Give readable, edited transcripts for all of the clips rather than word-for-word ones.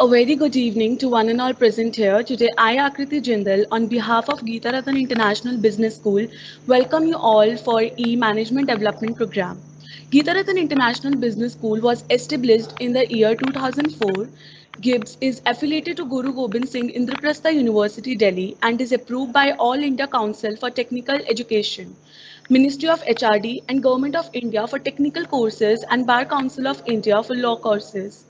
A very good evening to one and all present here. Today, I, Akriti Jindal, on behalf of Geeta Ratan International Business School, welcome you all for E-Management Development Program. Geeta Ratan International Business School was established in the year 2004. GIBS is affiliated to Guru Gobind Singh Indraprastha University, Delhi, and is approved by All India Council for Technical Education, Ministry of HRD, and Government of India for technical courses, and Bar Council of India for law courses.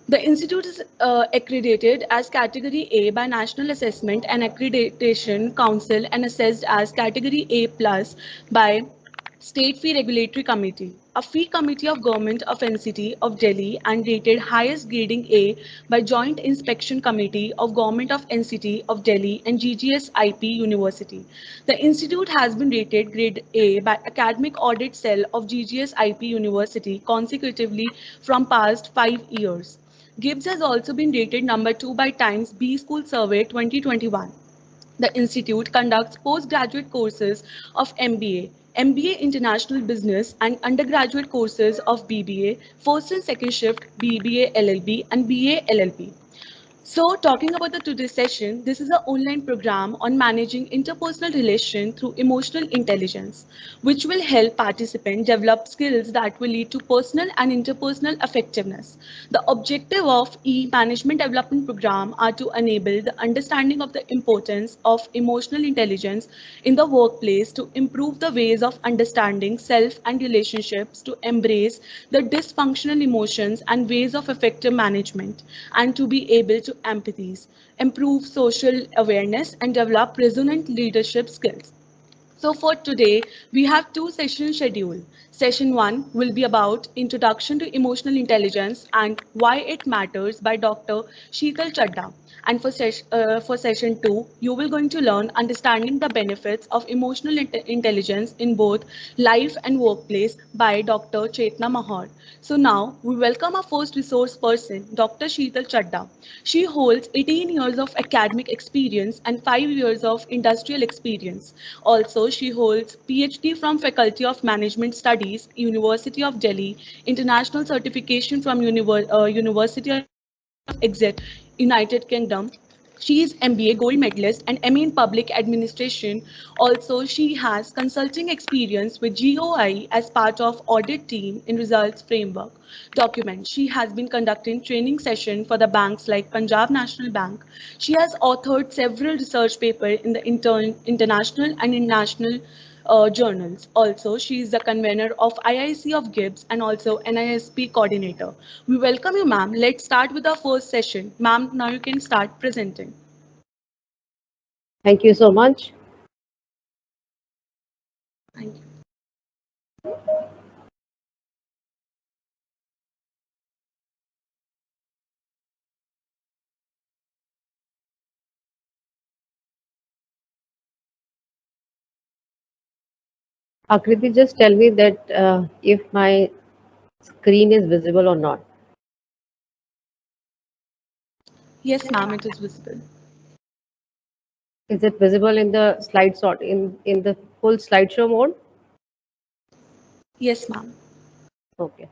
The institute is accredited as Category A by National Assessment and Accreditation Council and assessed as Category A plus by State Fee Regulatory Committee, a fee committee of Government of NCT of Delhi, and rated highest grading A by Joint Inspection Committee of Government of NCT of Delhi and GGS IP University. The institute has been rated grade A by Academic Audit Cell of GGS IP University consecutively from past 5 years. GIBS has also been rated number 2 by Times B School Survey 2021. The institute conducts postgraduate courses of MBA, MBA International Business, and undergraduate courses of BBA, first and second shift, BBA LLB, and BA LLB. So, talking about the today's session, this is an online program on managing interpersonal relation through emotional intelligence, which will help participants develop skills that will lead to personal and interpersonal effectiveness. The objective of e-management development program are to enable the understanding of the importance of emotional intelligence in the workplace, to improve the ways of understanding self and relationships, to embrace the dysfunctional emotions and ways of effective management, and to be able to empathies, improve social awareness, and develop resonant leadership skills. So for today, we have two sessions scheduled. Session 1 will be about Introduction to Emotional Intelligence and Why It Matters by Dr. Sheetal Chadda. And for session 2, you will going to learn understanding the benefits of emotional intelligence in both life and workplace by Dr. Chetna Mahur. So now we welcome our first resource person, Dr. Sheetal Chadda. She holds 18 years of academic experience and 5 years of industrial experience. Also, she holds PhD from Faculty of Management Studies, University of Delhi, international certification from University of Exeter, United Kingdom. She is MBA Gold Medalist and MA in Public Administration. Also, she has consulting experience with GOI as part of audit team in results framework document. She has been conducting training session for the banks like Punjab National Bank. She has authored several research papers in the international and national journals. Also, she is the convener of IIC of GIBS and also NISP coordinator. We welcome you, ma'am. Let's start with our first session. Ma'am, now you can start presenting. Thank you so much. Thank you. Akriti, just tell me that if my screen is visible or not. Yes, ma'am, it is visible. Is it visible in the slide sort in the full slideshow mode? Yes, ma'am. Okay.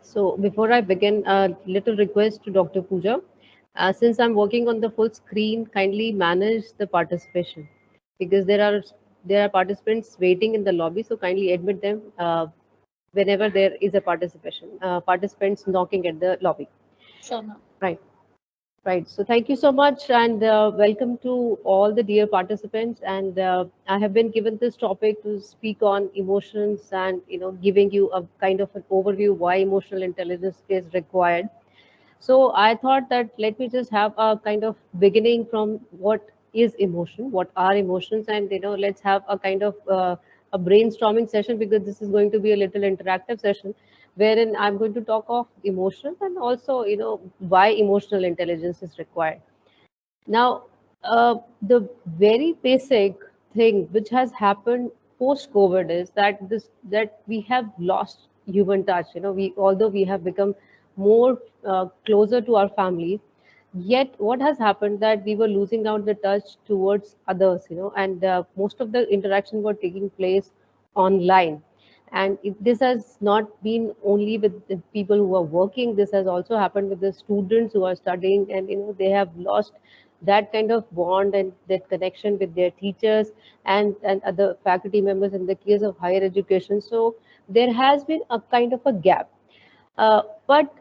So before I begin, a little request to Dr. Pooja. Since I'm working on the full screen, kindly manage the participation because there are participants waiting in the lobby. So kindly admit them whenever there is a participants knocking at the lobby. Sure, ma'am. Right. Right. So thank you so much, and welcome to all the dear participants. And I have been given this topic to speak on emotions, and giving you a kind of an overview why emotional intelligence is required. So I thought that let me just have a kind of beginning from what is emotion, what are emotions, and let's have a kind of a brainstorming session because this is going to be a little interactive session wherein I'm going to talk of emotions and also why emotional intelligence is required. Now, the very basic thing which has happened post COVID is that we have lost human touch. We although we have become more closer to our families, yet what has happened that we were losing out the touch towards others. And most of the interaction were taking place online, And this has not been only with the people who are working. This has also happened with the students who are studying, and they have lost that kind of bond and that connection with their teachers and other faculty members in the case of higher education. So there has been a kind of a gap. But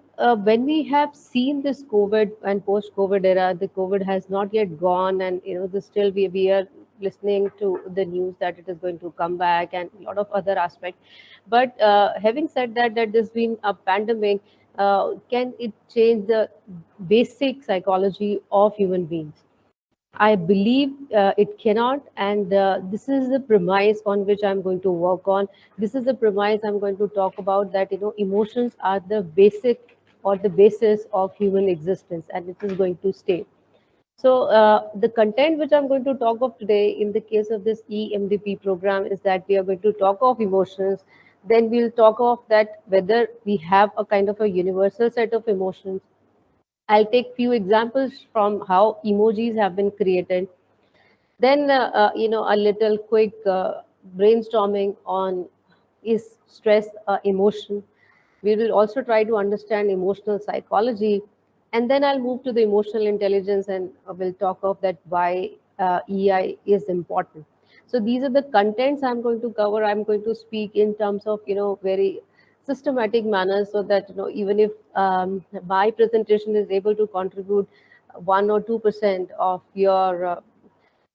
when we have seen this COVID and post-COVID era, the COVID has not yet gone, and still we are listening to the news that it is going to come back and a lot of other aspects. But having said that, that there's been a pandemic, can it change the basic psychology of human beings? I believe it cannot, and this is the premise on which I'm going to work on. This is the premise I'm going to talk about, that emotions are the basic or the basis of human existence, and it is going to stay. So the content which I'm going to talk of today in the case of this E-MDP program is that we are going to talk of emotions. Then we'll talk of that whether we have a kind of a universal set of emotions. I'll take few examples from how emojis have been created. Then, a little quick brainstorming on, is stress emotion. We will also try to understand emotional psychology, and then I'll move to the emotional intelligence, and we'll talk of that why EI is important. So these are the contents I'm going to cover. I'm going to speak in terms of very systematic manner, so that even if my presentation is able to contribute 1 or 2% of your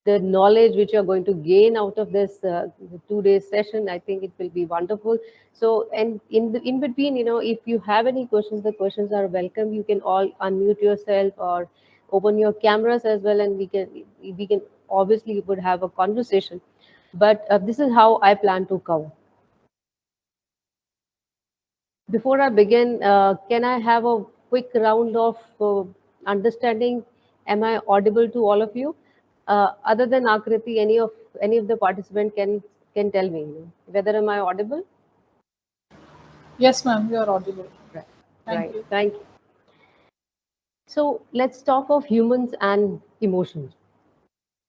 the knowledge which you're going to gain out of this 2 days session, I think it will be wonderful. So, and in between, if you have any questions, the questions are welcome. You can all unmute yourself or open your cameras as well, and we can obviously would have a conversation. But this is how I plan to cover. Before I begin, can I have a quick round of understanding? Am I audible to all of you? Other than Akriti, any of the participant can tell me whether am I audible? Yes, ma'am, you are audible. Right. Thank Right. you. Thank you. So let's talk of humans and emotions.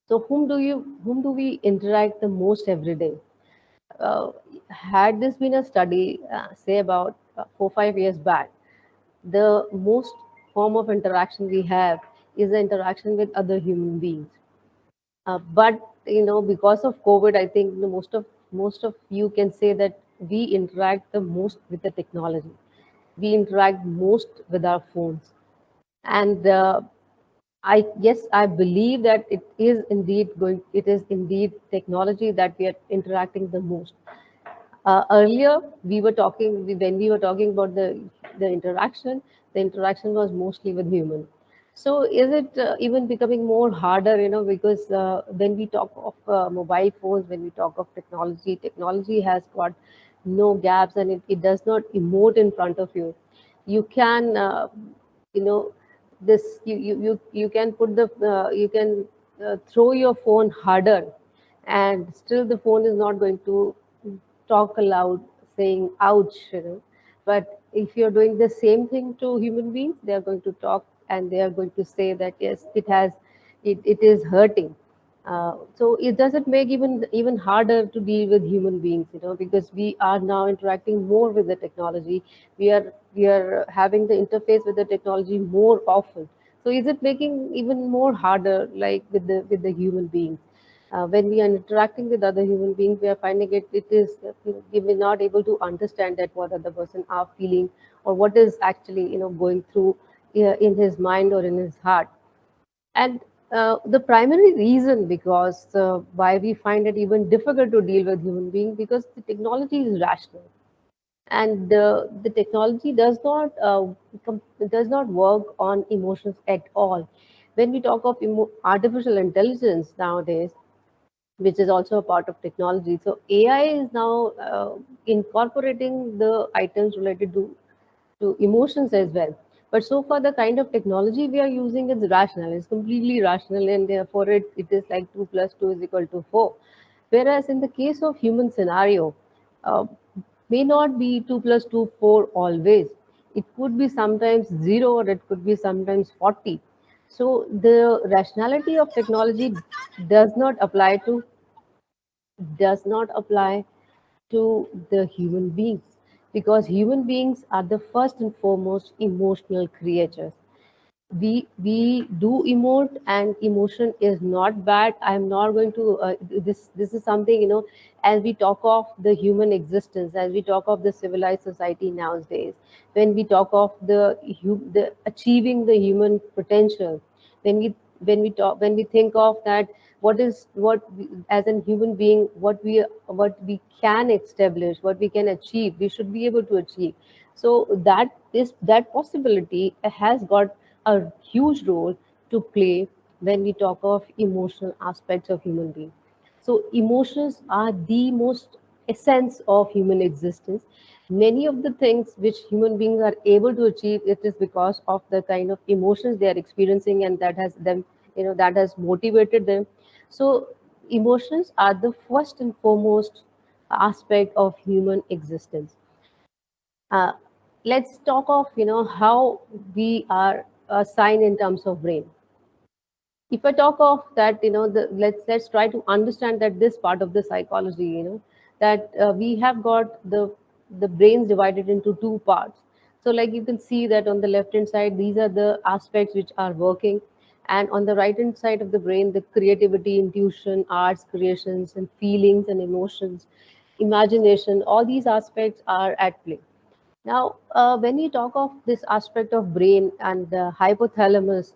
So whom do we interact the most every day? Uh, had this been a study, say about 4 5 years back, the most form of interaction we have is the interaction with other human beings. But because of COVID, I think the most of you can say that we interact the most with the technology. We interact most with our phones, and I believe that it is indeed technology that we are interacting the most. Earlier, when we were talking about the interaction. The interaction was mostly with human. So, is it even becoming more harder? Because when we talk of mobile phones, when we talk of technology, technology has got no gaps, and it does not emote in front of you. You can, you know, you can put you can throw your phone harder, and still the phone is not going to talk aloud saying ouch. But if you're doing the same thing to human beings, they are going to talk, and they are going to say that yes, it is hurting. So it doesn't make even harder to deal with human beings, because we are now interacting more with the technology. We are having the interface with the technology more often. So is it making even more harder, like with the human beings? When we are interacting with other human beings, we are finding it is we are not able to understand that what other person are feeling, or what is actually going through in his mind or in his heart. And the primary reason because why we find it even difficult to deal with human beings, because the technology is rational, and the technology does not work on emotions at all. When we talk of artificial intelligence nowadays, which is also a part of technology. So AI is now incorporating the items related to emotions as well. But so far, the kind of technology we are using is rational. It's completely rational, and therefore it is like 2 + 2 = 4. Whereas in the case of human scenario, uh, may not be 2 + 2 = 4 always. It could be sometimes zero, or it could be sometimes 40. So the rationality of technology does not apply to does not apply to the human beings, because human beings are the first and foremost emotional creatures. We do emote, and emotion is not bad. I'm not going to this is something, as we talk of the human existence, as we talk of the civilized society nowadays, when we talk of the achieving the human potential, when we think of that, as a human being, what we can establish, what we can achieve, we should be able to achieve. So that possibility has got a huge role to play when we talk of emotional aspects of human being. So emotions are the most essence of human existence. Many of the things which human beings are able to achieve, it is because of the kind of emotions they are experiencing, and that has motivated them. So emotions are the first and foremost aspect of human existence. uh, let's talk of how we are assigned in terms of brain. If I talk of that, let's try to understand that this part of the psychology, that we have got the brains divided into two parts. So like you can see that on the left hand side, these are the aspects which are working, and on the right hand side of the brain, the creativity, intuition, arts, creations, and feelings and emotions, imagination, all these aspects are at play. Now, when we talk of this aspect of brain and the hypothalamus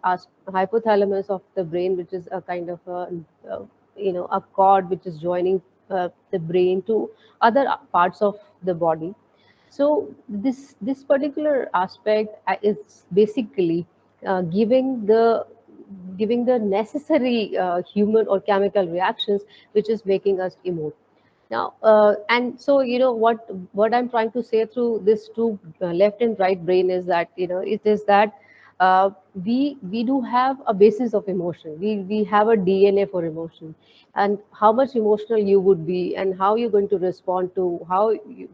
of the brain, which is a kind of a cord which is joining the brain to other parts of the body. So this particular aspect is basically giving the necessary human or chemical reactions, which is making us emote. Now, and so what I'm trying to say through this two left and right brain is that it is that we do have a basis of emotion. We have a DNA for emotion, and how much emotional you would be, and how you're going to respond to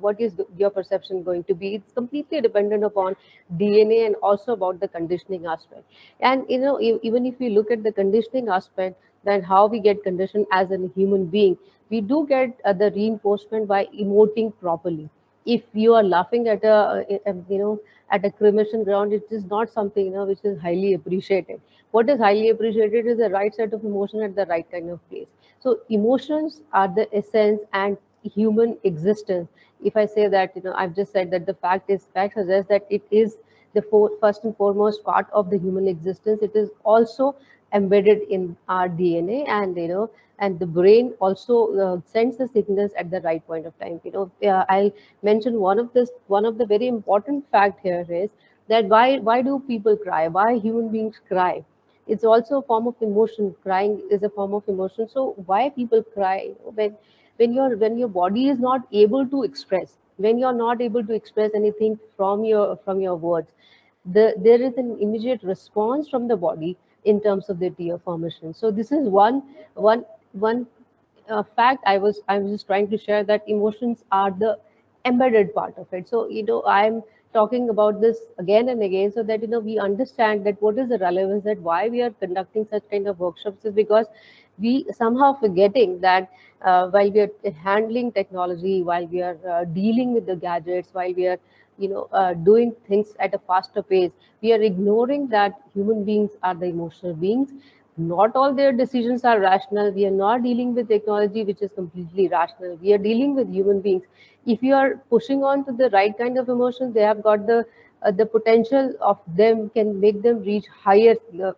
what is your perception going to be. It's completely dependent upon DNA, and also about the conditioning aspect. And even if we look at the conditioning aspect, then how we get conditioned as a human being, we do get the reinforcement by emoting properly. If you are laughing at at a cremation ground, it is not something which is highly appreciated. What is highly appreciated is the right set of emotion at the right kind of place. So emotions are the essence and human existence. If I say that, I've just said that the fact suggests that it is the first and foremost part of the human existence. It is also embedded in our DNA, and and the brain also sends the signals at the right point of time. I'll mention one of the very important fact here is that why do people cry? Why human beings cry? It's also a form of emotion. Crying is a form of emotion. So why people cry? When your body is not able to express, when you're not able to express anything from your words, there is an immediate response from the body in terms of the tear formation. So this is one fact I was just trying to share, that emotions are the embedded part of it. So I'm talking about this again and again, so that we understand that what is the relevance, that why we are conducting such kind of workshops is because we somehow forgetting that while we are handling technology, while we are dealing with the gadgets, while we are doing things at a faster pace, we are ignoring that human beings are the emotional beings. Not all their decisions are rational. We are not dealing with technology which is completely rational. We are dealing with human beings. If you are pushing on to the right kind of emotions, they have got the potential of them can make them reach higher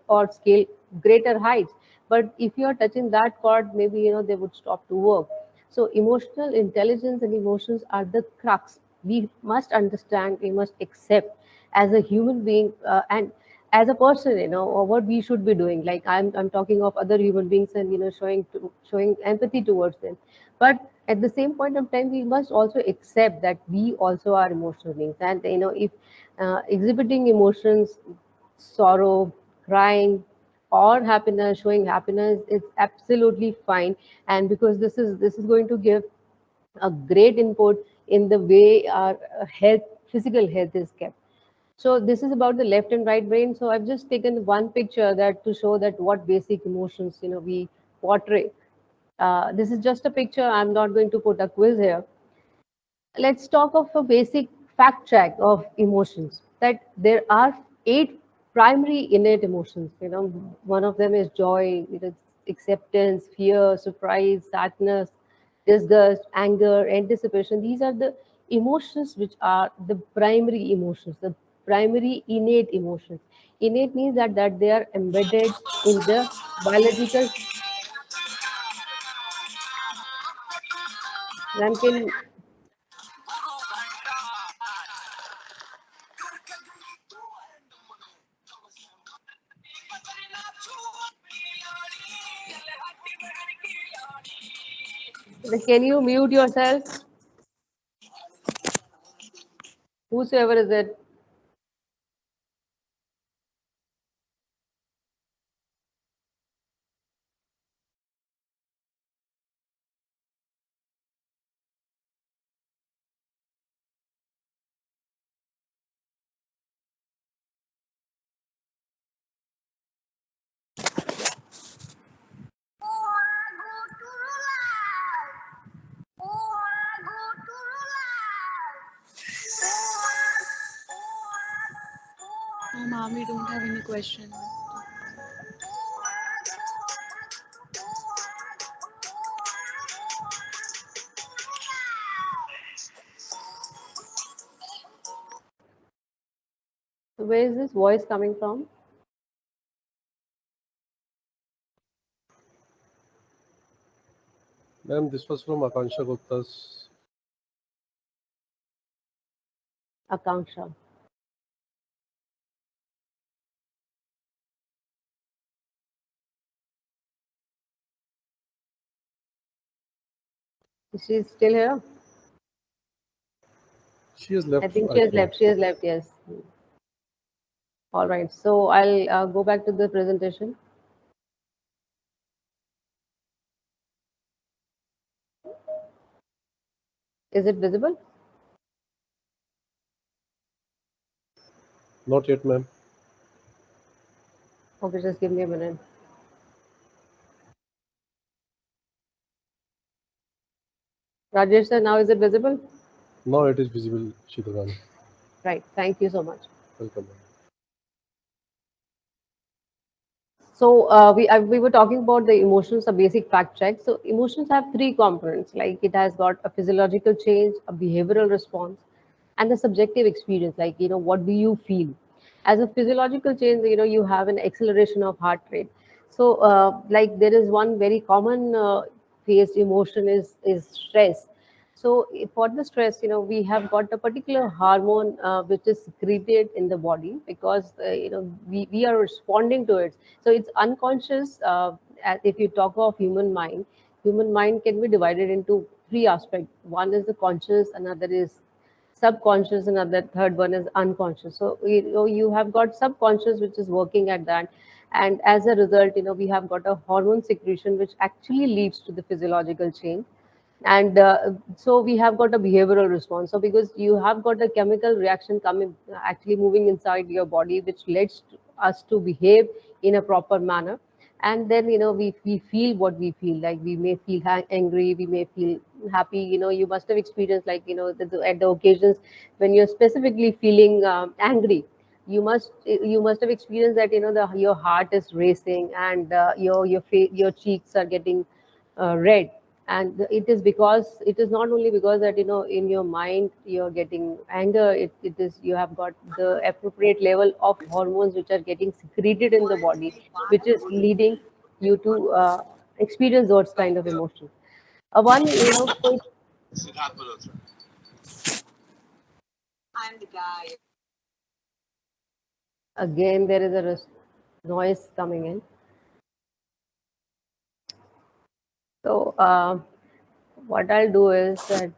or scale greater heights. But if you are touching that chord, maybe they would stop to work. So emotional intelligence and emotions are the crux. We must understand, we must accept as a human being, and as a person, or what we should be doing. Like I'm talking of other human beings, and showing empathy towards them. But at the same point of time, we must also accept that we also are emotional beings, and if exhibiting emotions, sorrow, crying, or happiness, showing happiness, it's absolutely fine. And because this is going to give a great input in the way our physical health is kept. So this is about the left and right brain. So I've just taken one picture that to show that what basic emotions we portray. This is just a picture. I'm not going to put a quiz here. Let's talk of a basic fact check of emotions, that there are 8 primary innate emotions. One of them is joy, acceptance, fear, surprise, sadness, disgust, anger, anticipation. These are the emotions which are the primary emotions, the primary innate emotions. Innate means that they are embedded in the biological. Ma'am, can you mute yourself? Whosoever is it. Oh, ma'am, we don't have any question. So where is this voice coming from? Ma'am, this was from Akansha Gupta's. Akanksha. Is she still here? She has I left, think I she has think. left. She has left, yes. All right. So I'll go back to the presentation. Is it visible? Not yet, ma'am. Okay, just give me a minute. Rajesh sir, now is it visible? Now it is visible, Sheetal. Right. Thank you so much. Welcome, ma'am. So we were talking about the emotions, a basic fact check. So emotions have 3 components, like it has got a physiological change, a behavioral response, and a subjective experience. Like what do you feel? As a physiological change, you have an acceleration of heart rate. So like there is one very common faced emotion is stress. So for the stress, we have got a particular hormone which is secreted in the body because we are responding to it. So it's unconscious. If you talk of human mind can be divided into 3 aspects. One is the conscious, another is subconscious, and the third one is unconscious. So you have got subconscious which is working at that, and as a result, we have got a hormone secretion which actually leads to the physiological change. And so we have got a behavioral response. So because you have got a chemical reaction coming, actually moving inside your body, which leads to us to behave in a proper manner. And then we feel what we feel. Like we may feel angry, we may feel happy. You must have experienced, like at the occasions when you're specifically feeling angry, you must have experienced that your heart is racing, and your cheeks are getting red. And it is not only because that in your mind you're getting anger. It is, you have got the appropriate level of hormones which are getting secreted in the body, which is leading you to experience those kind of emotions. One again there is a noise coming in. So what I'll do is that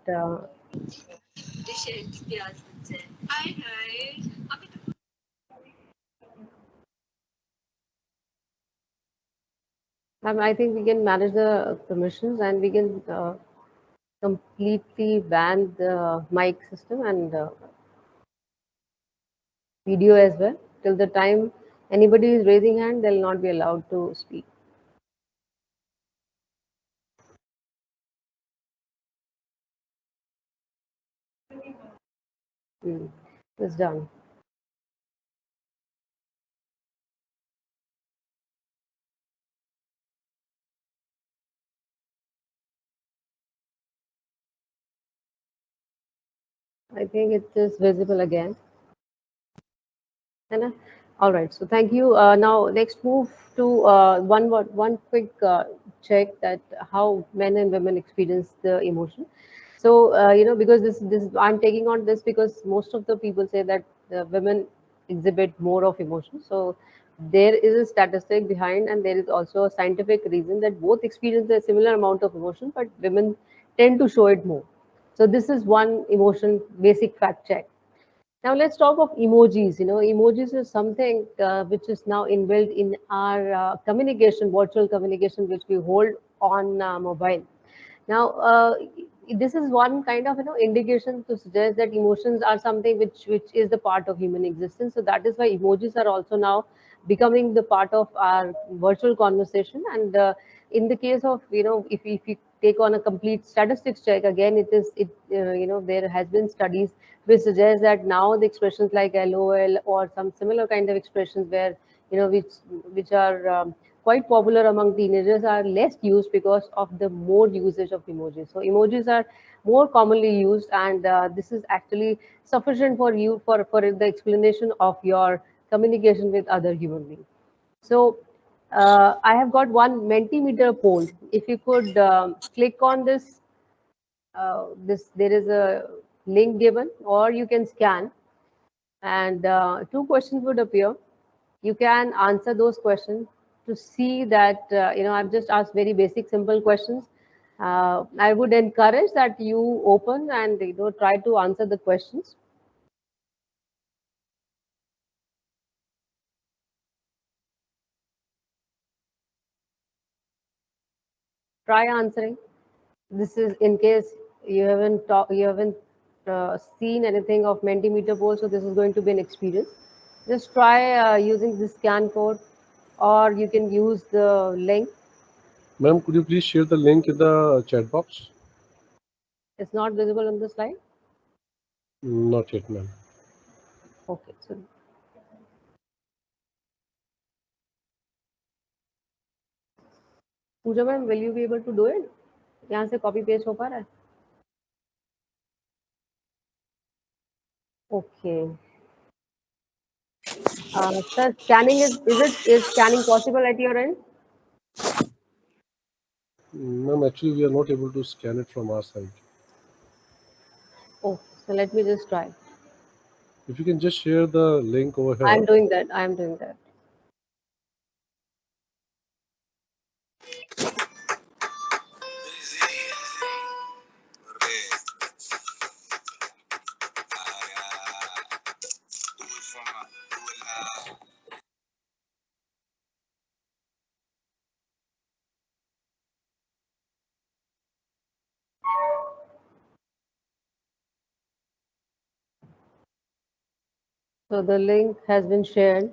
I think we can manage the permissions, and we can completely ban the mic system and video as well. Till the time anybody is raising hand, they'll not be allowed to speak. It's done. I think it is visible again. Anna? All right. So thank you. Now let's move to one quick check that how men and women experience the emotion. So because this I'm taking on this because most of the people say that women exhibit more of emotion. So there is a statistic behind, and there is also a scientific reason that both experience a similar amount of emotion, but women tend to show it more. So this is one emotion basic fact check. Now let's talk of emojis. Emojis is something which is now inbuilt in our communication, virtual communication, which we hold on mobile. Now, this is one kind of indication to suggest that emotions are something which is the part of human existence. So that is why emojis are also now becoming the part of our virtual conversation. And in the case of if you take on a complete statistics check, again there has been studies which suggest that now the expressions like LOL or some similar kind of expressions where which are quite popular among teenagers are less used because of the more usage of emojis. So emojis are more commonly used, and this is actually sufficient for you for the explanation of your communication with other human beings. So I have got one Mentimeter poll. If you could click on this, there is a link given, or you can scan, and two questions would appear. You can answer those questions to see that I've just asked very basic simple questions. I would encourage that you open and try to answer the questions. Try answering. This is in case you haven't seen anything of Mentimeter poll, so this is going to be an experience. Just try using the scan code, or you can use the link. Ma'am, could you please share the link in the chat box? It's not visible on the slide. Not yet, ma'am. Okay, so Pooja ma'am, will you be able to do it? यहाँ से copy paste हो पा रहा है? Okay. Sir, scanning is scanning possible at your end? Ma'am, actually, we are not able to scan it from our side. Oh, so let me just try. If you can just share the link over I am here. doing that. I am doing that. So the link has been shared.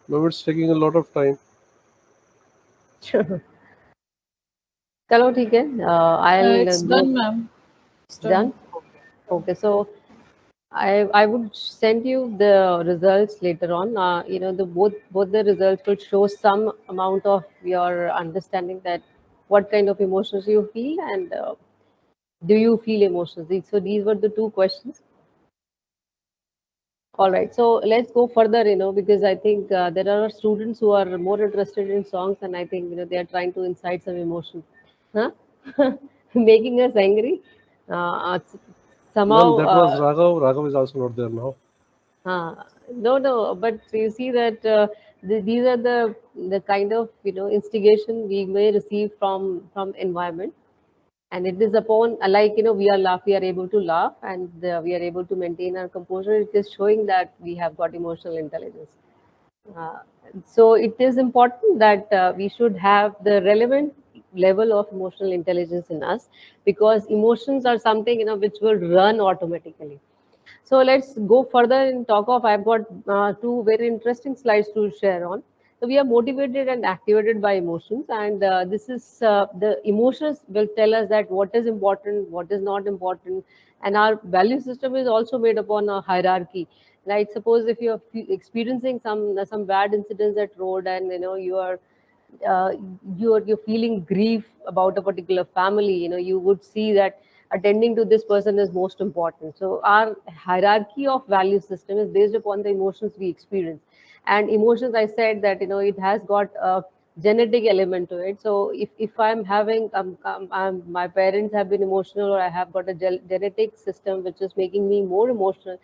Ma'am, it's taking a lot of time. चलो ठीक है. I'll It's go. done, ma'am. It's done. Done. Okay. So I would send you the results later on. The both the results will show some amount of your understanding that what kind of emotions you feel, and do you feel emotions. So these were the two questions. All right, so let's go further, because I think there are students who are more interested in songs, and I think they are trying to incite some emotion, huh? Making us angry. Ma'am, Somehow, that was Raghav. Raghav is also not there now. no, no, but you see that these are the kind of instigation we may receive from environment, and it is upon like we are able to laugh, and we are able to maintain our composure. It is showing that we have got emotional intelligence. uh, so it is important that we should have the relevant level of emotional intelligence in us, because emotions are something which will run automatically. So let's go further and talk of. I've got two very interesting slides to share on. So we are motivated and activated by emotions, and this is the emotions will tell us that what is important, what is not important, and our value system is also made upon a hierarchy. Like suppose if you are experiencing some bad incidents at road, and you are uh, you're feeling grief about a particular family, you would see that attending to this person is most important. So our hierarchy of value system is based upon the emotions we experience. And emotions, I said that it has got a genetic element to it. So if I'm having my parents have been emotional, or I have got a genetic system which is making me more emotional,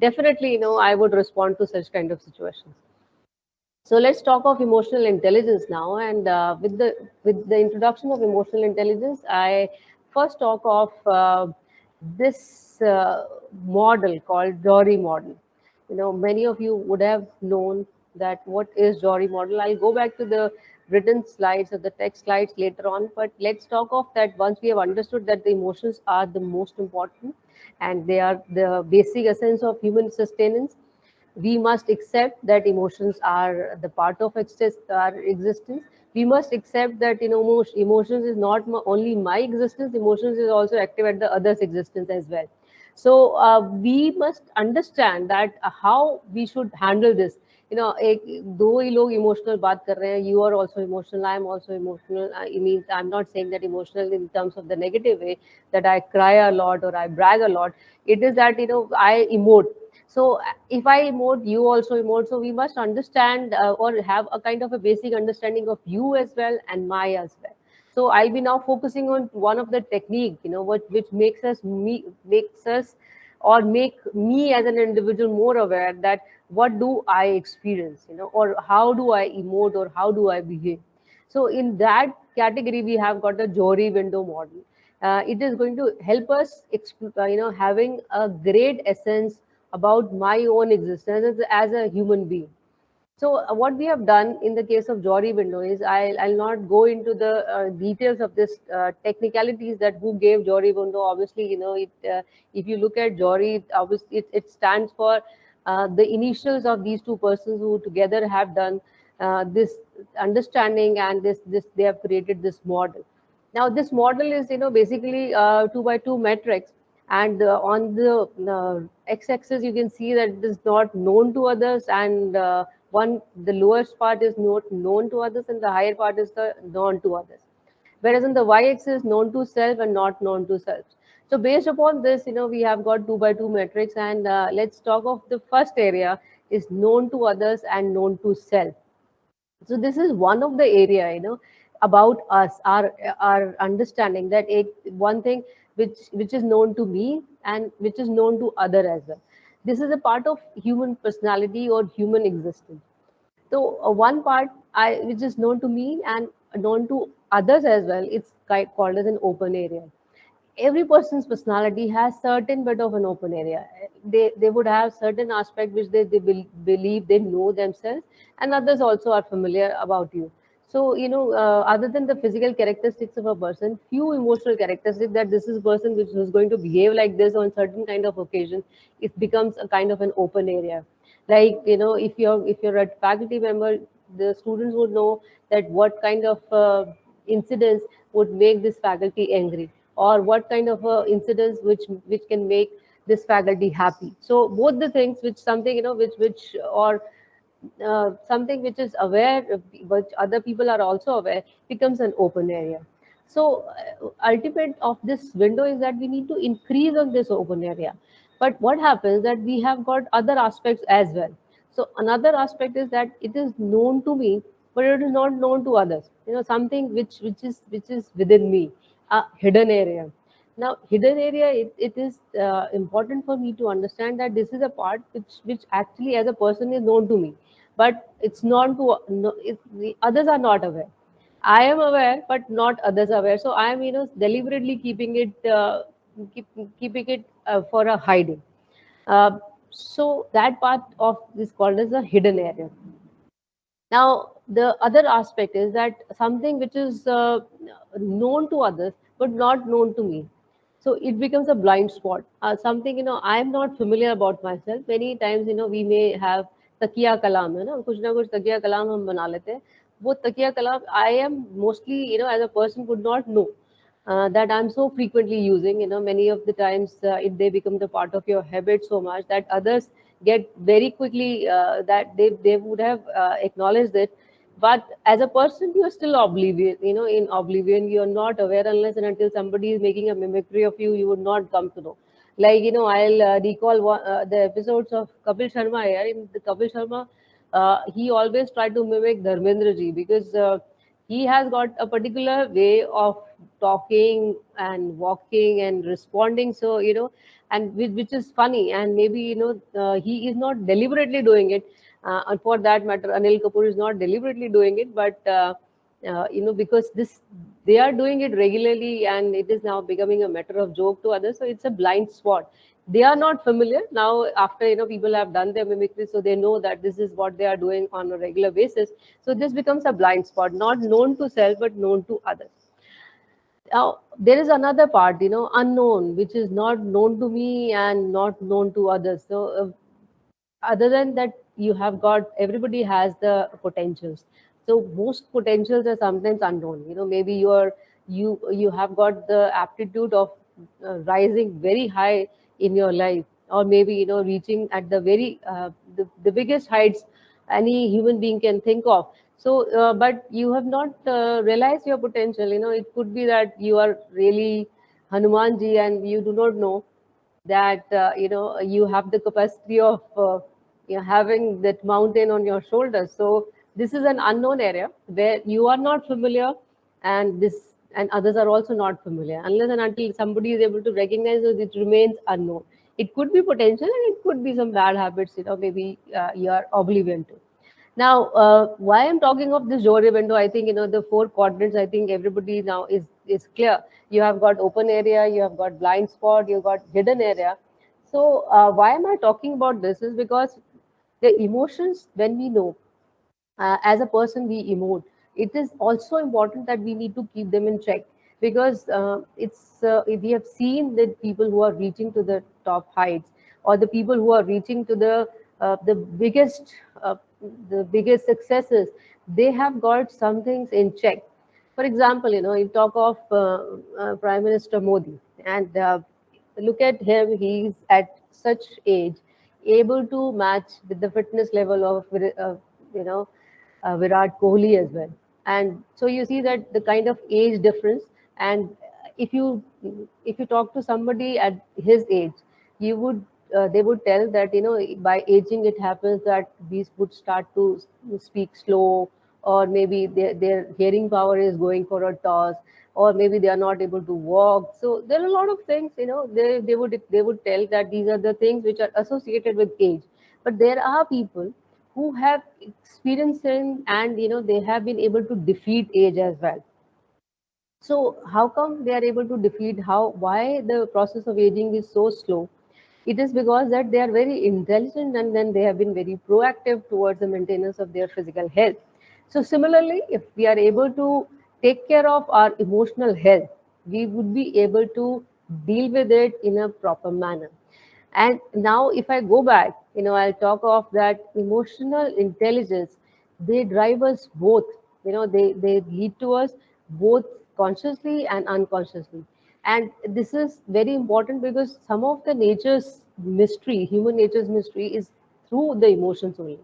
definitely I would respond to such kind of situations. So let's talk of emotional intelligence now. And with the introduction of emotional intelligence, I first talk of this model called Jory model. Many of you would have known that what is Jory model. I'll go back to the written slides or the text slides later on. But let's talk of that once we have understood that the emotions are the most important, and they are the basic essence of human sustenance. We must accept that emotions are the part of our existence. We must accept that emotions is not only my existence. Emotions is also active at the other's existence as well. So we must understand that how we should handle this. दो ही लोग emotional बात कर रहे हैं. You are also emotional, I am also emotional. I mean, I'm not saying that emotional in terms of the negative way, that I cry a lot or I brag a lot. It is that I emote. So if I emote, you also emote. So we must understand or have a kind of a basic understanding of you as well and my as well. So I'll be now focusing on one of the technique, which makes us or make me as an individual more aware that what do I experience, or how do I emote or how do I behave. So in that category, we have got the Jory window model. It is going to help us, having a great essence about my own existence as a human being. So what we have done in the case of Jory window is I'll not go into the details of this technicalities that who gave Jory window. Obviously, if you look at Jory, it stands for the initials of these two persons who together have done this understanding, and this they have created this model. Now this model is basically 2 by 2 matrix, and on the x-axis you can see that it is not known to others, and the lowest part is not known to others, and the higher part is the known to others. Whereas on the y-axis, known to self and not known to self. So based upon this, we have got 2 by 2 matrix, and let's talk of the first area is known to others and known to self. So this is one of the area about us, our understanding that one thing which is known to me and which is known to other as well. This is a part of human personality or human existence. So one part which is known to me and known to others as well, it's called as an open area. Every person's personality has certain bit of an open area. They would have certain aspect which they believe they know themselves, and others also are familiar about you. So other than the physical characteristics of a person, few emotional characteristics that this is a person which is going to behave like this on certain kind of occasion, it becomes a kind of an open area. Like if you're a faculty member, the students would know that what kind of incidents would make this faculty angry, or what kind of incidents which can make this faculty happy. So both the things, which something, which or something which is aware, but other people are also aware, becomes an open area. So ultimate of this window is that we need to increase on this open area. But what happens that we have got other aspects as well. So another aspect is that it is known to me, but it is not known to others. Something which is within me, a hidden area. Now, hidden area, it is important for me to understand that this is a part which actually as a person is known to me, but it's not to no, the others are not aware. I am aware, but not others are aware. So I am, deliberately keep, keeping it for a hiding. Uh, so that part of this called as a hidden area. Now, the other aspect is that something which is known to others but not known to me. So it becomes a blind spot. Something, I'm not familiar about myself. Many times, we may have takiya kalam, कुछ ना कुछ takiya kalam हम बना लेते हैं. वो takiya kalam, I am mostly, as a person would not know that I'm so frequently using. Many of the times they become the part of your habit so much that others get very quickly that they would have acknowledged it. But as a person, you are still oblivion. In oblivion, you are not aware unless and until somebody is making a mimicry of you. You would not come to know. Like, I'll recall the episodes of Kapil Sharma here. In the Kapil Sharma, he always tried to mimic Dharmendra ji because he has got a particular way of talking and walking and responding. So, and which is funny, and maybe, he is not deliberately doing it. And for that matter, Anil Kapoor is not deliberately doing it, but because they are doing it regularly, and it is now becoming a matter of joke to others. So it's a blind spot. They are not familiar now. After people have done their mimicry, so they know that this is what they are doing on a regular basis. So this becomes a blind spot, not known to self but known to others. Now, there is another part, unknown, which is not known to me and not known to others. So, other than that, you have got, everybody has the potentials. So most potentials are sometimes unknown. Maybe you have got the aptitude of rising very high in your life, or maybe reaching at the very the biggest heights any human being can think of. So, but you have not realized your potential. It could be that you are really Hanumanji and you do not know that you have the capacity of having that mountain on your shoulders. So this is an unknown area where you are not familiar, and others are also not familiar. Unless and until somebody is able to recognize it, it remains unknown. It could be potential, and it could be some bad habits. Maybe you are oblivion to. Now, why I'm talking of this Jore window, I think, the four quadrants, I think everybody now is clear. You have got open area, you have got blind spot, you've got hidden area. So, why am I talking about this is because the emotions, when we know, as a person we emote, it is also important that we need to keep them in check, because we have seen that people who are reaching to the top heights, or the people who are reaching to the biggest uh, the biggest successes, they have got some things in check. For example, you talk of Prime Minister Modi, and look at him. He's at such age, able to match with the fitness level of you know Virat Kohli as well. And so you see that the kind of age difference. And if you if you talk to somebody at his age, you would they would tell that by aging it happens that these would start to speak slow, or maybe their hearing power is going for a toss, or maybe they are not able to walk. So there are a lot of things, they would tell that these are the things which are associated with age. But there are people who have experiencing, and they have been able to defeat age as well. So how come they are able to defeat, why the process of aging is so slow? It is because that they are very intelligent, and then they have been very proactive towards the maintenance of their physical health. So similarly, if we are able to take care of our emotional health, we would be able to deal with it in a proper manner. And now if I go back, I'll talk of that emotional intelligence. They drive us both. They lead to us both consciously and unconsciously. And this is very important because some of the nature's mystery, human nature's mystery, is through the emotions only.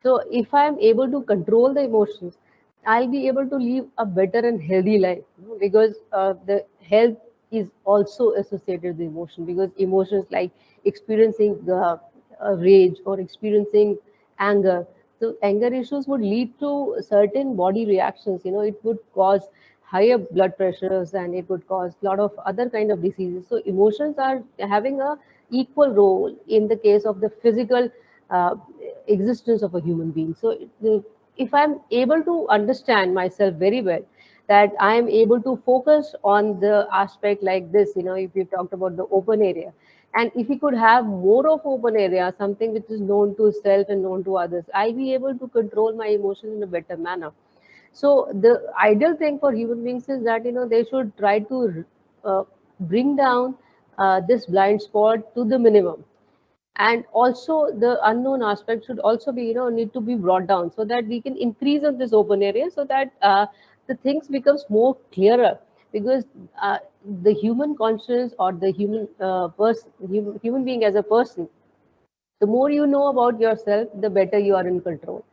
So if I'm able to control the emotions, I'll be able to live a better and healthy life, because the health is also associated with emotion, because emotions like experiencing rage or experiencing anger. So anger issues would lead to certain body reactions. It would cause higher blood pressures, and it would cause a lot of other kind of diseases. So emotions are having a equal role in the case of the physical uh, existence of a human being. So if I'm able to understand myself very well, that I am able to focus on the aspect like this, if you talked about the open area, and if we could have more of open area, something which is known to self and known to others, I'll be able to control my emotions in a better manner. So the ideal thing for human beings is that they should try to bring down this blind spot to the minimum, and also the unknown aspect should also be need to be brought down, so that we can increase on this open area, so that the things becomes more clearer. Because the human conscience, or the human being as a person, the more you know about yourself, the better you are in control.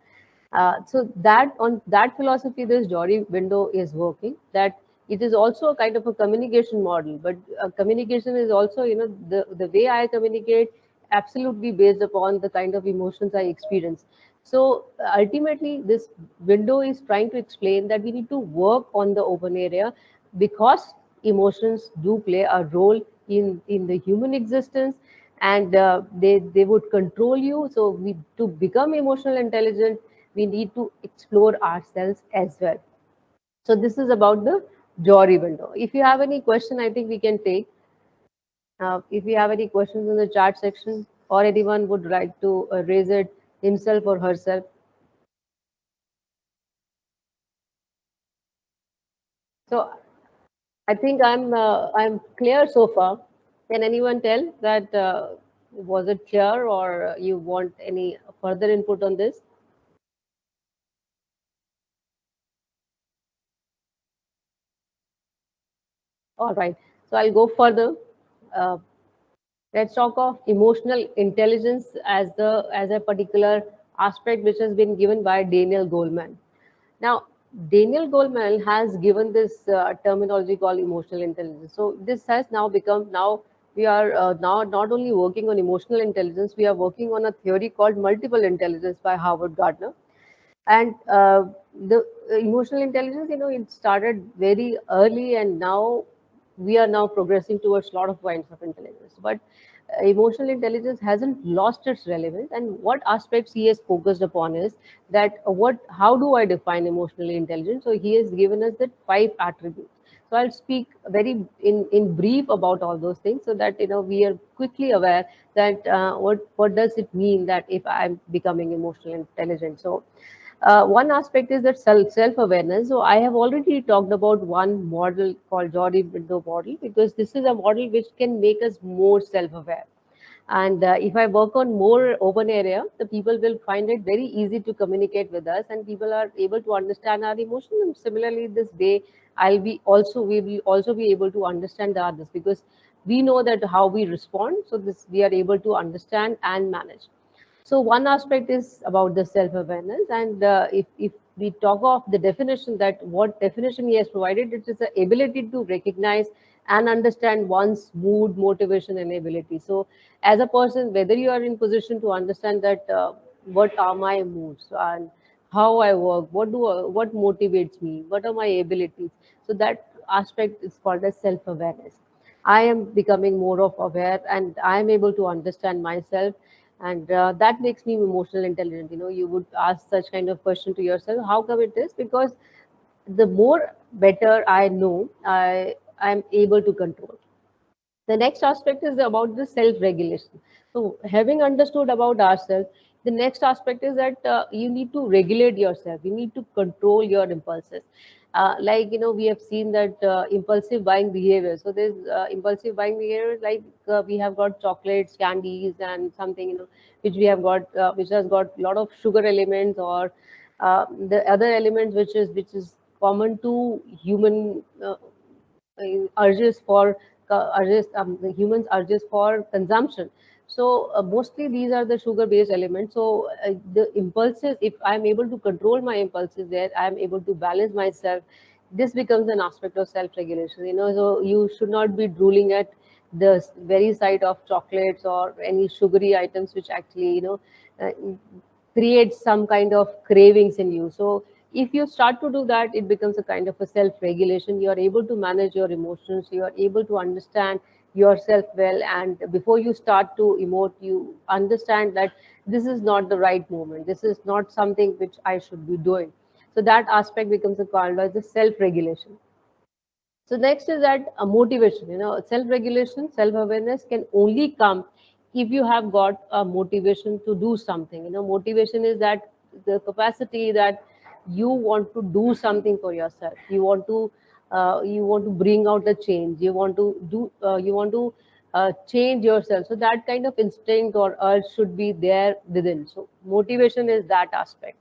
So that on that philosophy, this Jory window is working. That it is also a kind of a communication model, but communication is also, the way I communicate absolutely based upon the kind of emotions I experience. So ultimately, this window is trying to explain that we need to work on the open area, because emotions do play a role in the human existence, and they would control you. So we to become emotional intelligent, we need to explore ourselves as well. So this is about the Jory window. If you have any question, I think we can take. If you have any questions in the chat section, or anyone would like to raise it himself or herself. So I think I'm clear so far. Can anyone tell that was it clear, or you want any further input on this? All right. So I'll go further. Uh, let's talk of emotional intelligence as a particular aspect which has been given by Daniel Goleman. Now, Daniel Goleman has given this terminology called emotional intelligence. So this has now become, now we are now not only working on emotional intelligence, we are working on a theory called multiple intelligence by Howard Gardner. And the emotional intelligence, it started very early, and now we are now progressing towards a lot of kinds of intelligence. But emotional intelligence hasn't lost its relevance, and what aspects he has focused upon is that how do I define emotionally intelligent? So he has given us that 5 attributes. So I'll speak very in brief about all those things, so that we are quickly aware that what does it mean that if I'm becoming emotionally intelligent. So one aspect is that self-awareness. So I have already talked about one model called Jory window model, because this is a model which can make us more self-aware. And if I work on more open area, the people will find it very easy to communicate with us, and people are able to understand our emotions. And similarly, this way, we will also be able to understand the others, because we know that how we respond. So this we are able to understand and manage. So one aspect is about the self-awareness, and if we talk of the definition, that what definition he has provided, it is the ability to recognize and understand one's mood, motivation, and ability. So as a person, whether you are in position to understand that what are my moods and how I work, what motivates me, what are my abilities. So that aspect is called as self-awareness. I am becoming more of aware, and I am able to understand myself, and that makes me emotional intelligent. You would ask such kind of question to yourself, how come it is? Because the more better I know, I'm able to control. The next aspect is about the self-regulation. So having understood about ourselves, the next aspect is that you need to regulate yourself. You need to control your impulses. Like, we have seen that impulsive buying behavior. So there's impulsive buying behavior, like we have got chocolates, candies, and something, which we have got, which has got a lot of sugar elements, or the other elements which is common to human urges for the humans urges for consumption. So mostly these are the sugar based elements. So the impulses, if I'm able to control my impulses there, I'm able to balance myself. This becomes an aspect of self regulation, so you should not be drooling at the very sight of chocolates or any sugary items which actually uh, creates some kind of cravings in you. So if you start to do that, it becomes a kind of a self regulation. You are able to manage your emotions, you are able to understand yourself well, and before you start to emote, you understand that this is not the right moment, this is not something which I should be doing. So that aspect becomes a called as the self regulation. So next is that motivation. Self-regulation, self-awareness can only come if you have got a motivation to do something. Motivation is that the capacity that you want to do something for yourself. You want to bring out the change. You want to do. You want to change yourself. So that kind of instinct or urge should be there within. So motivation is that aspect.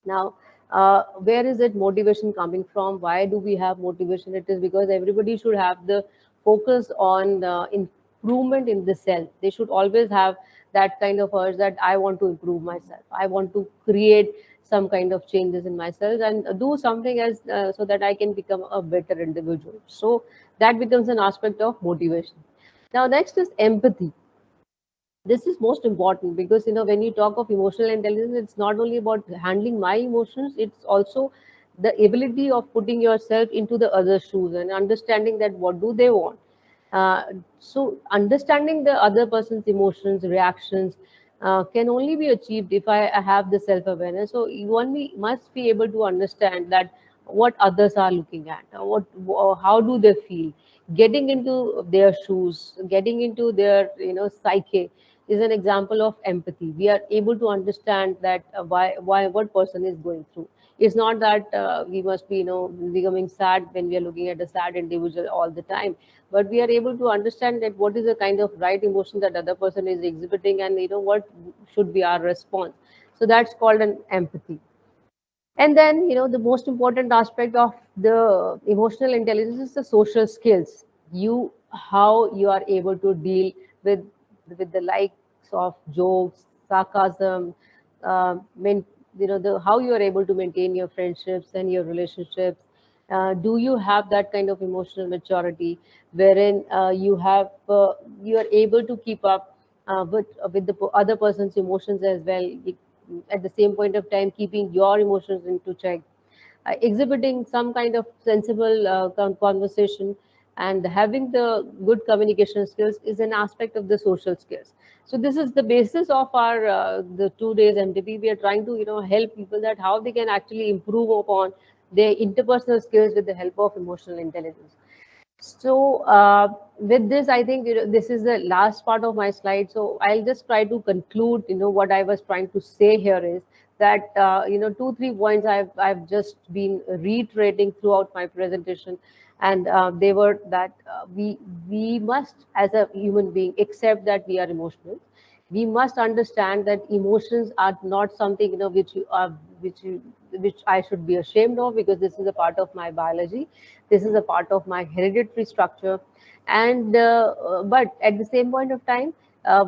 Now, where is it motivation coming from? Why do we have motivation? It is because everybody should have the focus on improvement in the self. They should always have that kind of urge that I want to improve myself. I want to create some kind of changes in myself and do something as so that I can become a better individual. So that becomes an aspect of motivation. Now, next is empathy. This is most important because when you talk of emotional intelligence, it's not only about handling my emotions, it's also the ability of putting yourself into the other shoes and understanding that what do they want. So understanding the other person's emotions, reactions, can only be achieved if I have the self-awareness. So you only must be able to understand that what others are looking at, how do they feel. Getting into their shoes, getting into their psyche is an example of empathy. We are able to understand that why what person is going through. It's not that we must be becoming sad when we are looking at a sad individual all the time, but we are able to understand that what is the kind of right emotion that other person is exhibiting, and what should be our response. So that's called an empathy. And then the most important aspect of the emotional intelligence is the social skills. How you are able to deal with the likes of jokes, sarcasm, main, the how you are able to maintain your friendships and your relationships. Do you have that kind of emotional maturity wherein you are able to keep up with the other person's emotions as well, at the same point of time keeping your emotions into check, exhibiting some kind of sensible conversation, and having the good communication skills is an aspect of the social skills. So this is the basis of our the 2 days MDP. We are trying to help people that how they can actually improve upon their interpersonal skills with the help of emotional intelligence. So with this, I think this is the last part of my slide. So I'll just try to conclude. What I was trying to say here is that 2 3 points I've just been reiterating throughout my presentation, and they were that we must, as a human being, accept that we are emotional. We must understand that emotions are not something which I should be ashamed of, because this is a part of my biology. This is a part of my hereditary structure. And but at the same point of time,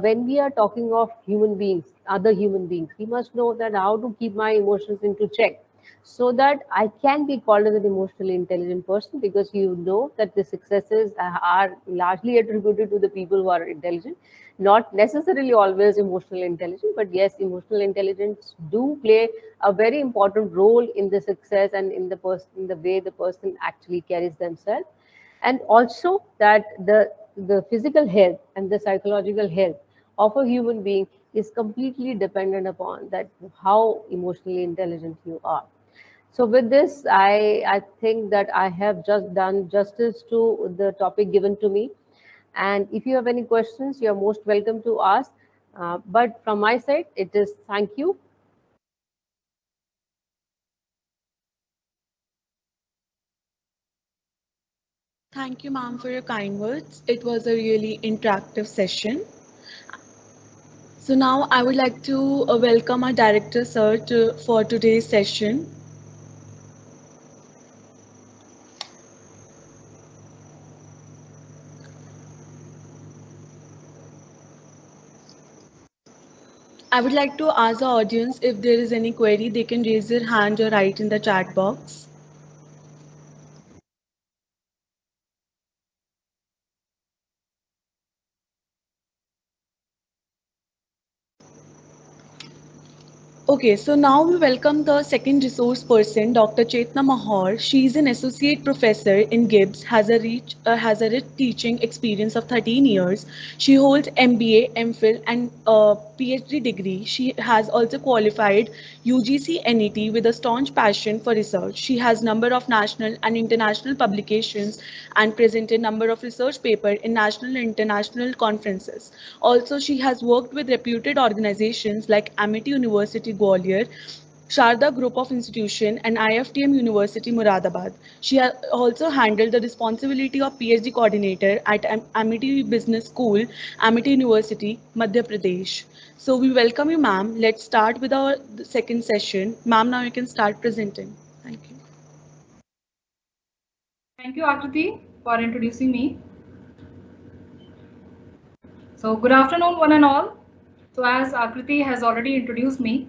when we are talking of human beings, other human beings, we must know that how to keep my emotions into check, so that I can be called as an emotionally intelligent person, because that the successes are largely attributed to the people who are intelligent, not necessarily always emotional intelligence, but yes, emotional intelligence do play a very important role in the success and in the way the person actually carries themselves. And also that the physical health and the psychological health of a human being is completely dependent upon that how emotionally intelligent you are. So with this, I think that I have just done justice to the topic given to me. And if you have any questions, you are most welcome to ask. But from my side, it is thank you. Thank you, ma'am, for your kind words. It was a really interactive session. So now I would like to welcome our director, sir, for today's session. I would like to ask the audience if there is any query, they can raise their hand or write in the chat box. Okay, so now we welcome the second resource person, Dr. Chetna Mahur. She is an associate professor in GIBS, has a rich teaching experience of 13 years. She holds MBA, MPhil, and PhD degree. She has also qualified UGC NET with a staunch passion for research. She has number of national and international publications and presented number of research papers in national and international conferences. Also, she has worked with reputed organizations like Amity University Gwalior, Sharda Group of Institution, and IFTM University Muradabad. She has also handled the responsibility of PhD coordinator at Amity Business School, Amity University, Madhya Pradesh. So we welcome you, ma'am. Let's start with our second session. Ma'am, now you can start presenting. Thank you. Thank you, Akriti, for introducing me. So, good afternoon, one and all. So, as Akriti has already introduced me,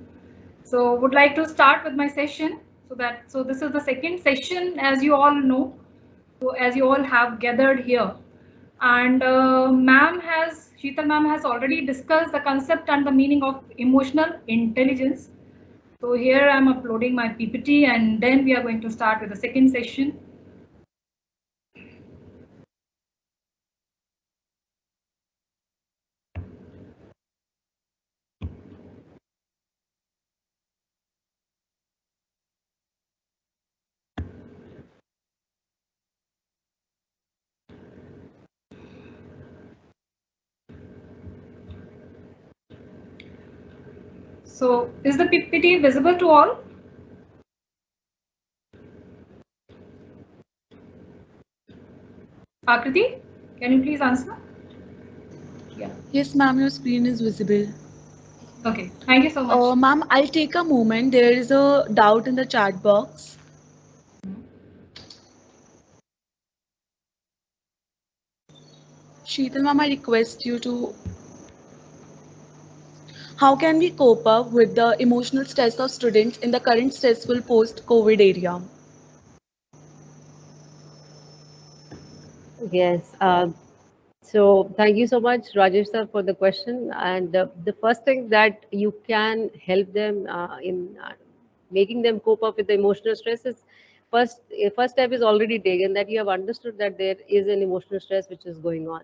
so would like to start with my session. So this is the second session, as you all know. So, as you all have gathered here, and Sheetal ma'am has already discussed the concept and the meaning of emotional intelligence. So here I'm uploading my PPT, and then we are going to start with the second session. So is the PPT visible to all? Akriti, can you please answer? Yeah. Yes, ma'am, your screen is visible. Okay, thank you so much. Ma'am, I'll take a moment. There is a doubt in the chat box. Sheetal ma'am, I request you to. How can we cope up with the emotional stress of students in the current stressful post-COVID area? Yes. So thank you so much, Rajesh sir, for the question. And the first thing that you can help them in making them cope up with the emotional stress is first step is already taken, that you have understood that there is an emotional stress which is going on,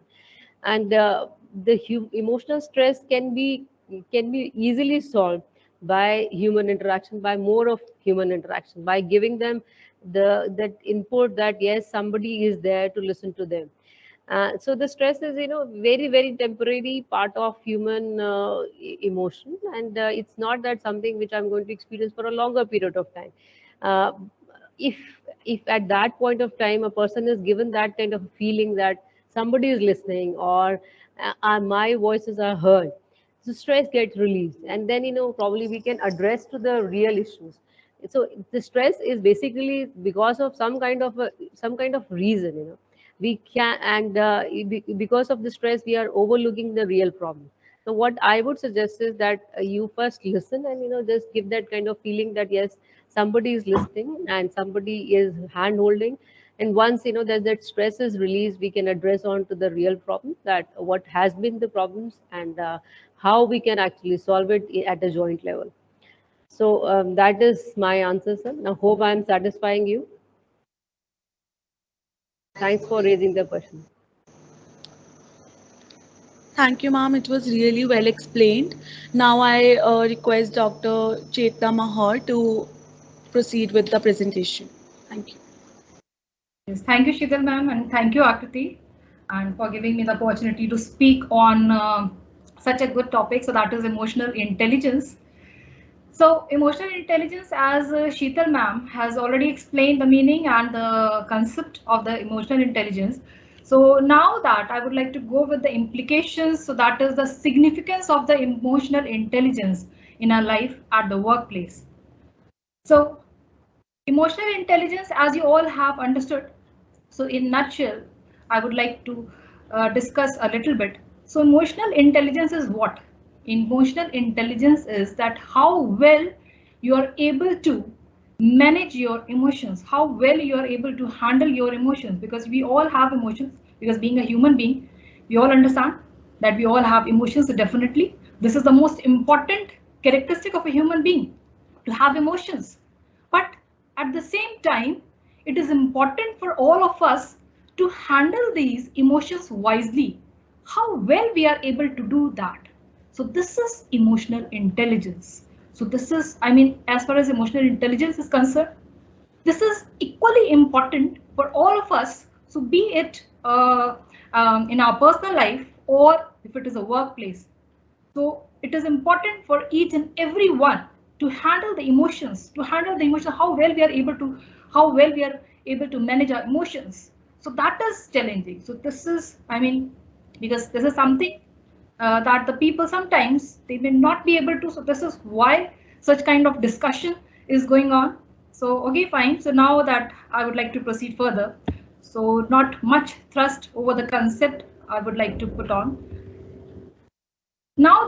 and emotional stress can be easily solved by human interaction, by more of human interaction, by giving them that input that yes, somebody is there to listen to them. So the stress is, very, very temporary part of human emotion, and it's not that something which I'm going to experience for a longer period of time. Uh, if if at that point of time a person is given that kind of feeling that somebody is listening, or my voices are heard, so stress gets released, and then probably we can address to the real issues. So the stress is basically because of some kind of reason, we can, and because of the stress we are overlooking the real problem. So what I would suggest is that you first listen, and just give that kind of feeling that yes, somebody is listening and somebody is hand holding. And once that stress is released, we can address on to the real problem, that what has been the problems, and how we can actually solve it at a joint level. So that is my answer, sir. Now hope I am satisfying you. Thanks for raising the question. Thank you, ma'am. It was really well explained. Now I request Dr. Chetna Mahur to proceed with the presentation. Thank you. Yes, thank you, Sheetal ma'am, and thank you, Akriti, and for giving me the opportunity to speak on such a good topic. So that is emotional intelligence. So emotional intelligence, as Sheetal ma'am has already explained the meaning and the concept of the emotional intelligence. So now that I would like to go with the implications. So that is the significance of the emotional intelligence in our life at the workplace. So emotional intelligence, as you all have understood, so in nutshell, I would like to discuss a little bit. So emotional intelligence is what? Emotional intelligence is that how well you are able to manage your emotions, how well you are able to handle your emotions, because we all have emotions, because being a human being, we all understand that we all have emotions. So definitely this is the most important characteristic of a human being, to have emotions. But at the same time, it is important for all of us to handle these emotions wisely. How well we are able to do that. So this is emotional intelligence. So this is, I mean, as far as emotional intelligence is concerned, this is equally important for all of us. So be it in our personal life or if it is a workplace. So it is important for each and every one to handle the emotions, how well we are able to, manage our emotions. So that is challenging. So this is, I mean, because this is something that the people sometimes they may not be able to. So this is why such kind of discussion is going on. So okay, fine. So now that I would like to proceed further. So not much thrust over the concept I would like to put on. Now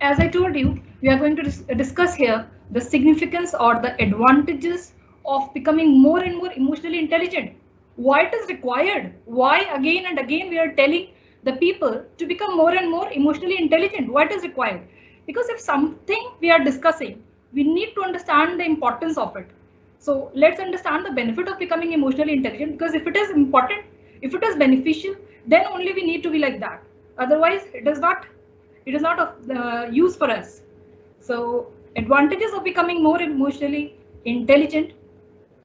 as I told you, we are going to discuss here the significance or the advantages of becoming more and more emotionally intelligent. Why it is required? Why again and again we are telling the people to become more and more emotionally intelligent? Why it is required? Because if something we are discussing, we need to understand the importance of it. So let's understand the benefit of becoming emotionally intelligent, because if it is important, if it is beneficial, then only we need to be like that. Otherwise, it is not of use for us. So advantages of becoming more emotionally intelligent.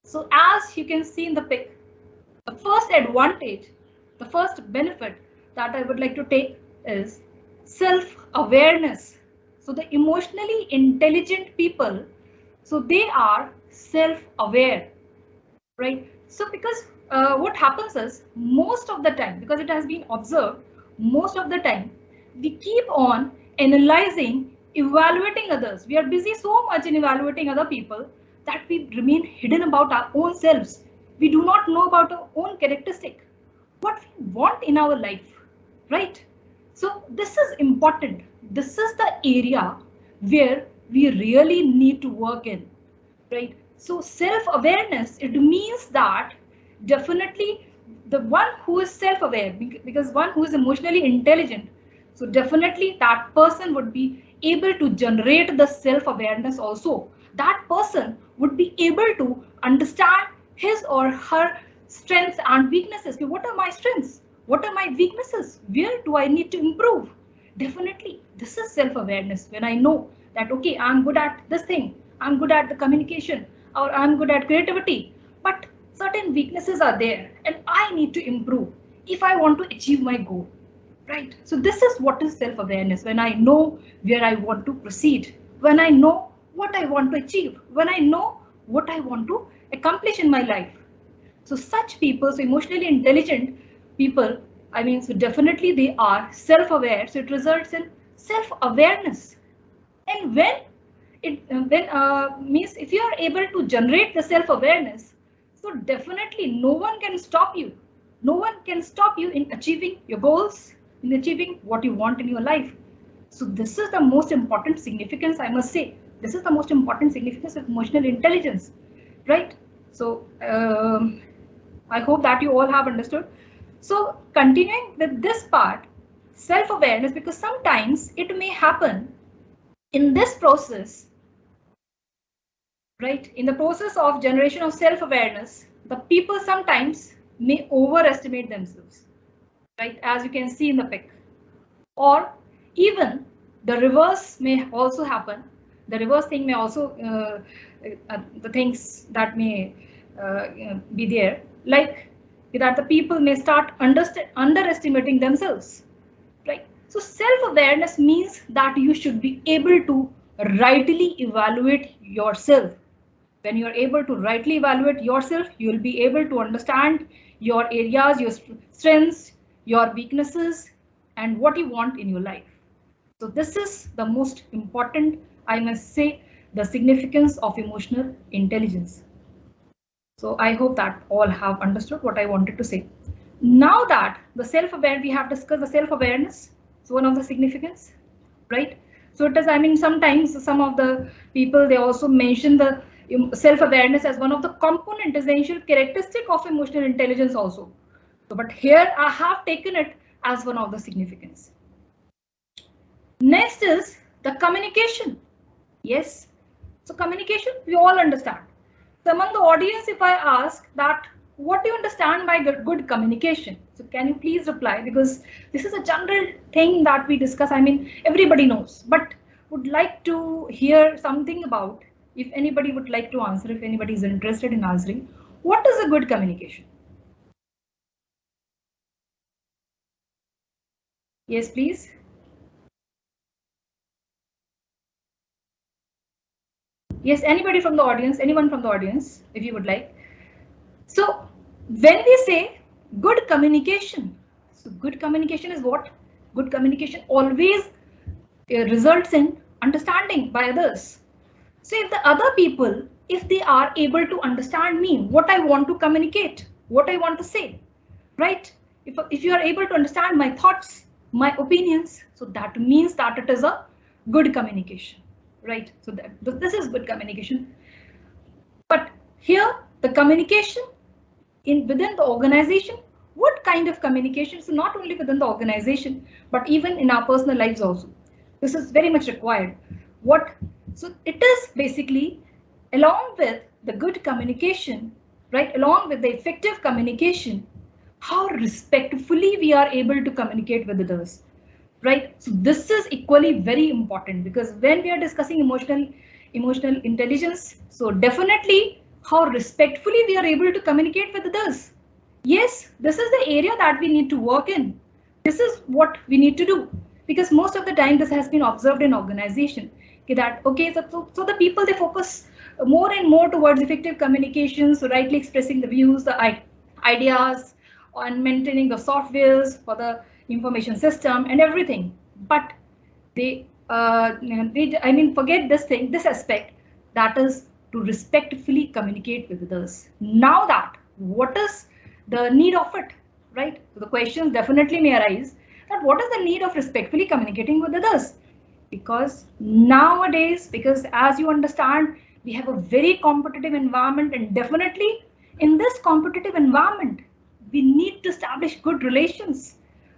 So as you can see in the pic, the first advantage, the first benefit that I would like to take is self-awareness. So the emotionally intelligent people, so they are self-aware, right? So because what happens is, most of the time, because it has been observed, most of the time we keep on analyzing, evaluating others. We are busy so much in evaluating other people that we remain hidden about our own selves. We do not know about our own characteristic, what we want in our life, right? So this is important. This is the area where we really need to work in, right? So self-awareness, it means that definitely the one who is self-aware, because one who is emotionally intelligent, so definitely that person would be able to generate the self-awareness also. That person would be able to understand his or her strengths and weaknesses. Okay, what are my strengths? What are my weaknesses? Where do I need to improve? Definitely, this is self-awareness. When I know that, okay, I'm good at this thing, I'm good at the communication, or I'm good at creativity, but certain weaknesses are there and I need to improve if I want to achieve my goal, right? So this is what is self-awareness. When I know where I want to proceed, when I know what I want to achieve, when I know what I want to accomplish in my life. So such people, so emotionally intelligent people, I mean, so definitely they are self-aware. So it results in self-awareness. And when means if you are able to generate the self-awareness, so definitely no one can stop you. No one can stop you in achieving your goals, in achieving what you want in your life. So this is the most important significance, I must say. This is the most important significance of emotional intelligence, right? So I hope that you all have understood. So continuing with this part, self-awareness, because sometimes it may happen in this process, right? In the process of generation of self-awareness, the people sometimes may overestimate themselves, right? As you can see in the pic. Or even the reverse may also happen. The reverse thing may also, the things that may be there, like that the people may start underestimating themselves, right? So self-awareness means that you should be able to rightly evaluate yourself. When you're able to rightly evaluate yourself, you will be able to understand your areas, your strengths, your weaknesses, and what you want in your life. So this is the most important, I must say, the significance of emotional intelligence. So I hope that all have understood what I wanted to say. Now that the self-aware, we have discussed the self-awareness, so one of the significance, right? So it is, I mean, sometimes some of the people, they also mention the self-awareness as one of the component, essential characteristic of emotional intelligence also. So, but here I have taken it as one of the significance. Next is the communication. Yes. So communication, we all understand. So among the audience, if I ask that, what do you understand by good communication? So can you please reply? Because this is a general thing that we discuss. I mean, everybody knows, but would like to hear something about, if anybody would like to answer, if anybody is interested in answering, what is a good communication? Yes, please. Yes, anybody from the audience, anyone from the audience, if you would like. So when we say good communication, so good communication is what? Good communication always results in understanding by others. So if the other people, if they are able to understand me, what I want to communicate, what I want to say, right? If you are able to understand my thoughts, my opinions, so that means that it is a good communication, right? So this is good communication. But here the communication within the organization, what kind of communication? So not only within the organization, but even in our personal lives also. This is very much required. So it is basically along with the good communication, right? Along with the effective communication, how respectfully we are able to communicate with others, right? So this is equally very important, because when we are discussing emotional intelligence, so definitely how respectfully we are able to communicate with others. Yes, this is the area that we need to work in. This is what we need to do, because most of the time this has been observed in organization, that okay, so the people, they focus more and more towards effective communication, so rightly expressing the views, the ideas, on maintaining the softwares for the information system and everything. But they I mean, forget this aspect, that is to respectfully communicate with others. Now that, what is the need of it, right? So the questions definitely may arise, that what is the need of respectfully communicating with others? Because nowadays, because as you understand, we have a very competitive environment, and definitely in this competitive environment, we need to establish good relations,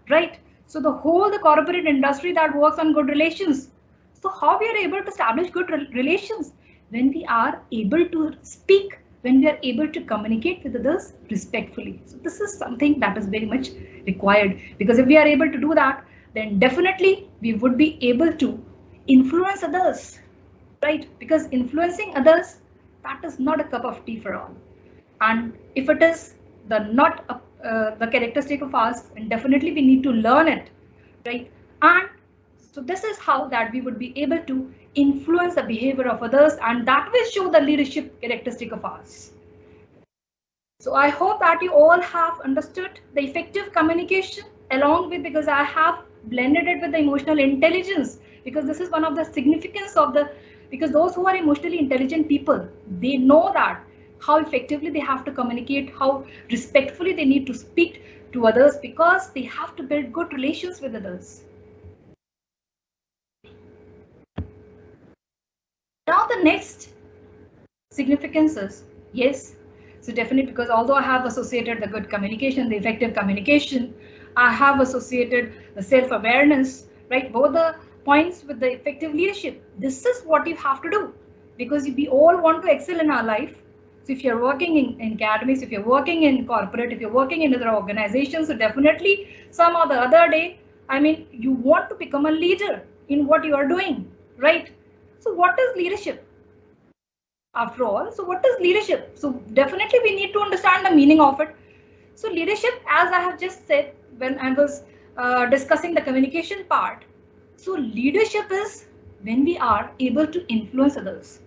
right? So the corporate industry that works on good relations. So how we are able to establish good relations? When we are able to speak, when we are able to communicate with others respectfully. So this is something that is very much required, because if we are able to do that, then definitely we would be able to influence others, right? Because influencing others, that is not a cup of tea for all. And if it is the characteristic of us, and definitely we need to learn it, right? And so this is how that we would be able to influence the behavior of others, and that will show the leadership characteristic of us. So I hope that you all have understood the effective communication, along with, because I have blended it with the emotional intelligence, because this is one of the significance of because those who are emotionally intelligent people, they know that how effectively they have to communicate, how respectfully they need to speak to others, because they have to build good relations with others. Now the next significance is, yes, so definitely, because although I have associated the good communication, the effective communication, I have associated the self-awareness, right? Both the points with the effective leadership. This is what you have to do, because we all want to excel in our life. So if you're working in academics, if you're working in corporate, if you're working in other organizations, so definitely some or the other day, I mean, you want to become a leader in what you are doing, right? So what is leadership? After all, so what is leadership? So definitely we need to understand the meaning of it. So leadership, as I have just said when I was discussing the communication part, so leadership is when we are able to influence others.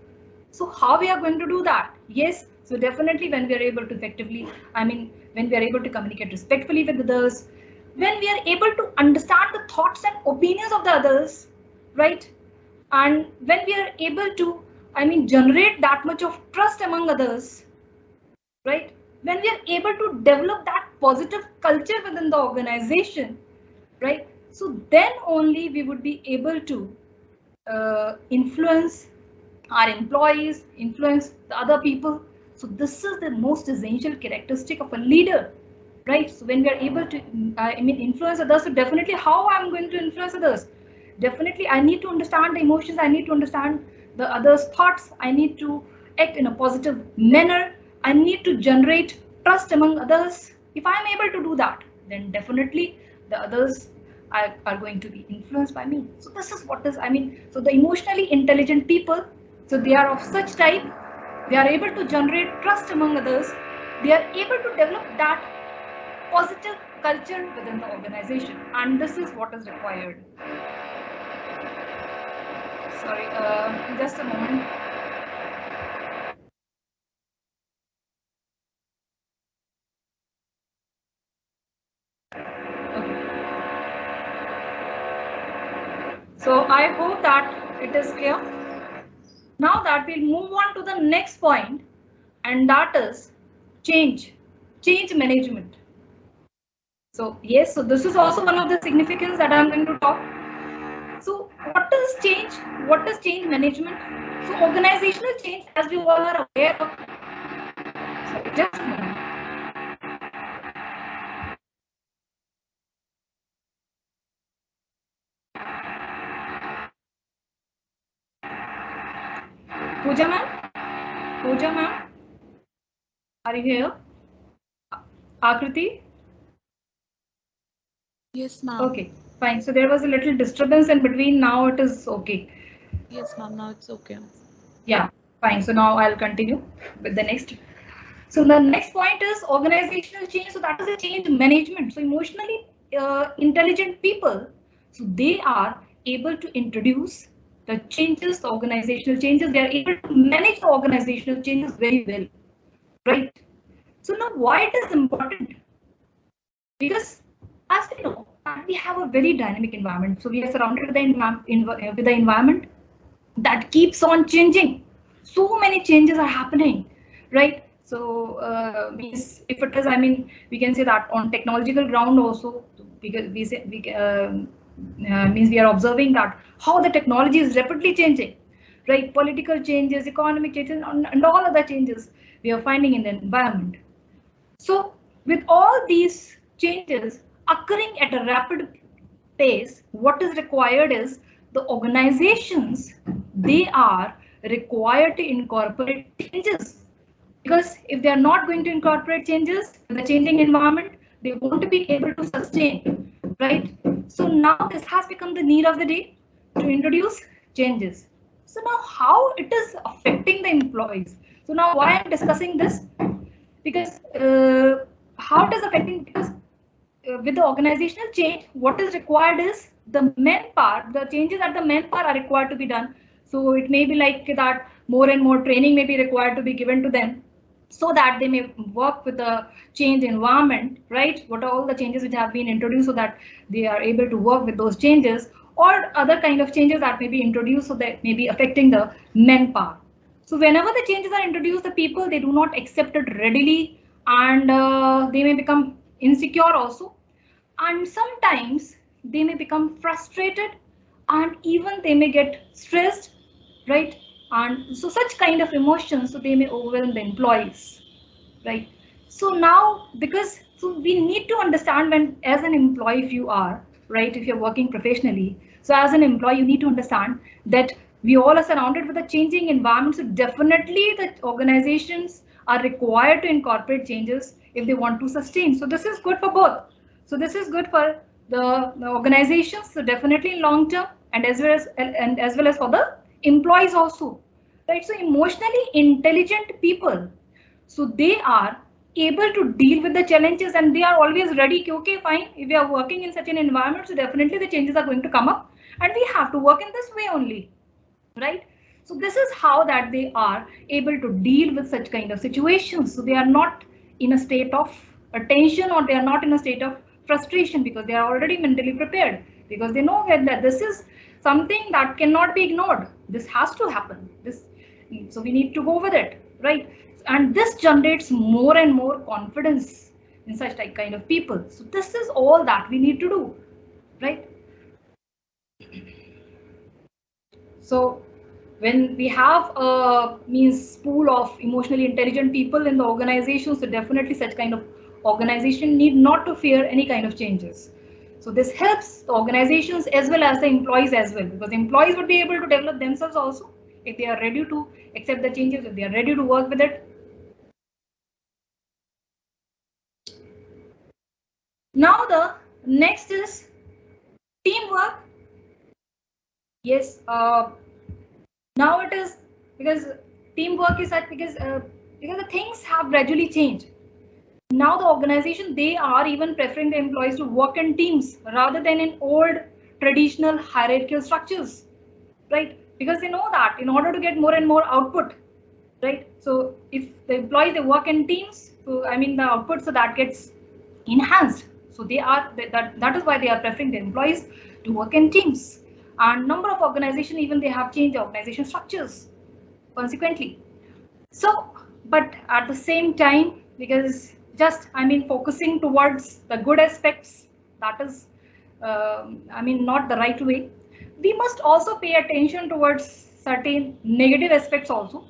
So how we are going to do that? Yes, so definitely when we are able to effectively, I mean, when we are able to communicate respectfully with others, when we are able to understand the thoughts and opinions of the others, right? And when we are able to, I mean, generate that much of trust among others, right? When we are able to develop that positive culture within the organization, right? So then only we would be able to influence our employees, influence the other people. So this is the most essential characteristic of a leader, right? So when we are able to, influence others, so definitely how I'm going to influence others? Definitely, I need to understand the emotions. I need to understand the others' thoughts. I need to act in a positive manner. I need to generate trust among others. If I'm able to do that, then definitely the others are going to be influenced by me. So this is what is, so the emotionally intelligent people, so they are of such type, they are able to generate trust among others. They are able to develop that positive culture within the organization, and this is what is required. Sorry, just a moment. So I hope that it is clear. Now that we'll move on to the next point, and that is change management. So yes, so this is also one of the significance that I'm going to talk. So what is change? What is change management? So organizational change, as we all are aware of. Sorry, just a moment. Pooja ma'am, are you here? Akriti? Yes, ma'am. Okay, fine. So there was a little disturbance in between. Now it is okay. Yes, ma'am. Now it's okay. Yeah, fine. So now I'll continue with the next. So the next point is organizational change. So that is a change management. So emotionally intelligent people, so they are able to introduce the changes, the organizational changes. They are able to manage the organizational changes very well, right? So now why it is important? Because as we know, we have a very dynamic environment. So we are surrounded with the environment that keeps on changing. So many changes are happening, right? So means if it is, we can say that on technological ground also, because we say means we are observing that how the technology is rapidly changing, right? Political changes, economic changes, and all other changes we are finding in the environment. So with all these changes occurring at a rapid pace, what is required is the organizations, they are required to incorporate changes. Because if they are not going to incorporate changes in the changing environment, they won't be able to sustain, right? So now this has become the need of the day to introduce changes. So now how it is affecting the employees. So now why I'm discussing this? Because how it is affecting, because with the organizational change, what is required is the manpower, the changes at the manpower are required to be done. So it may be like that more and more training may be required to be given to them so that they may work with the change environment, right? What are all the changes which have been introduced so that they are able to work with those changes, or other kind of changes that may be introduced so that may be affecting the manpower. So whenever the changes are introduced, the people, they do not accept it readily, and they may become insecure also, and sometimes they may become frustrated, and even they may get stressed, right? And so such kind of emotions, so they may overwhelm the employees, right? So now, because so we need to understand, when as an employee, if you are right, if you're working professionally, so as an employee you need to understand that we all are surrounded with a changing environment. So definitely the organizations are required to incorporate changes if they want to sustain. So this is good for both. So this is good for the organizations, so definitely in long term, and as well as for the employees also, right? So emotionally intelligent people, so they are able to deal with the challenges, and they are always ready. Okay, fine, if we are working in such an environment, so definitely the changes are going to come up, and we have to work in this way only, right? So this is how that they are able to deal with such kind of situations. So they are not in a state of attention, or they are not in a state of frustration, because they are already mentally prepared, because they know that this is something that cannot be ignored. This has to happen. So we need to go with it, right? And this generates more and more confidence in such kind of people. So this is all that we need to do, right? So when we have a pool of emotionally intelligent people in the organization, so definitely such kind of organization need not to fear any kind of changes. So this helps the organizations as well as the employees as well, because employees would be able to develop themselves also if they are ready to accept the changes, if they are ready to work with it. Now the next is teamwork. Yes, now it is because teamwork is that because the things have gradually changed. Now the organization, they are even preferring the employees to work in teams rather than in old traditional hierarchical structures, right? Because they know that in order to get more and more output, right? So if the employees, they work in teams, so I mean the output, so that gets enhanced. So they are that is why they are preferring the employees to work in teams. And number of organizations, even they have changed the organization structures consequently. So, but at the same time, because just focusing towards the good aspects, that is not the right way. We must also pay attention towards certain negative aspects also,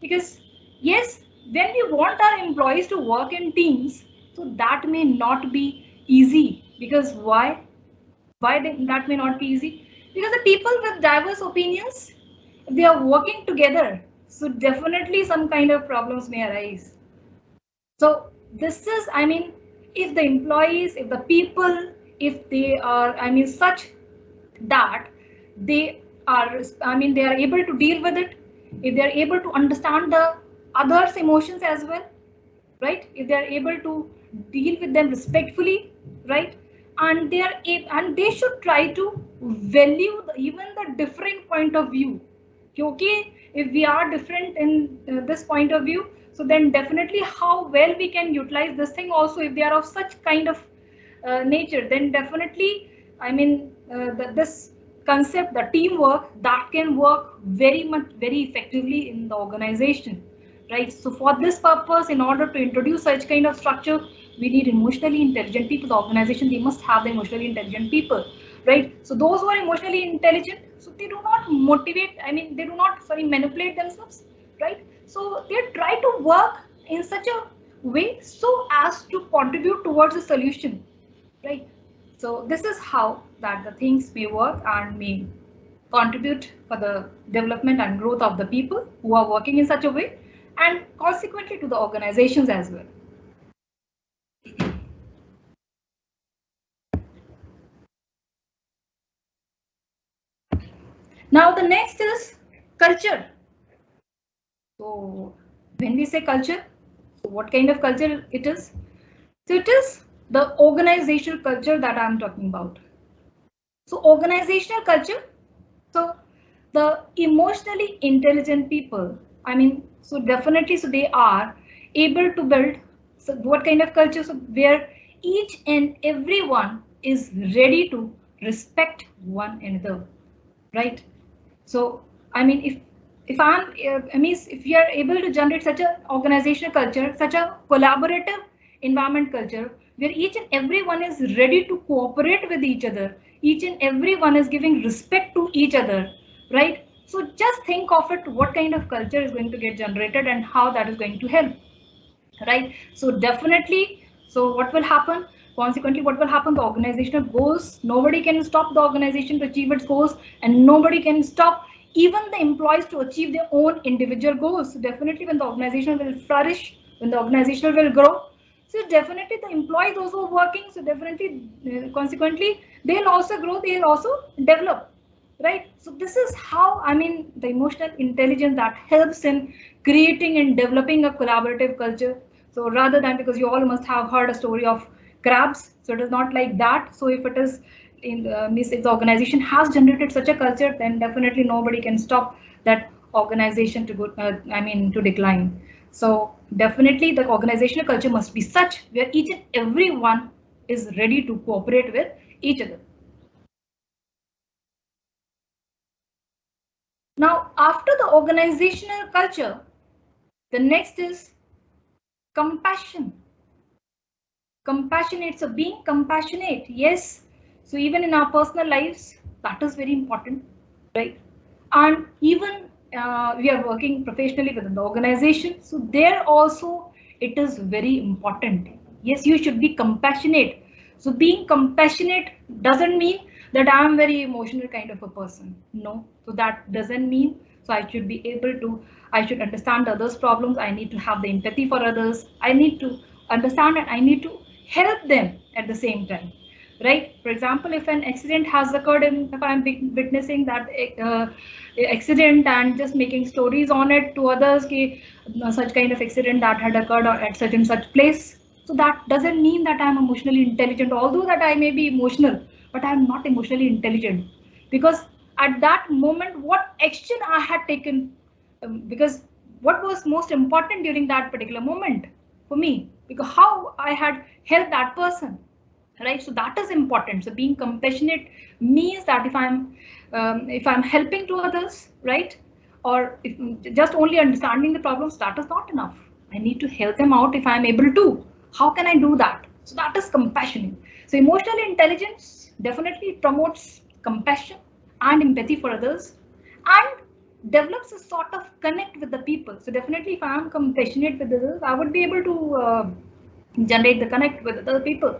because yes, when we want our employees to work in teams, so that may not be easy. Because that may not be easy? Because the people with diverse opinions, if they are working together, so definitely some kind of problems may arise. So this is, if the employees, if the people, if they are, such that they are, they are able to deal with it, if they are able to understand the others' emotions as well, right? If they are able to deal with them respectfully, right? And they should try to value even the differing point of view. Okay, if we are different in this point of view, so then definitely how well we can utilize this thing also, if they are of such kind of nature, then definitely this concept, the teamwork, that can work very effectively in the organization, right? So for this purpose, in order to introduce such kind of structure, we need emotionally intelligent people. The organization, they must have the emotionally intelligent people, right? So those who are emotionally intelligent, so they do not motivate, they do not, manipulate themselves, right? So they try to work in such a way so as to contribute towards a solution, right? So this is how that the things may work and may contribute for the development and growth of the people who are working in such a way, and consequently to the organizations as well. Now the next is culture. So when we say culture, so what kind of culture it is? So it is the organizational culture that I'm talking about. So organizational culture, so the emotionally intelligent people, so definitely, so they are able to build, so what kind of culture? So where each and everyone is ready to respect one another, right? So if we are able to generate such an organizational culture, such a collaborative environment culture, where each and everyone is ready to cooperate with each other, each and everyone is giving respect to each other, right? So just think of it, what kind of culture is going to get generated and how that is going to help, right? So definitely, so what will happen? Consequently, what will happen? The organizational goals, nobody can stop the organization to achieve its goals, and nobody can stop even the employees to achieve their own individual goals. So definitely, when the organization will flourish, when the organization will grow, so definitely the employees, those who are working, so definitely, consequently, they'll also grow, they'll also develop, right? So this is how, the emotional intelligence that helps in creating and developing a collaborative culture. So rather than, because you all must have heard a story of crabs, so it is not like that. So if it is if the organization has generated such a culture, then definitely nobody can stop that organization to go, to decline. So definitely the organizational culture must be such where each and everyone is ready to cooperate with each other. Now, after the organizational culture, the next is compassion. Compassionate, so being compassionate, yes. So even in our personal lives, that is very important, right? And even we are working professionally within the organization, so there also it is very important. Yes, you should be compassionate. So being compassionate doesn't mean that I am very emotional kind of a person. No, so that doesn't mean. So I should be able to, I should understand others' problems. I need to have the empathy for others. I need to understand and I need to help them at the same time. Right? For example, if an accident has occurred and if I'm witnessing that accident and just making stories on it to others, such kind of accident that had occurred at such and such place. So that doesn't mean that I'm emotionally intelligent, although that I may be emotional, but I'm not emotionally intelligent, because at that moment, what action I had taken, because what was most important during that particular moment for me, because how I had helped that person, right? So that is important. So being compassionate means that if I'm helping to others, right, or if just only understanding the problems, that is not enough. I need to help them out if I'm able to. How can I do that? So that is compassionate. So emotional intelligence definitely promotes compassion and empathy for others and develops a sort of connect with the people. So definitely if I am compassionate with others, I would be able to generate the connect with other people,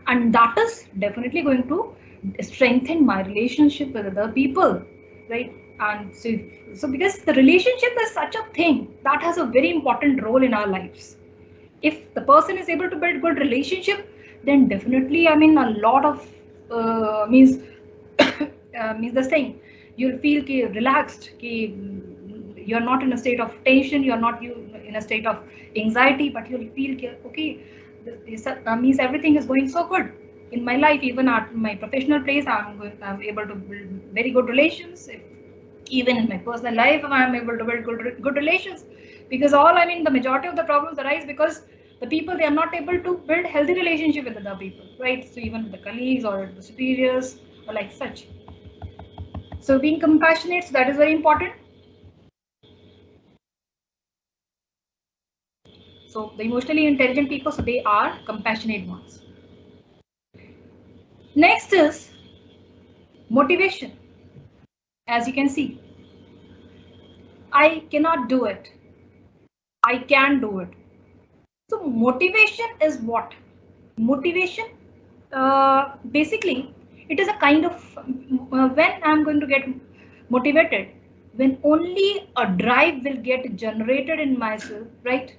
and that is definitely going to strengthen my relationship with other people, right? And so because the relationship is such a thing that has a very important role in our lives. If the person is able to build good relationship, then definitely, I mean, a lot of means means the same, you'll feel relaxed, you're not in a state of tension, you're not in a state of anxiety, but you'll feel okay, this means everything is going so good in my life. Even at my professional place, I'm able to build very good relations. Even in my personal life, I'm able to build good relations, because all, I mean, the majority of the problems arise because the people, they are not able to build healthy relationship with other people, right? So even with the colleagues or the superiors or like such. So being compassionate, so that is very important. So the emotionally intelligent people, so they are compassionate ones. Next is motivation. As you can see, I cannot do it, I can do it. So motivation is what? Motivation, basically, it is a kind of when I'm going to get motivated, when only a drive will get generated in myself, right?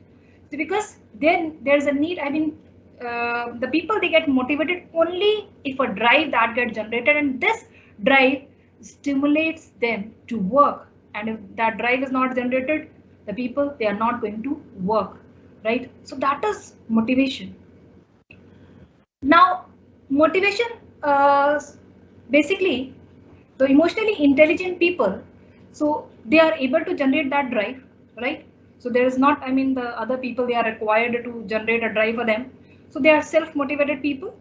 So because then there's a need, I mean, the people, they get motivated only if a drive that gets generated, and this drive stimulates them to work. And if that drive is not generated, the people, they are not going to work, right? So that is motivation. Now, motivation, basically, the emotionally intelligent people, so they are able to generate that drive, right? So there is not, I mean, the other people, they are required to generate a drive for them. So they are self-motivated people,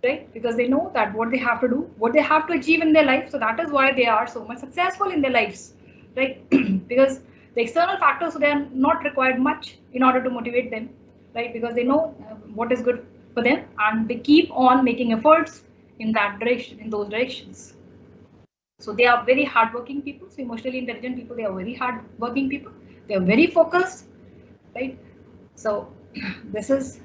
right? Because they know that what they have to do, what they have to achieve in their life. So that is why they are so much successful in their lives, right? Because the external factors, so they are not required much in order to motivate them, right? Because they know what is good for them, and they keep on making efforts in that direction, in those directions. So they are very hardworking people. So emotionally intelligent people, they are very hardworking people. They are very focused, right? So this is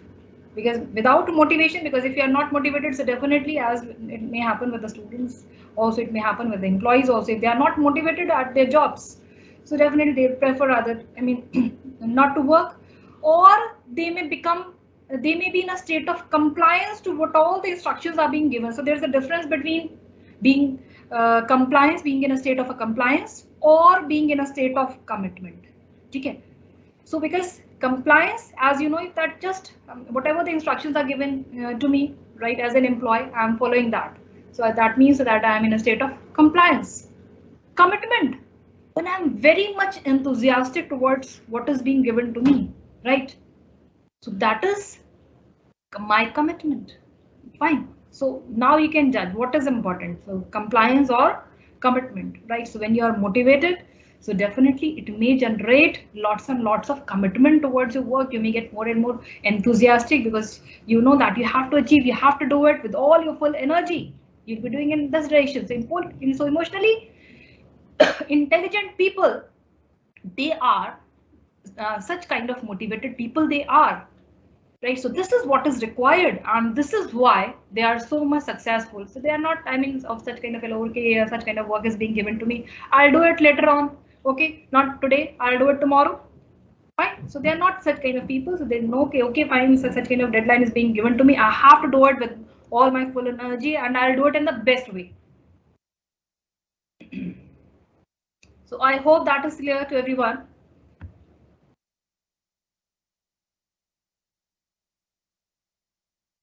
because without motivation, because if you are not motivated, so definitely, as it may happen with the students, also it may happen with the employees also, if they are not motivated at their jobs, so definitely they prefer other, I mean, not to work, or they may become, they may be in a state of compliance to what all the instructions are being given. So there's a difference between being compliance, being in a state of a compliance, or being in a state of commitment. Okay. So because compliance, as you know, if that just whatever the instructions are given to me, right, as an employee, I'm following that. So that means that I'm in a state of compliance. Commitment, when I'm very much enthusiastic towards what is being given to me, right? So that is my commitment. Fine. So now you can judge what is important. So compliance or commitment, right? So when you are motivated, so definitely it may generate lots and lots of commitment towards your work. You may get more and more enthusiastic because you know that you have to achieve, you have to do it with all your full energy. You'll be doing in this direction. So important. So emotionally intelligent people, they are such kind of motivated people they are, right? So this is what is required, and this is why they are so much successful. So they are not, I mean, of such kind of, okay, such kind of work is being given to me, I'll do it later on, okay, not today, I'll do it tomorrow. Fine. So they are not such kind of people. So they know, okay, fine, so such kind of deadline is being given to me, I have to do it with all my full energy, and I'll do it in the best way. So I hope that is clear to everyone.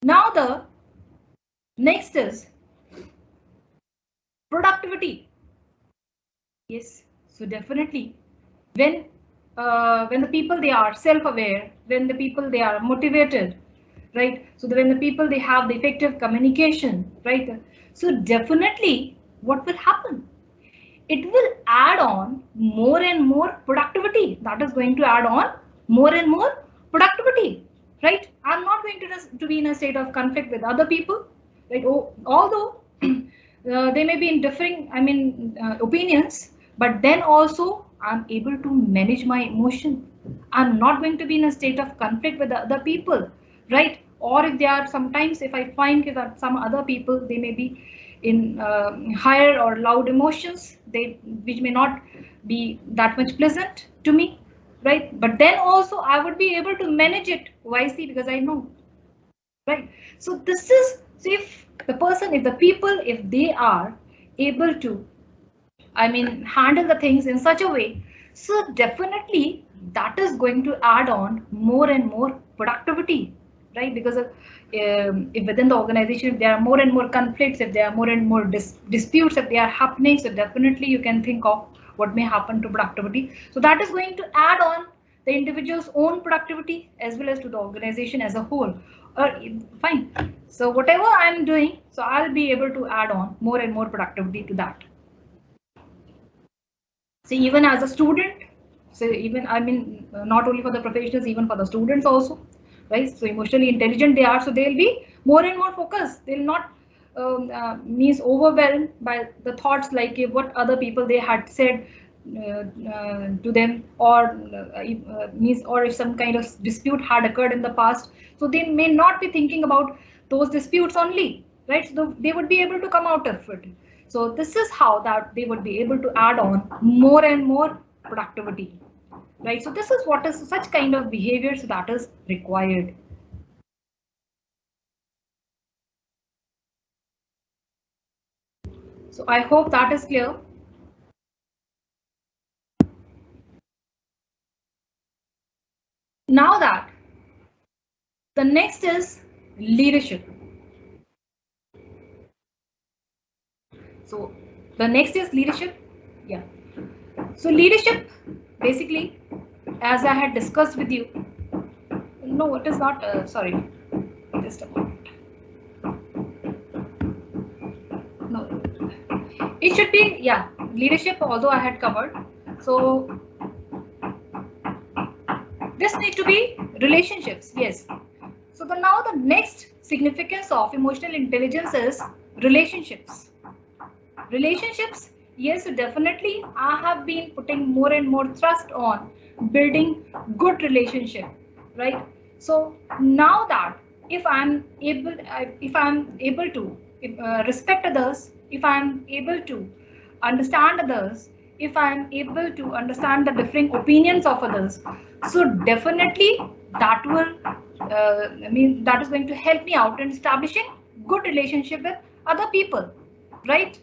Now the next is productivity. Yes, so definitely when the people, they are self-aware, when the people, they are motivated, right? So when the people, they have the effective communication, right? So definitely what will happen? It will add on more and more productivity. That is going to add on more and more productivity, right? I'm not going to be in a state of conflict with other people, right? Although they may be in differing, I mean, opinions, but then also I'm able to manage my emotion. I'm not going to be in a state of conflict with the other people, right? Or if they are, sometimes if I find that some other people, they may be in higher or loud emotions, which may not be that much pleasant to me, right? But then also I would be able to manage it wisely because I know, right? So this is, so if the person, if the people, if they are able to, I mean, handle the things in such a way, so definitely that is going to add on more and more productivity, right? Because if within the organization, if there are more and more conflicts, if there are more and more disputes, if they are happening, so definitely you can think of what may happen to productivity. So that is going to add on the individual's own productivity as well as to the organization as a whole. Fine. So whatever I'm doing, so I'll be able to add on more and more productivity to that. See, even as a student, so even, I mean, not only for the professionals, even for the students also, right? So emotionally intelligent they are, so they'll be more and more focused. They'll not means overwhelmed by the thoughts like what other people they had said to them, or means, or if some kind of dispute had occurred in the past, so they may not be thinking about those disputes only, right? So they would be able to come out of it. So this is how that they would be able to add on more and more productivity, right? So this is what is such kind of behaviors that is required. So I hope that is clear. Now that the next is leadership. So the next is leadership. Yeah. So leadership, basically, as I had discussed with you. No, it is not. Sorry, just a moment. No, it should be, yeah, leadership. Although I had covered. So this need to be relationships. Yes. So now the next significance of emotional intelligence is relationships. Relationships, yes, definitely I have been putting more and more thrust on building good relationship, right? So now that if I'm able to respect others, if I'm able to understand others, if I'm able to understand the differing opinions of others, so definitely that will I mean, that is going to help me out in establishing good relationship with other people, right?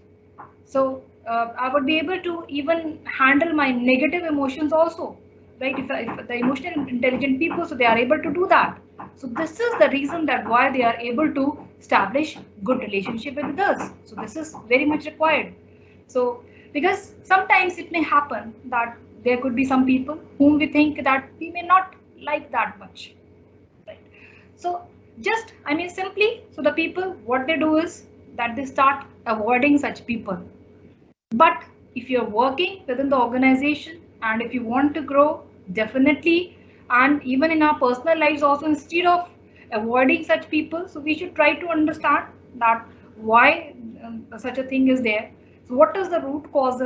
So I would be able to even handle my negative emotions also, right? If the emotional intelligent people, so they are able to do that. So this is the reason that why they are able to establish good relationship with others. So this is very much required. So because sometimes it may happen that there could be some people whom we think that we may not like that much, right? So just, I mean, simply, so the people, what they do is that they start avoiding such people. But if you're working within the organization and if you want to grow, definitely, and even in our personal lives also, instead of avoiding such people, so we should try to understand that why such a thing is there. So what is the root cause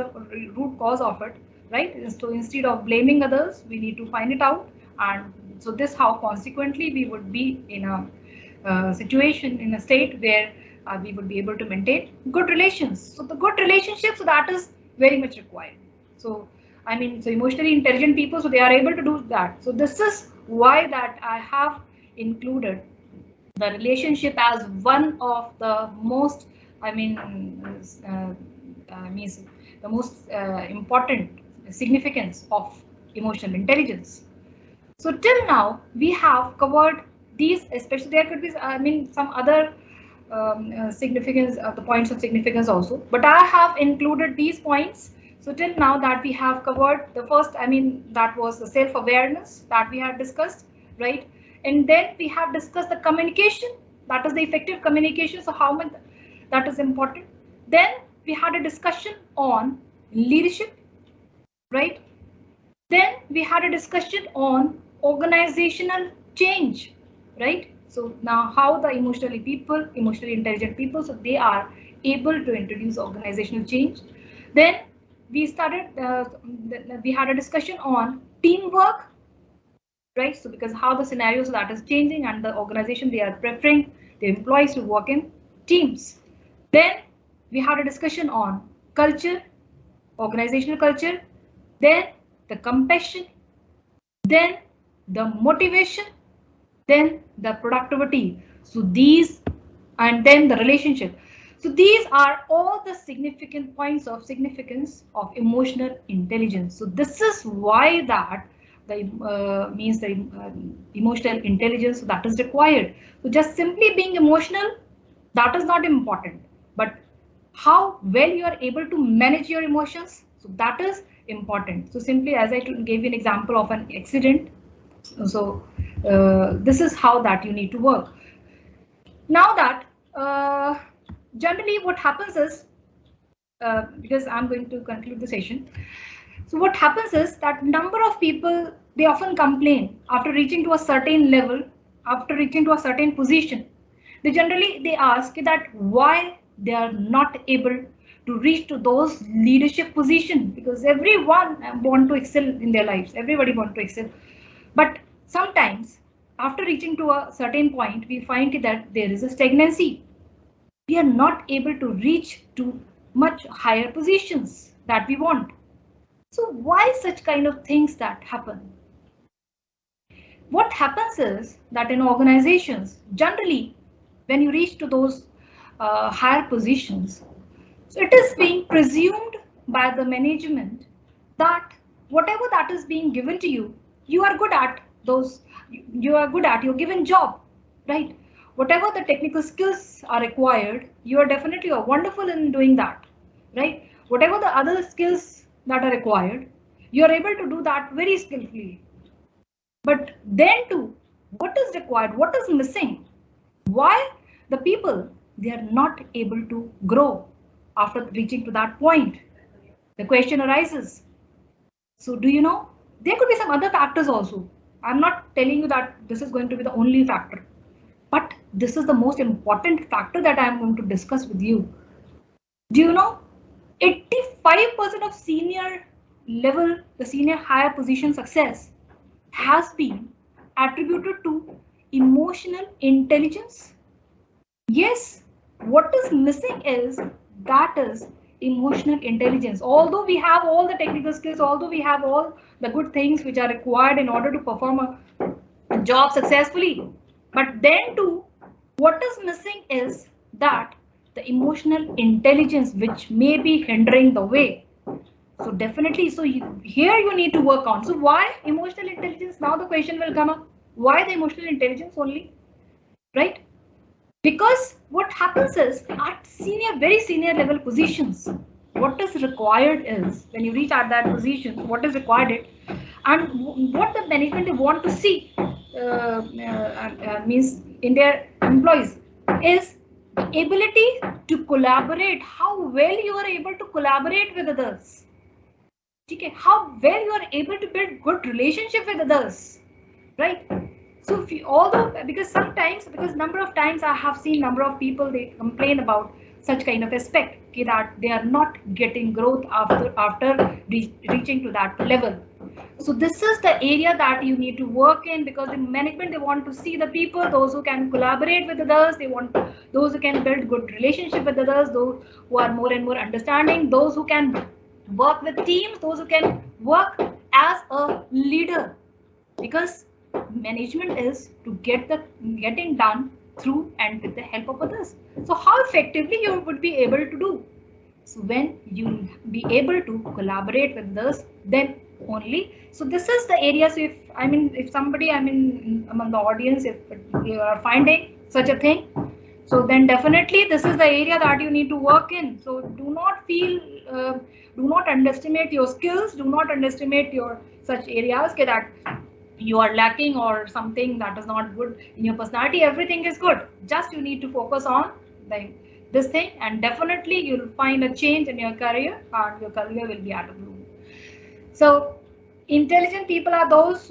of it, right? So instead of blaming others, we need to find it out, and so this how consequently we would be in a situation, in a state where we would be able to maintain good relations. So the good relationships, so that is very much required. So I mean, so emotionally intelligent people, so they are able to do that. So this is why that I have included the relationship as one of the most, I mean, means the most important significance of emotional intelligence. So till now we have covered these, especially there could be, I mean, some other significance, the points of significance also, but I have included these points. So till now that we have covered the first, I mean, that was the self-awareness that we have discussed, right? And then we have discussed the communication, that is the effective communication, so how much that is important. Then we had a discussion on leadership, right? Then we had a discussion on organizational change, right? So now how the emotionally intelligent people, so they are able to introduce organizational change. Then we we had a discussion on teamwork, right? So because how the scenarios that is changing and the organization, they are preferring the employees to work in teams. Then we had a discussion on culture, organizational culture, then the compassion, then the motivation, then the productivity. So these, and then the relationship. So these are all the significant points of significance of emotional intelligence. So this is why that the means the emotional intelligence that is required. So just simply being emotional, that is not important, but how well you are able to manage your emotions, so that is important. So simply as I gave you an example of an accident, so this is how that you need to work. Now that generally what happens is, because I'm going to conclude the session, so what happens is that number of people, they often complain after reaching to a certain level, after reaching to a certain position, they ask that why they are not able to reach to those leadership position, because everyone want to excel in their lives, everybody want to excel, but sometimes after reaching to a certain point we find that there is a stagnancy, we are not able to reach to much higher positions that we want. So why such kind of things that happen? What happens is that in organizations, generally, when you reach to those higher positions, so it is being presumed by the management that whatever that is being given to you, you are good at those, you are good at your given job, right? Whatever the technical skills are required, you are definitely wonderful in doing that, right? Whatever the other skills that are required, you are able to do that very skillfully. But then too, what is required? What is missing? Why the people, they are not able to grow after reaching to that point? The question arises. So do you know? There could be some other factors also. I'm not telling you that this is going to be the only factor, but this is the most important factor that I'm going to discuss with you. Do you know? 85% of senior level, the senior higher position success has been attributed to emotional intelligence. Yes, what is missing is that is emotional intelligence. Although we have all the technical skills, although we have all the good things which are required in order to perform a job successfully, but then too, what is missing is that the emotional intelligence which may be hindering the way. So definitely, so here you need to work on. So why emotional intelligence? Now the question will come up. Why the emotional intelligence only, right? Because what happens is at very senior level positions, what is required is when you reach at that position, what is required it, and what the management want to see means in their employees is the ability to collaborate, how well you are able to collaborate with others. Okay, how well you are able to build good relationship with others, right? So if you, although because number of times I have seen number of people, they complain about such kind of aspect. that they are not getting growth after reaching to that level. So this is the area that you need to work in, because in management they want to see the people, those who can collaborate with others, they want those who can build good relationship with others, those who are more and more understanding, those who can work with teams, those who can work as a leader, because management is to getting done through and with the help of others. So how effectively you would be able to do? So when you be able to collaborate with others, then only. So this is the area. So if somebody among the audience, if you are finding such a thing, so then definitely this is the area that you need to work in. So do not underestimate your skills, do not underestimate your such areas that you are lacking or something that is not good in your personality. Everything is good, just you need to focus on this thing, and definitely you'll find a change in your career, and your career will be out of bloom. So intelligent people are those.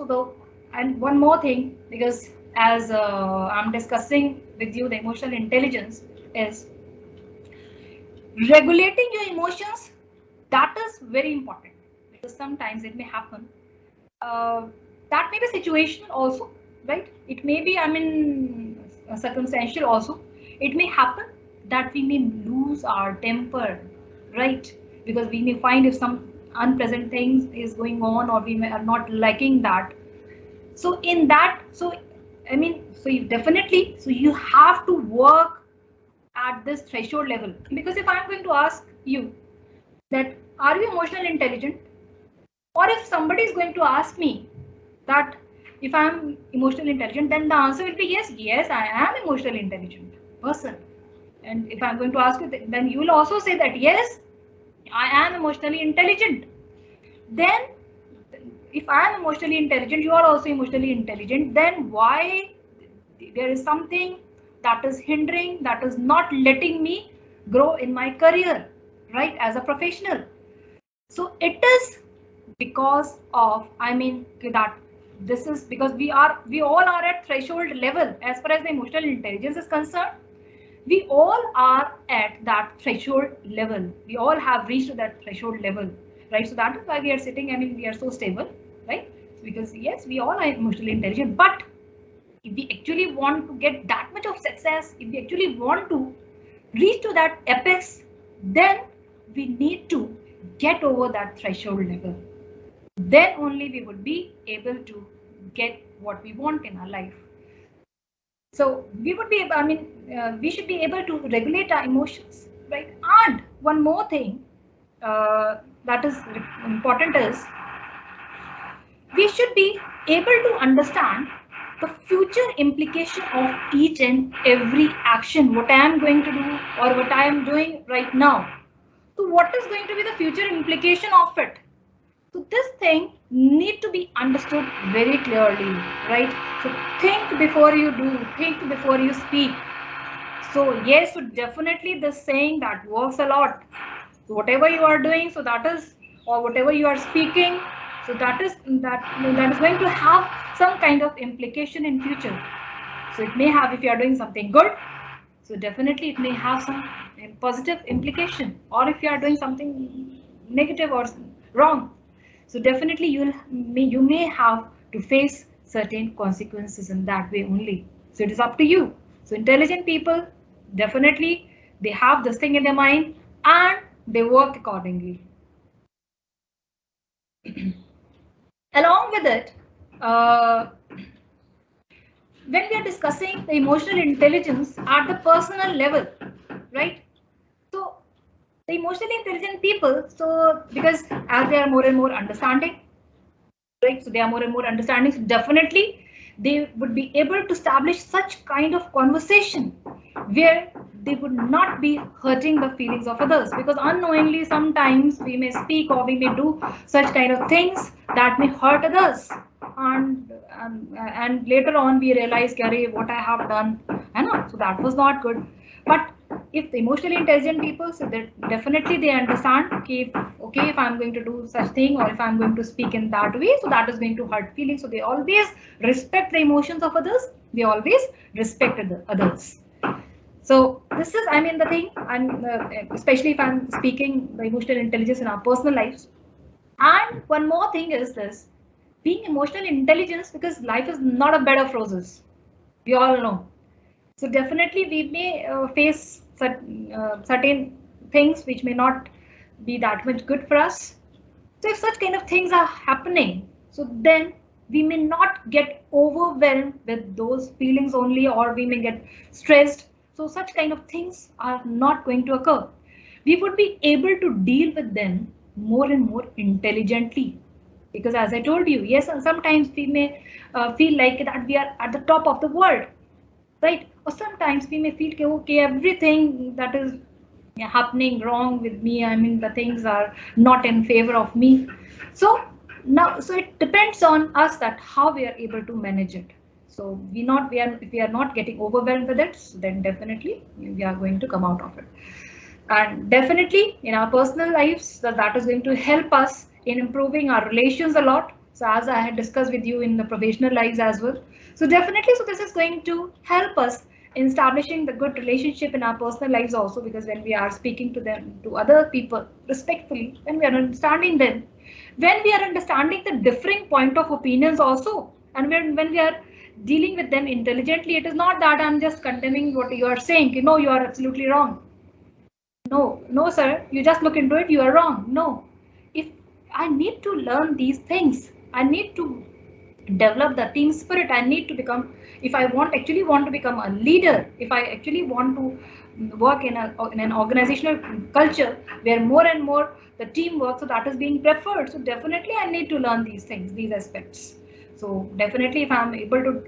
And one more thing, because as I'm discussing with you, the emotional intelligence is regulating your emotions. That is very important, because sometimes it may happen. That may be situational also, right? It may be circumstantial also. It may happen that we may lose our temper, right? Because we may find if some unpleasant things is going on, or we are not liking that. So in that, so you have to work at this threshold level. Because if I'm going to ask you that, are you emotionally intelligent? Or if somebody is going to ask me that if I'm emotionally intelligent, then the answer will be yes, I am emotionally intelligent person. And if I'm going to ask you, then you will also say that yes, I am emotionally intelligent. Then if I am emotionally intelligent, you are also emotionally intelligent, then why there is something that is hindering, that is not letting me grow in my career, right, as a professional. So it is because of, that this is because we all are at threshold level as far as the emotional intelligence is concerned. We all are at that threshold level. We all have reached that threshold level, right? So that is why we are sitting, we are so stable, right? Because yes, we all are emotionally intelligent, but if we actually want to get that much of success, if we actually want to reach to that apex, then we need to get over that threshold level. Then only we would be able to get what we want in our life. So we would be, we should be able to regulate our emotions, right? And one more thing that is important is we should be able to understand the future implication of each and every action, what I am going to do or what I am doing right now. So what is going to be the future implication of it? So this thing need to be understood very clearly, right? So think before you do, think before you speak. So yes, so definitely this saying that works a lot. So whatever you are doing, so that is, or whatever you are speaking, so that is going to have some kind of implication in future. So it may have, if you are doing something good, so definitely it may have some positive implication, or if you are doing something negative or wrong, so definitely you may have to face certain consequences in that way only. So it is up to you. So intelligent people, definitely they have this thing in their mind and they work accordingly. Along with it, when we are discussing the emotional intelligence at the personal level, right? So the emotionally intelligent people, so because as they are more and more understanding, right? So they are more and more understanding. So definitely they would be able to establish such kind of conversation where they would not be hurting the feelings of others, because unknowingly sometimes we may speak or we may do such kind of things that may hurt others, and later on we realize, Gary, what I have done, so that was not good. But if the emotionally intelligent people, so that definitely they understand, okay, if I'm going to do such thing, or if I'm going to speak in that way, so that is going to hurt feelings. So they always respect the emotions of others. They always respect others. So this is, I mean, the thing, and especially if I'm speaking the emotional intelligence in our personal lives. And one more thing is this, being emotional intelligence, because life is not a bed of roses. We all know. So definitely we may face certain things which may not be that much good for us. So if such kind of things are happening, so then we may not get overwhelmed with those feelings only, or we may get stressed. So such kind of things are not going to occur. We would be able to deal with them more and more intelligently. Because as I told you, yes, and sometimes we may feel like that we are at the top of the world, right? Or sometimes we may feel okay, everything that is happening wrong with me, I mean the things are not in favor of me. So now, so it depends on us that how we are able to manage it. So if we are not getting overwhelmed with it, so then definitely we are going to come out of it. And definitely in our personal lives, that is going to help us in improving our relations a lot. So as I had discussed with you in the professional lives as well. So definitely, so this is going to help us in establishing the good relationship in our personal lives also, because when we are speaking to them, to other people respectfully, when we are understanding them, when we are understanding the differing point of opinions also, and when we are dealing with them intelligently, it is not that I'm just condemning what you are saying, you know, you are absolutely wrong. No, no, sir, you just look into it, you are wrong. No, if I need to learn these things, I need to develop the team spirit. I need to become, if I actually want to become a leader, if I actually want to work in an organizational culture where more and more the teamwork, so that is being preferred. So definitely I need to learn these things, these aspects. So definitely if I'm able to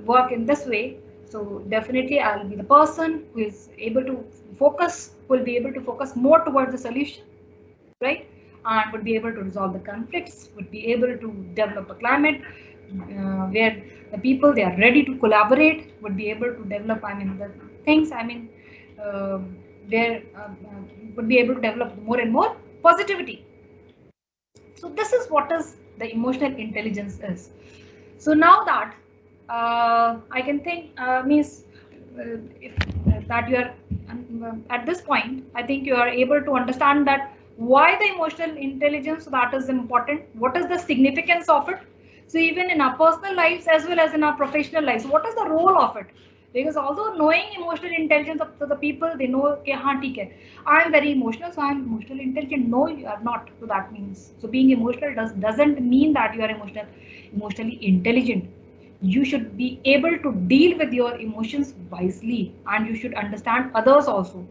work in this way, so definitely I'll be the person who is able to focus, will be able to focus more towards the solution, right? And would be able to resolve the conflicts, would be able to develop a climate where the people, they are ready to collaborate, would be able to develop, I mean, the things, I mean, uh, where would be able to develop more and more positivity. So this is what is the emotional intelligence is. So now that I can think means if that you are at this point, I think you are able to understand that why the emotional intelligence, that is important. What is the significance of it? So even in our personal lives as well as in our professional lives, what is the role of it? Because although knowing emotional intelligence of the people, they know, okay, haan, theek hai, I am very emotional, so I am emotionally intelligent. No, you are not. So that means, so being emotional doesn't mean that you are emotionally intelligent. You should be able to deal with your emotions wisely, and you should understand others also.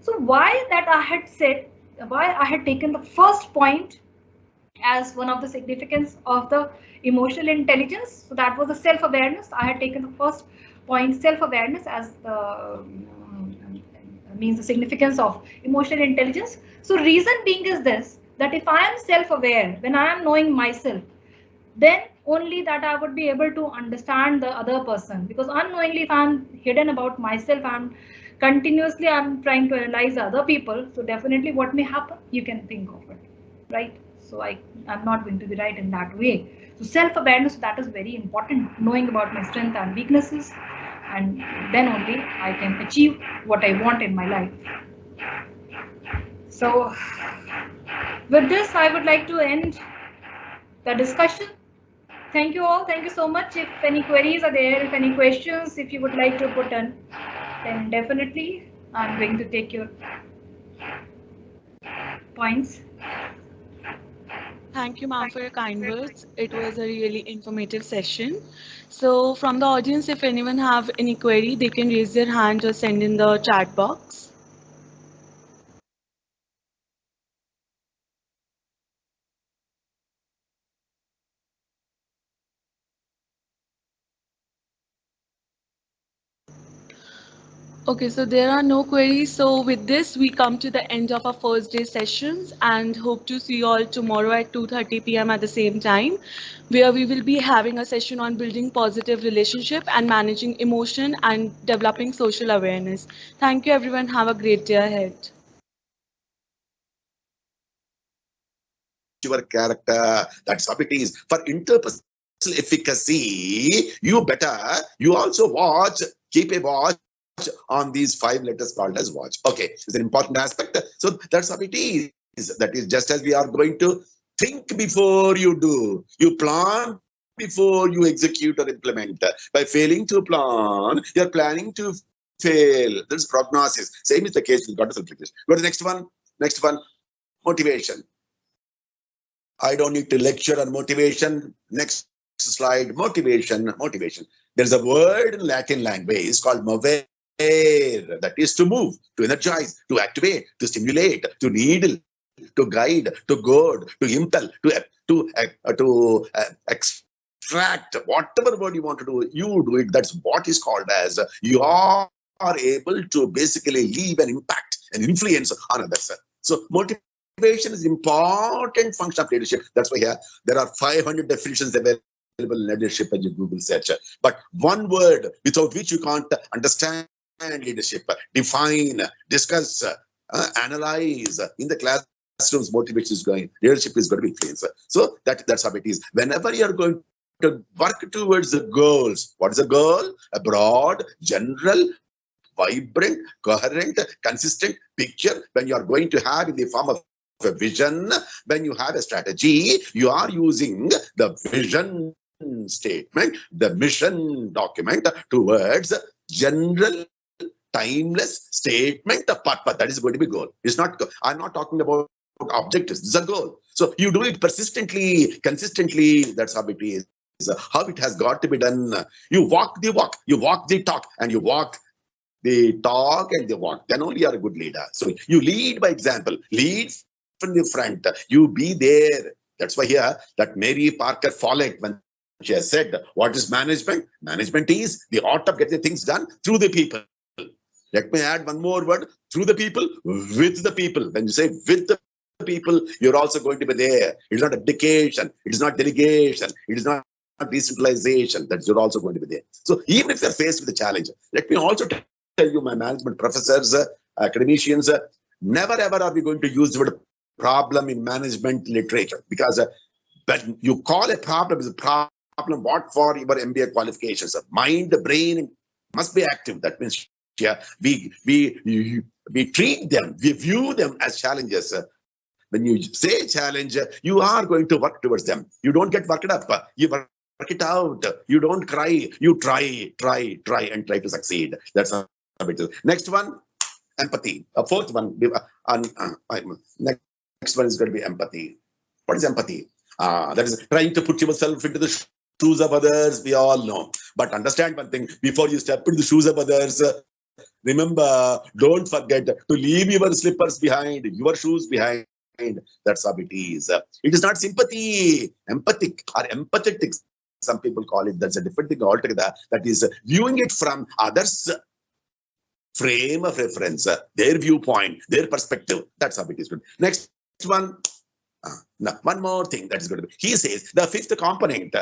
So why that I had said, why I had taken the first point as one of the significance of the emotional intelligence. So that was the self-awareness. I had taken the first point, self-awareness, as the means the significance of emotional intelligence. So reason being is this, that if I am self-aware, when I am knowing myself, then only that I would be able to understand the other person. Because unknowingly, if I'm hidden about myself, I'm trying to analyze other people. So definitely what may happen, you can think of it, right? So I'm not going to be right in that way. So self-awareness, that is very important, knowing about my strengths and weaknesses, and then only I can achieve what I want in my life. So with this, I would like to end the discussion. Thank you all. Thank you so much. If any queries are there, if any questions, if you would like to put in, then definitely I'm going to take your points. Thank you, ma'am, for your kind words. It was a really informative session. So from the audience, if anyone have any query, they can raise their hand or send in the chat box. Okay, so there are no queries. So with this, we come to the end of our first day sessions and hope to see you all tomorrow at 2:30 p.m. at the same time, where we will be having a session on building positive relationship and managing emotion and developing social awareness. Thank you, everyone. Have a great day ahead. Your character, that's how it is. For interpersonal efficacy, you also watch, keep a watch on these 5 letters called as watch. Okay, it's an important aspect. So that's how it is. That is just as we are going to think before you do. You plan before you execute or implement. By failing to plan, you're planning to fail. There's prognosis. Same is the case with goddess application. Go to the next one. Next one, motivation. I don't need to lecture on motivation. Next slide, motivation. Motivation. There's a word in Latin language called movere. That is to move, to energize, to activate, to stimulate, to needle, to guide, to goad, to impel, to extract, whatever word you want to do, you do it. That's what is called as you are able to basically leave an impact, an influence on others. So motivation is important function of leadership. That's why here there are 500 definitions available in leadership as you Google search. But one word without which you can't understand leadership, define, discuss, analyze in the classrooms. Motivation is going, leadership is going to be influence. So that's how it is. Whenever you are going to work towards the goals, what is a goal? A broad, general, vibrant, coherent, consistent picture. When you are going to have in the form of a vision, when you have a strategy, you are using the vision statement, the mission document towards general, timeless statement of purpose. That is going to be goal. It's not. I'm not talking about objectives. This is a goal. So you do it persistently, consistently. That's how it is. How it has got to be done. You walk the walk. You walk the talk, and you walk the talk and the walk. Then only you are a good leader. So you lead by example. Lead from the front. You be there. That's why here that Mary Parker Follett, when she has said, what is management? Management is the art of getting things done through the people. Let me add one more word, through the people, with the people. When you say with the people, you're also going to be there. It's not abdication. It is not delegation. It is not decentralization. That you're also going to be there. So even if you're faced with a challenge, let me also tell you, my management professors, academicians, never ever are we going to use the word problem in management literature, because when you call a problem is a problem, what for your MBA qualifications? Mind, brain must be active. That means we treat them, we view them as challenges. When you say challenge, you are going to work towards them. You don't get worked up. You work it out. You don't cry. You try and try to succeed. That's how it is. Next one, empathy. Fourth one, next one is going to be empathy. What is empathy? That is trying to put yourself into the shoes of others. We all know. But understand one thing, before you step into the shoes of others, remember, don't forget to leave your slippers behind, your shoes behind. That's how it is. It is not sympathy, empathic or empathetic. Some people call it. That's a different thing altogether. That is viewing it from others' frame of reference, their viewpoint, their perspective. That's how it is. Next one. One more thing that is going to be. He says the fifth component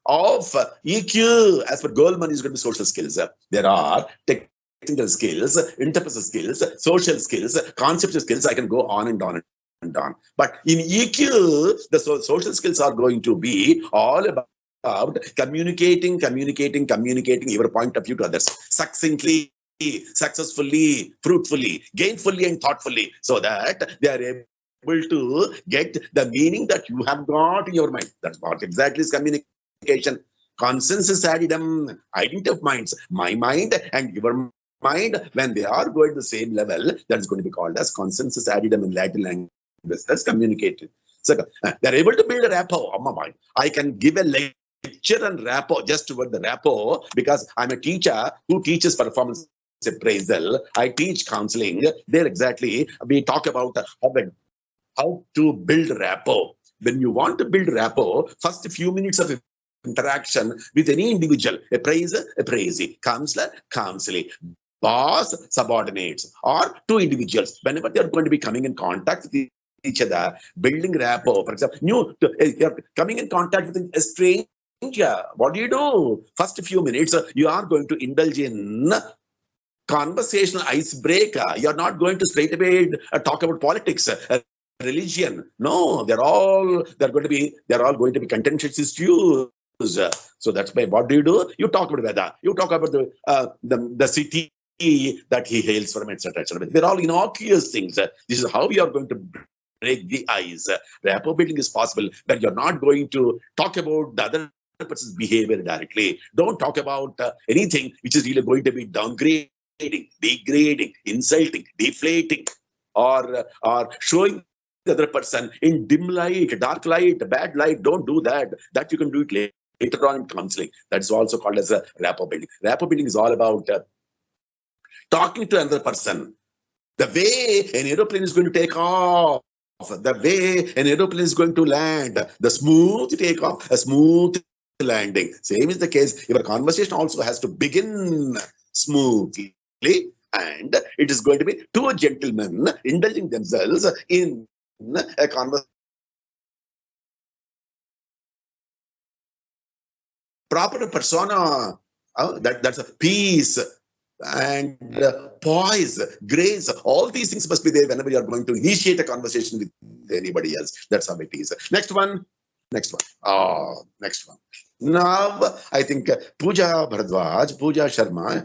of EQ, as per Goldman, is going to be social skills. There are technical skills, interpersonal skills, social skills, conceptual skills. I can go on and on and on. But in EQ, the social skills are going to be all about communicating your point of view to others succinctly, successfully, fruitfully, gainfully, and thoughtfully, so that they are able to get the meaning that you have got in your mind. That's what exactly is communication. Consensus addendum, identity of minds, my mind and your mind, when they are going to the same level, that's going to be called as consensus addendum in Latin language. That's communicated. So they're able to build a rapport. I can give a lecture on rapport, just toward the rapport, because I'm a teacher who teaches performance appraisal. I teach counseling. There exactly, we talk about how to build rapport. When you want to build rapport, first few minutes of interaction with any individual, appraiser, appraisee, counselor, counselee, boss, subordinates, or two individuals, whenever they're going to be coming in contact with each other, building rapport. For example, you're coming in contact with a stranger. What do? First few minutes, you are going to indulge in conversational icebreaker. You're not going to straight away talk about politics, religion. No, they're all going to be contentious issues. So that's why what do? You talk about weather. You talk about the city that he hails from, etc., etc. They're all innocuous things. This is how we are going to break the ice. Rapport building is possible, but you're not going to talk about the other person's behavior directly. Don't talk about anything which is really going to be downgrading, degrading, insulting, deflating, or showing the other person in dim light, dark light, bad light. Don't do that. That you can do it later on in counseling. That's also called as a rapport building. Rapport building is all about talking to another person. The way an aeroplane is going to take off, the way an aeroplane is going to land, the smooth takeoff, a smooth landing. Same is the case. Your conversation also has to begin smoothly, and it is going to be two gentlemen indulging themselves in a conversation. Proper persona, that's a peace and poise, grace. All these things must be there whenever you are going to initiate a conversation with anybody else. That's how it is. Next one. Next one. Now, I think Pooja Sharma,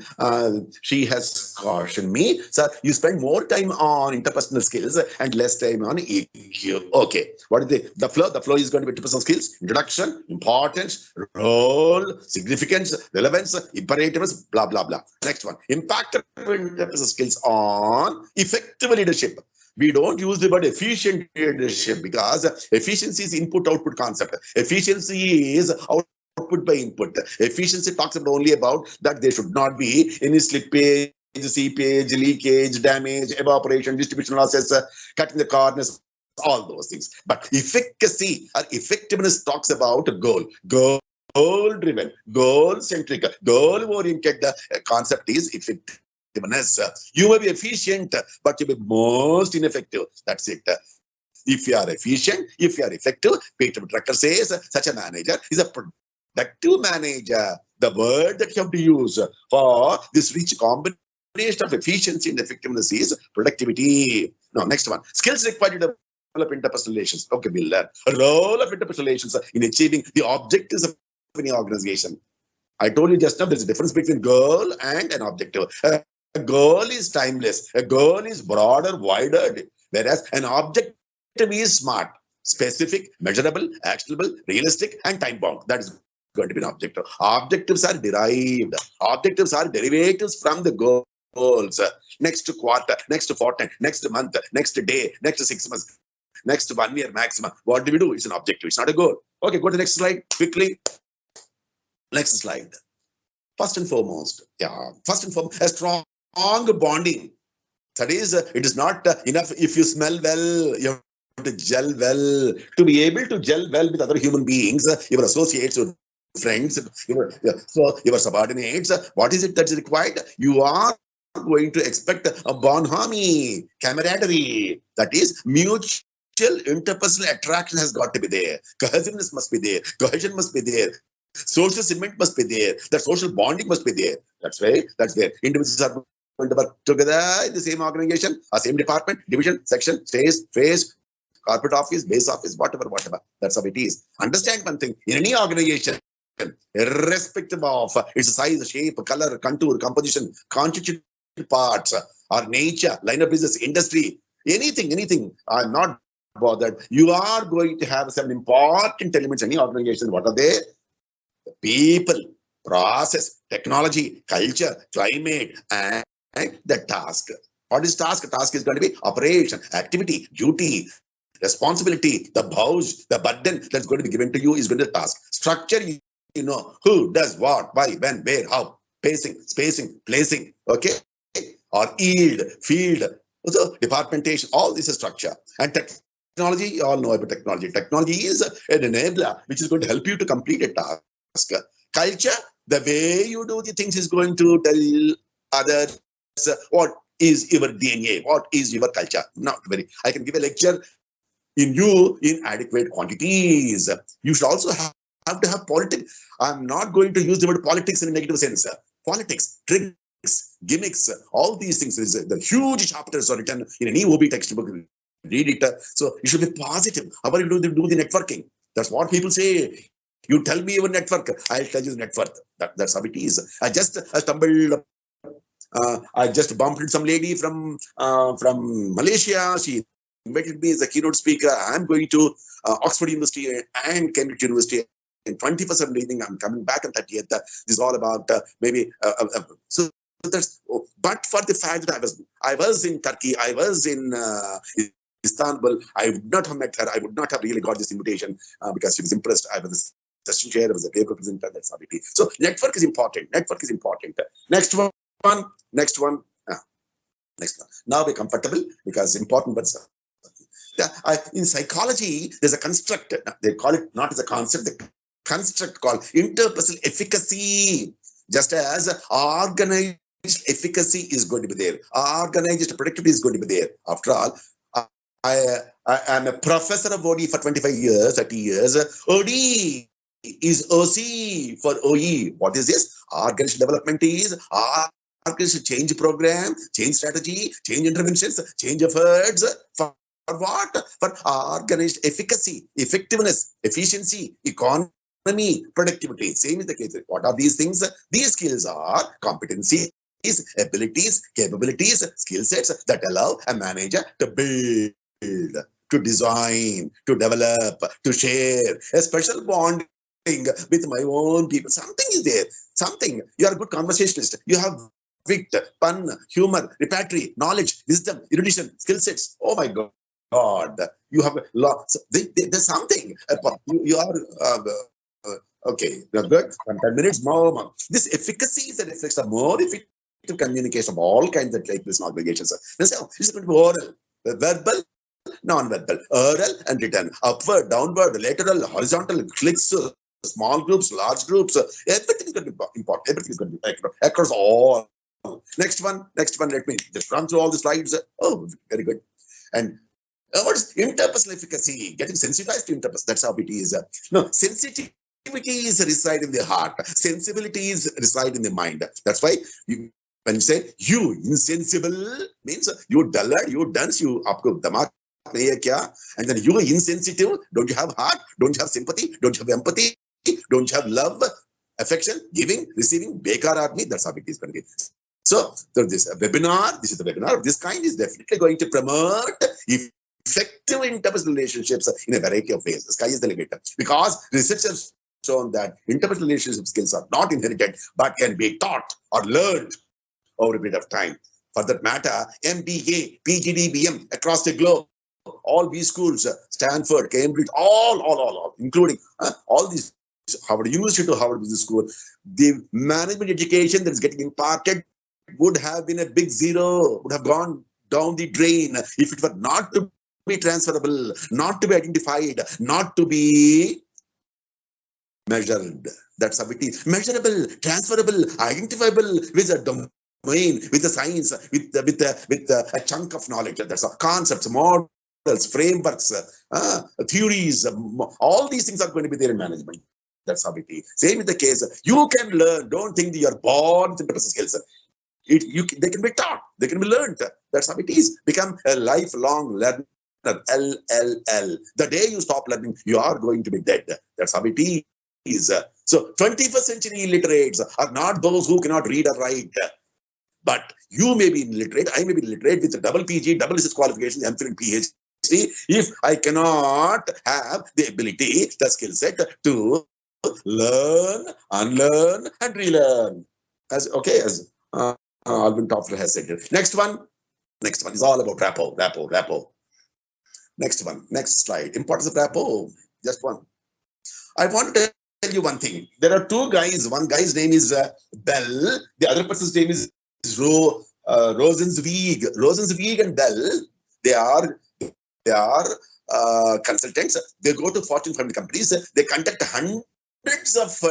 she has cautioned me. So you spend more time on interpersonal skills and less time on EQ. Okay. What is the flow? The flow is going to be interpersonal skills: introduction, importance, role, significance, relevance, imperatives, blah, blah, blah. Next one. Impact of interpersonal skills on effective leadership. We don't use the word efficient leadership because efficiency is input-output concept. Efficiency is output by input. Efficiency talks only about that there should not be any slippage, seepage, leakage, damage, evaporation, distribution losses, cutting the corners, all those things. But efficacy or effectiveness talks about goal. Goal-driven, goal-centric, goal-oriented concept is effective. You may be efficient, but you will be most ineffective. That's it. If you are efficient, if you are effective, Peter Drucker says such a manager is a productive manager. The word that you have to use for this rich combination of efficiency and effectiveness is productivity. Now, next one. Skills required to develop interpersonal relations. Okay, we'll learn. A role of interpersonal relations in achieving the objectives of any organization. I told you just now there's a difference between goal and an objective. A goal is timeless. A goal is broader, wider, whereas an objective is smart, specific, measurable, actionable, realistic, and time-bound. That is going to be an objective. Objectives are derived. Objectives are derivatives from the goals. Next quarter, next fortnight, next month, next day, next 6 months, next 1 year maximum. What do we do? It's an objective. It's not a goal. Okay, go to the next slide quickly. Next slide. First and foremost, a strong bonding. That is, it is not enough if you smell well, you have to gel well. To be able to gel well with other human beings, your associates, your friends, your subordinates, what is it that is required? You are going to expect a bonhomie, camaraderie. That is, mutual interpersonal attraction has got to be there. Cohesiveness must be there. Cohesion must be there. Social cement must be there. The social bonding must be there. That's right. That's there. Individuals are going to work together in the same organization, or same department, division, section, phase, corporate office, base office, whatever. That's how it is. Understand one thing. In any organization, irrespective of its size, shape, color, contour, composition, constituent parts, or nature, line of business, industry, anything, I'm not bothered. You are going to have some important elements in any organization. What are they? People, process, technology, culture, climate, and the task. What is task? Task is going to be operation, activity, duty, responsibility, the bows, the burden that's going to be given to you is going to be task. Structure, you know, who does what, why, when, where, how, pacing, spacing, placing, okay? Or yield, field, so departmentation, all this is structure. And technology, you all know about technology. Technology is an enabler which is going to help you to complete a task. Culture, the way you do the things is going to tell others what is your DNA, what is your culture. Not very. I can give a lecture in adequate quantities. You should also have to have politics. I'm not going to use the word politics in a negative sense. Politics, tricks, gimmicks, all these things. The huge chapters are written in any OB textbook. Read it. So you should be positive. How are you going to do the networking? That's what people say. You tell me your network, I'll tell you the net worth. That's how it is. I stumbled I just bumped into some lady from Malaysia. She invited me as a keynote speaker. I'm going to Oxford University and Cambridge University. And 21st of evening, I'm coming back on 30th. This is all about so that's. But for the fact that I was in Turkey, I was in Istanbul, I would not have met her. I would not have really got this invitation because she was impressed. I was the session chair, I was a paper presenter. That's how it is. So network is important. Network is important. Next one. Next one. Now we're comfortable because important, but in psychology, there's a construct. They call it not as a concept. The construct called interpersonal efficacy. Just as organized efficacy is going to be there, organized productivity is going to be there. After all, I am a professor of OD for 25 years, 30 years. OD is OC for OE. What is this? Organized development is organized change program, change strategy, change interventions, change efforts. For what? For organized efficacy, effectiveness, efficiency, economy, productivity. Same is the case. What are these things? These skills are competencies, abilities, capabilities, skill sets that allow a manager to build, to design, to develop, to share a special bonding with my own people. Something is there. Something. You are a good conversationalist. You have wit, pun, humor, repertory, knowledge, wisdom, erudition, skill sets. Oh my God. You have lots. There's something. You are okay. You're good. 10 minutes more. This efficacy is a reflection of more effective communication of all kinds that take place in obligations. It's going to be oral, verbal, non-verbal, oral and written, upward, downward, lateral, horizontal, clicks, small groups, large groups. Everything is going to be important. Everything is going to be across all. Next one. Let me just run through all the slides. Oh, very good. And what is interpersonal efficacy? Getting sensitized to interpersonal. That's how it is. No, sensitivity is reside in the heart. Sensibility is reside in the mind. That's why when you say you insensible means you dullard, you dunce, you aapko damag nahi hai kya? And then you insensitive. Don't you have heart? Don't you have sympathy? Don't you have empathy? Don't you have love, affection, giving, receiving? Bekar aadmi. That's how it is going to be. So this is the webinar of this kind is definitely going to promote effective interpersonal relationships in a variety of ways. The sky is the limit. Because research has shown that interpersonal relationship skills are not inherited, but can be taught or learned over a period of time. For that matter, MBA, PGD, BM across the globe, all these schools, Stanford, Cambridge, all, including all these, Harvard University to Harvard Business School, the management education that is getting imparted would have been a big zero, would have gone down the drain if it were not to be transferable, not to be identified, not to be measured. That's how it is. Measurable, transferable, identifiable with a domain, with the science, with a chunk of knowledge. That's all. Concepts, models, frameworks, theories, all these things are going to be there in management. That's how it is. Same is the case. You can learn. Don't think that you're born with interpersonal skills. They can be taught. They can be learned. That's how it is. Become a lifelong learner. LLL. The day you stop learning, you are going to be dead. That's how it is. So 21st century illiterates are not those who cannot read or write. But you may be illiterate. I may be illiterate with a double PG, double research qualification, MPhil and PhD. If I cannot have the ability, the skill set to learn, unlearn, and relearn. As Alvin Toffler has said. Next one is all about rapport. Next slide. Importance of rapport. Just one. I want to tell you one thing. There are two guys. One guy's name is Bell. The other person's name is Rosenzweig. Rosenzweig and Bell. They are consultants. They go to Fortune 500 companies. They conduct hundreds of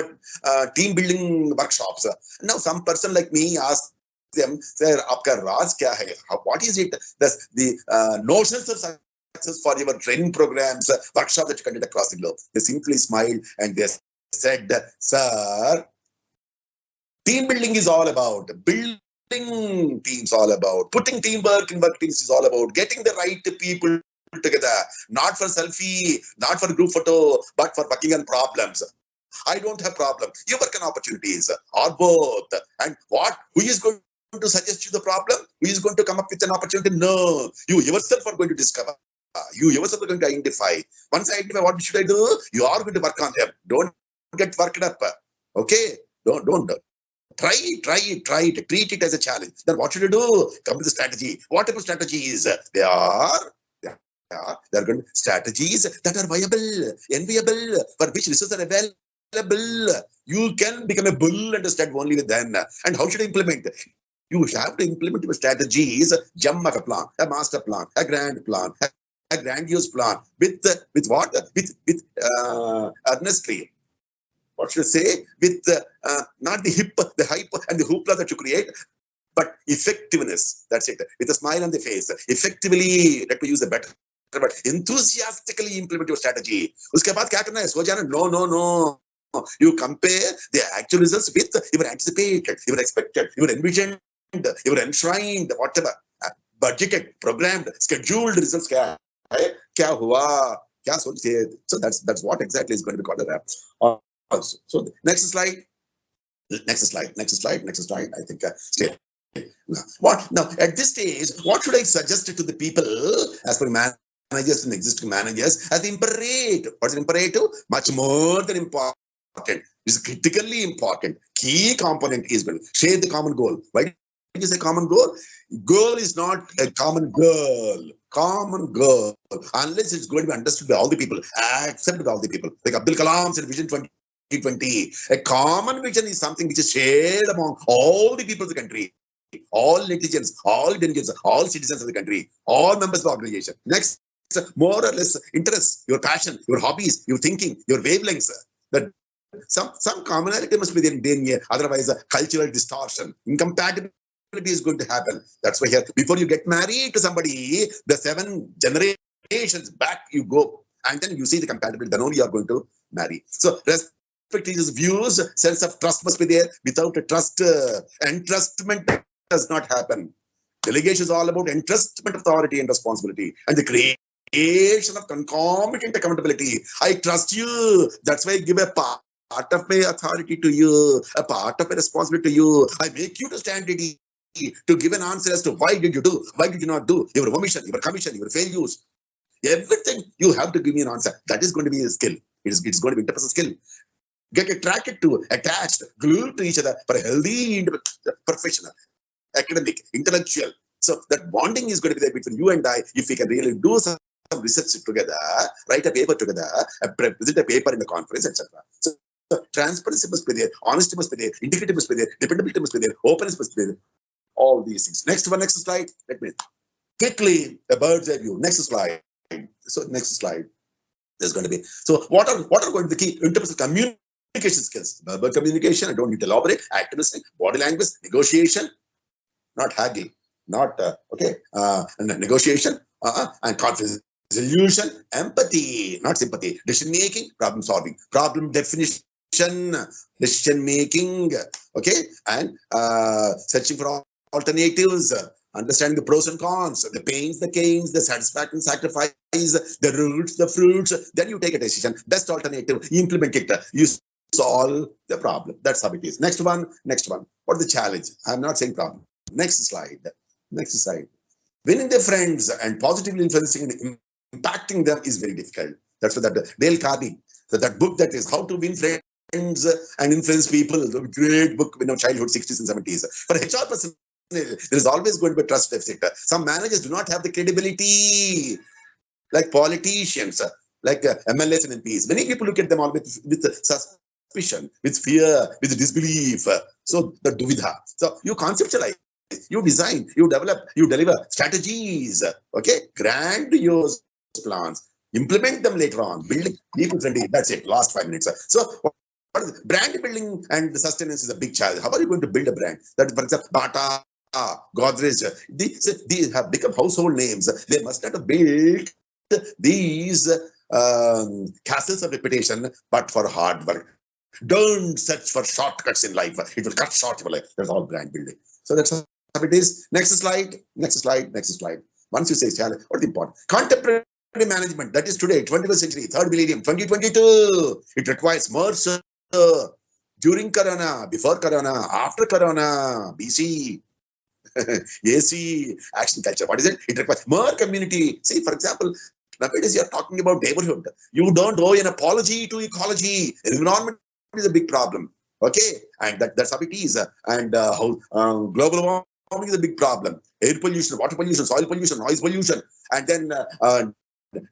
team building workshops. Now, some person like me asks them, "Sir, aapka raaz kya hai? What is it? The notions of success for your training programs, workshop that you conduct across the globe." They simply smiled and they said, "Sir, team building is all about building teams, all about putting teamwork in work teams is all about getting the right people together, not for selfie, not for group photo, but for working on problems. I don't have problem. You work on opportunities or both. And who is going to suggest you the problem? Who is going to come up with an opportunity? No. You yourself are going to discover. You yourself are going to identify. Once I identify what should I do, you are going to work on them. Don't get worked up. Okay? Don't. Try it. Treat it as a challenge. Then what should you do? Come with a strategy. Whatever strategies they are going to strategies that are viable, enviable, for which resources are available. You can become a bull and start only with them. And how should I implement? You have to implement your strategies, gem of a plan, a master plan, a grand plan, a grandiose plan. With what? With earnestly. What should I say? With not the hype and the hoopla that you create, but effectiveness. That's it. With a smile on the face. Effectively, let me use a better word. Enthusiastically implement your strategy. Uske baad kya karna hai? So jana? No. You compare the actual results with your anticipated, your expected, your envisioned, your enshrined, whatever. Budgeted, programmed, scheduled results. Kya hua? So that's what exactly is going to be called a rap. Also. So next slide. I think stay. What now? At this stage, what should I suggest to the people as per managers and existing managers as imperative? What's imperative? Much more than important. It's critically important. Key component is share the common goal. Why did you say common goal? Goal is not a common goal. Common goal, unless it's going to be understood by all the people, accepted by all the people. Like Abdul Kalam said, Vision 2020. A common vision is something which is shared among all the people of the country, all netizens, all delegates, all citizens of the country, all members of the organization. Next, more or less interests, your passion, your hobbies, your thinking, your wavelengths. That some commonality must be there. Otherwise, cultural distortion, incompatibility is going to happen. That's why here, before you get married to somebody, the 7 generations back you go, and then you see the compatibility. Then only you are going to marry. So respect each other's views, sense of trust must be there. Without a trust, entrustment does not happen. Delegation is all about entrustment of authority and responsibility, and the creation of concomitant accountability. I trust you. That's why I give a part of my authority to you, a part of my responsibility to you. I make you to stand ready to give an answer as to why did you do, why did you not do, your omission, your commission, your failures. Everything you have to give me an answer. That is going to be a skill. It's going to be interpersonal skill. Get attracted to, attached, glued to each other for a healthy, professional, academic, intellectual. So that bonding is going to be there between you and I. If we can really do some research together, write a paper together, present a paper in the conference, etc. So transparency must be there, honesty must be there, integrity must be there, dependability must be there, openness must be there. All these things. Next slide. Let me quickly a bird's eye view. Next slide. So next slide. There's going to be. So what are going to be the key interpersonal communication skills? Verbal communication. I don't need to elaborate. Activism, body language, negotiation, not haggle, not negotiation and conflict resolution, empathy, not sympathy, decision making, problem solving, problem definition, decision making. Okay, and searching for alternatives, understanding the pros and cons, the pains, the gains, the satisfaction, sacrifice, the roots, the fruits. Then you take a decision. Best alternative, implement it. You solve the problem. That's how it is. Next one. What is the challenge? I'm not saying problem. Next slide. Winning their friends and positively influencing and impacting them is very difficult. That's what that Dale Carnegie, that book that is How to Win Friends and Influence People, the great book in our childhood, 60s and 70s. For HR person, there is always going to be a trust deficit. Some managers do not have the credibility like politicians, like MLAs and MPs. Many people look at them all with suspicion, with fear, with disbelief. So the duvidha. So you conceptualize, you design, you develop, you deliver strategies. Okay, grandiose plans. Implement them later on. Building people friendly. That's it. Last 5 minutes. So brand building and sustenance is a big challenge. How are you going to build a brand? That, for example, Bata, Godrej, these have become household names. They must not have built these castles of reputation, but for hard work. Don't search for shortcuts in life. It will cut short your life. That's all brand building. So that's how it is. Next slide. Once you say challenge, what is important? Contemporary management, that is today, 21st century, 3rd millennium, 2022. It requires Marsia during Corona, before Corona, after Corona, BC. AC action culture. What is it? It requires more community. See, for example, nowadays you are talking about neighborhood. You don't owe an apology to ecology. Environment is a big problem. Okay, and that's how it is. And how global warming is a big problem. Air pollution, water pollution, soil pollution, noise pollution, and then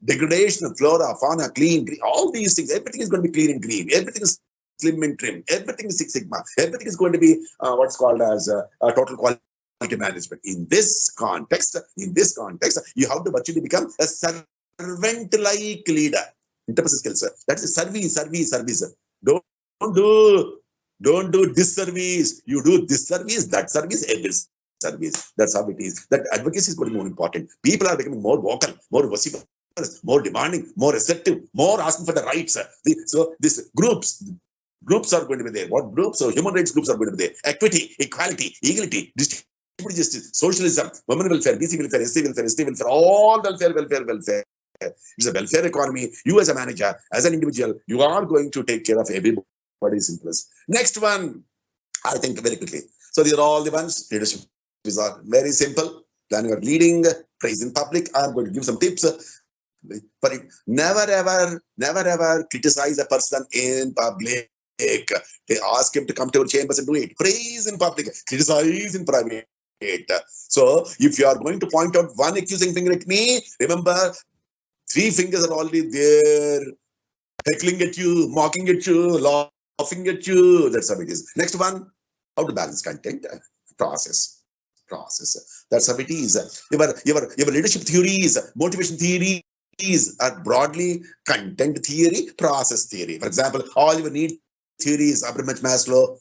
degradation of flora, fauna, clean, green, all these things. Everything is going to be clean and green. Everything is slim and trim. Everything is Six Sigma. Everything is going to be what's called as total quality management. In this context, you have to virtually become a servant-like leader. Interpersonal skills. That's a service. Don't do disservice. You do this service, that service, every service. That's how it is. That advocacy is becoming more important. People are becoming more vocal, more vociferous, more demanding, more receptive, more asking for the rights. So these groups are going to be there. What groups? So human rights groups are going to be there. Equity, equality, equality, distributive justice, socialism, women welfare, BC welfare, SC welfare, ST welfare, all welfare. It's a welfare economy. You as a manager, as an individual, you are going to take care of everybody's interest. Next one, I think very quickly. So these are all the ones. Leadership is very simple. Then you are leading, praise in public. I'm going to give some tips for it. Never ever criticize a person in public. They ask him to come to your chambers and do it. Praise in public, criticize in private. So if you are going to point out one accusing finger at me, remember 3 fingers are already there, heckling at you, mocking at you, laughing at you. That's how it is. Next one, how to balance content, process. That's how it is. Your leadership theories, motivation theories are broadly content theory, process theory. For example, all your need theories, Abraham Maslow,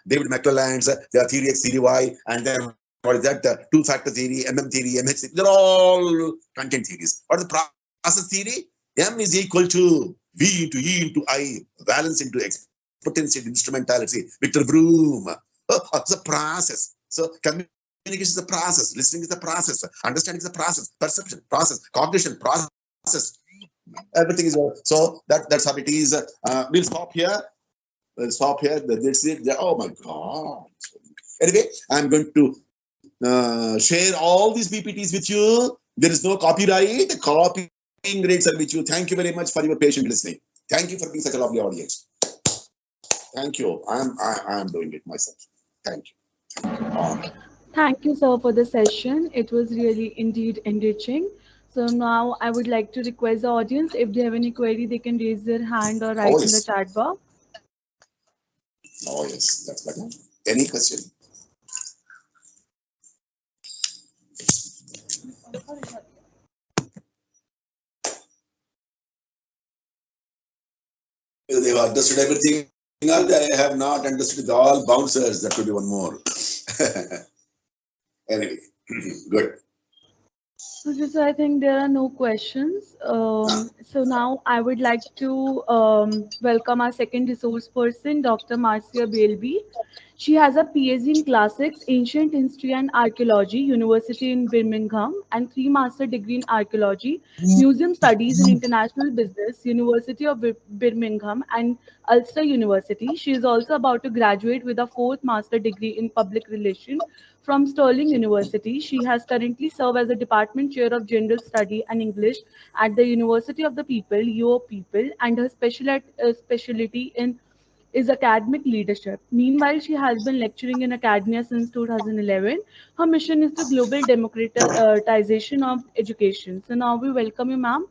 David McClelland's, their theory X, theory Y, and then what is that? Two-factor theory, theory, MH theory. They're all content theories. What is the process theory? M is equal to V into E into I, balance into expertise into instrumentality. Victor Broom. It's a process. So communication is a process. Listening is a process. Understanding is a process. Perception, process. Cognition, process. Everything is so that's how it is. We'll stop here. That's it. Oh my God. Anyway, I'm going to share all these PPTs with you. There is no copyright. Copying rates are with you. Thank you very much for your patient listening. Thank you for being such a lovely audience. Thank you. I'm doing it myself. Thank you. Thank you, sir, for the session. It was really indeed enriching. So now I would like to request the audience, if they have any query, they can raise their hand or write in the chat box. Oh yes, that's better. Any question? They've understood everything. They have not understood all bouncers. That could be one more. Anyway, good. So just I think there are no questions. So now I would like to welcome our second resource person, Dr. Marsia Bealby. She has a PhD in Classics, Ancient History and Archaeology, University in Birmingham, and 3 Master degree in Archaeology, Museum Studies in International Business, University of Birmingham and Ulster University. She is also about to graduate with a 4th Master degree in Public Relations from Stirling University. She has currently served as a Department Chair of General Study and English at the University of the People, Your People, and her specialty is academic leadership. Meanwhile, she has been lecturing in academia since 2011. Her mission is the global democratization of education. So now we welcome you, ma'am.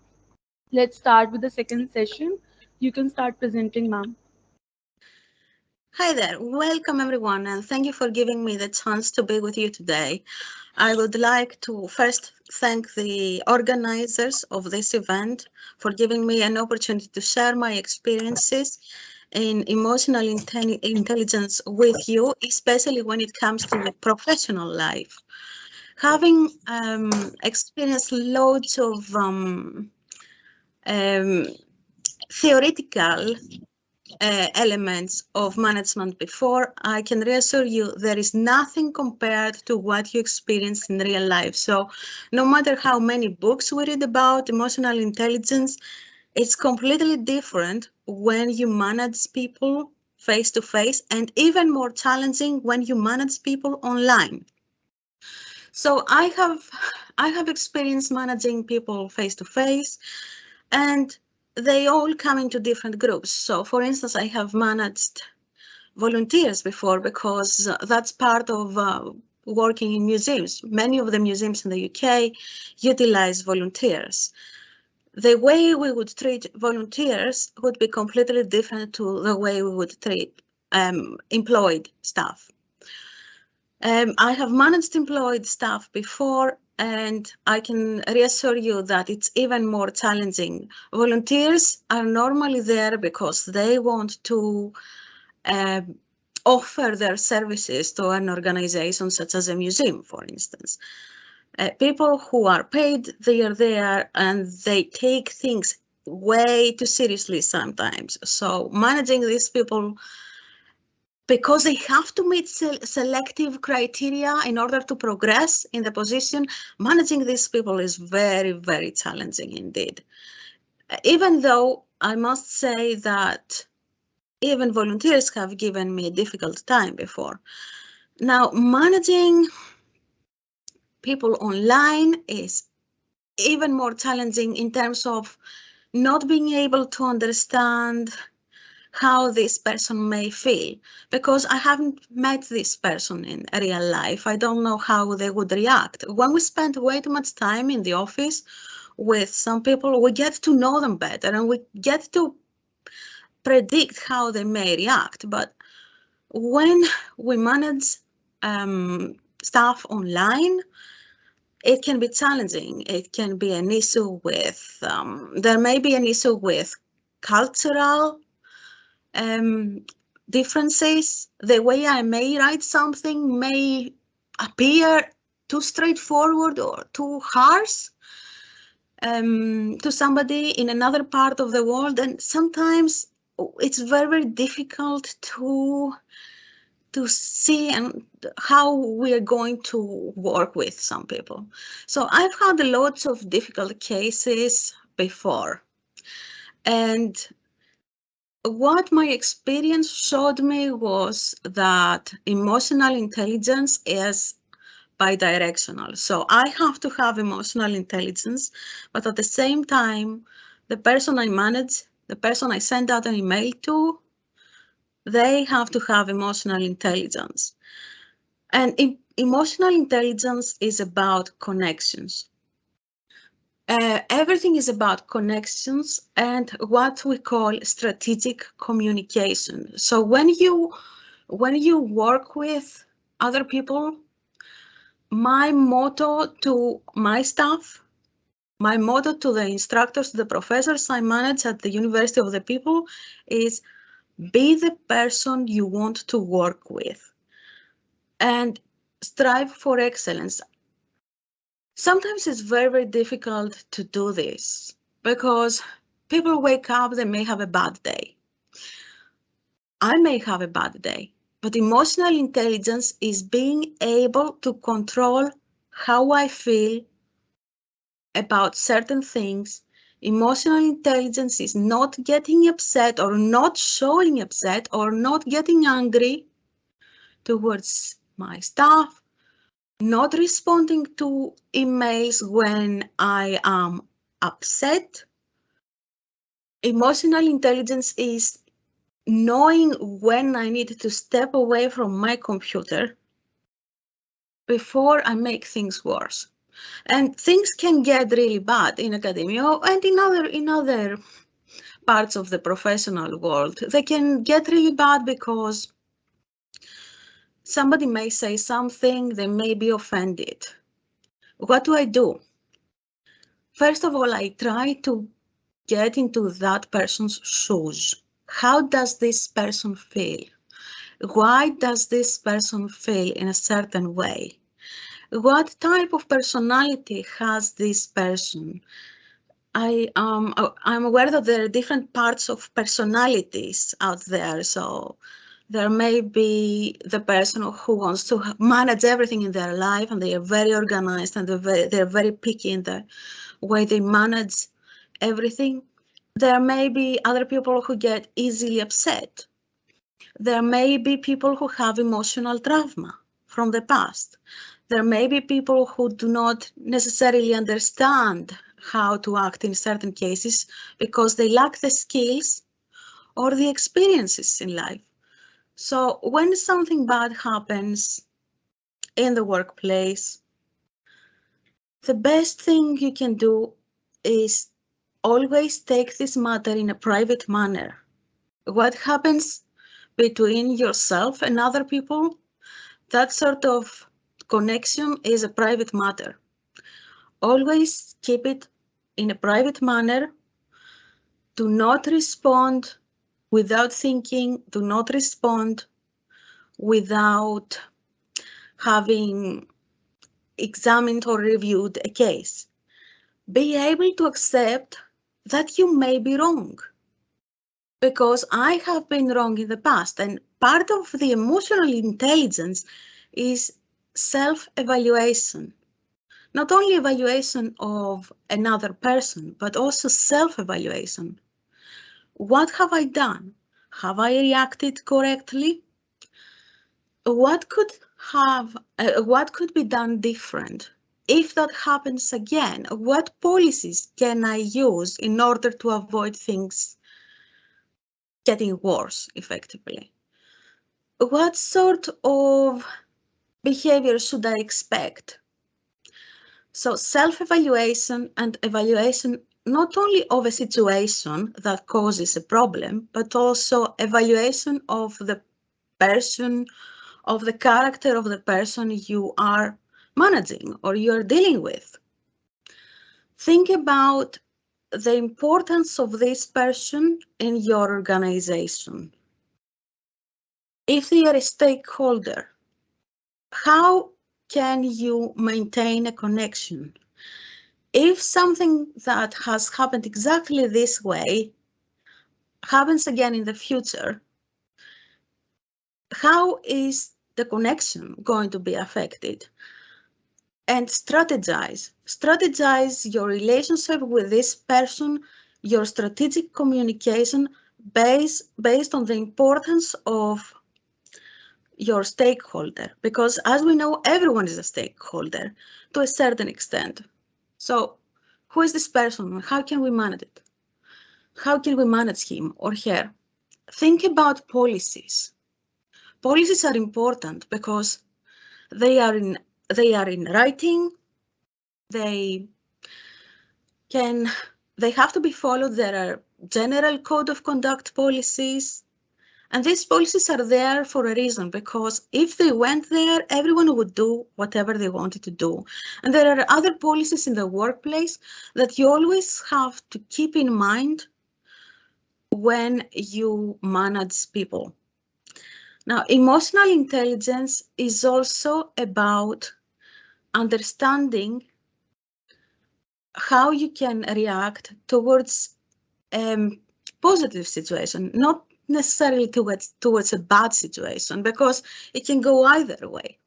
Let's start with the second session. You can start presenting, ma'am. Hi there, welcome everyone, and thank you for giving me the chance to be with you today. I would like to first thank the organizers of this event for giving me an opportunity to share my experiences in emotional intelligence with you, especially when it comes to the professional life. Having experienced loads of theoretical elements of management before, I can reassure you there is nothing compared to what you experience in real life. So no matter how many books we read about emotional intelligence, it's completely different when you manage people face to face, and even more challenging when you manage people online. So I have experience managing people face to face, and they all come into different groups. So for instance, I have managed volunteers before, because that's part of working in museums. Many of the museums in the UK utilize volunteers. The way we would treat volunteers would be completely different to the way we would treat employed staff. I have managed employed staff before, and I can reassure you that it's even more challenging. Volunteers are normally there because they want to offer their services to an organization such as a museum, for instance. People who are paid, they are there and they take things way too seriously sometimes. So managing these people, because they have to meet selective criteria in order to progress in the position, managing these people is very, very challenging indeed. Even though I must say that even volunteers have given me a difficult time before. Now, managing people online is even more challenging in terms of not being able to understand how this person may feel, because I haven't met this person in real life. I don't know how they would react. When we spend way too much time in the office with some people, we get to know them better and we get to predict how they may react. But when we manage staff online, it can be challenging. It can be an issue with, there may be an issue with cultural differences. The way I may write something may appear too straightforward or too harsh to somebody in another part of the world, and sometimes it's very, very difficult to see and how we are going to work with some people. So I've had lots of difficult cases before, and what my experience showed me was that emotional intelligence is bidirectional. So I have to have emotional intelligence, but at the same time, the person I manage, the person I send out an email to, they have to have emotional intelligence. And emotional intelligence is about connections. Everything is about connections and what we call strategic communication. So when you work with other people, my motto to my staff, my motto to the instructors, the professors I manage at the University of the People is be the person you want to work with and strive for excellence. Sometimes it's very, very difficult to do this because people wake up, they may have a bad day. I may have a bad day, but emotional intelligence is being able to control how I feel about certain things. Emotional intelligence is not getting upset or not showing upset or not getting angry towards my staff, not responding to emails when I am upset. Emotional intelligence is knowing when I need to step away from my computer before I make things worse. And things can get really bad in academia and in other parts of the professional world. They can get really bad because somebody may say something, they may be offended. What do? First of all, I try to get into that person's shoes. How does this person feel? Why does this person feel in a certain way? What type of personality has this person? I'm aware that there are different parts of personalities out there. So there may be the person who wants to manage everything in their life and they are very organized and they're very picky in the way they manage everything. There may be other people who get easily upset. There may be people who have emotional trauma from the past. There may be people who do not necessarily understand how to act in certain cases because they lack the skills or the experiences in life. So when something bad happens in the workplace, the best thing you can do is always take this matter in a private manner. What happens between yourself and other people, that sort of connection is a private matter. Always keep it in a private manner. Do not respond without thinking. Do not respond without having examined or reviewed a case. Be able to accept that you may be wrong, because I have been wrong in the past, and part of the emotional intelligence is self-evaluation. Not only evaluation of another person, but also self-evaluation. What have I done? Have I reacted correctly? What could be done different? If that happens again, what policies can I use in order to avoid things getting worse effectively? What sort of behavior should I expect? So self-evaluation and evaluation not only of a situation that causes a problem, but also evaluation of the person, of the character of the person you are managing or you are dealing with. Think about the importance of this person in your organization. If they are a stakeholder, how can you maintain a connection? If something that has happened exactly this way happens again in the future, how is the connection going to be affected? And strategize. Strategize your relationship with this person, your strategic communication based on the importance of your stakeholder, because as we know, everyone is a stakeholder to a certain extent. So who is this person? How can we manage it? How can we manage him or her? Think about policies. Policies are important because they are in writing. They have to be followed. There are general code of conduct policies. And these policies are there for a reason, because if they went there, everyone would do whatever they wanted to do. And there are other policies in the workplace that you always have to keep in mind when you manage people. Now, emotional intelligence is also about understanding how you can react towards positive situation, not necessarily towards a bad situation, because it can go either way.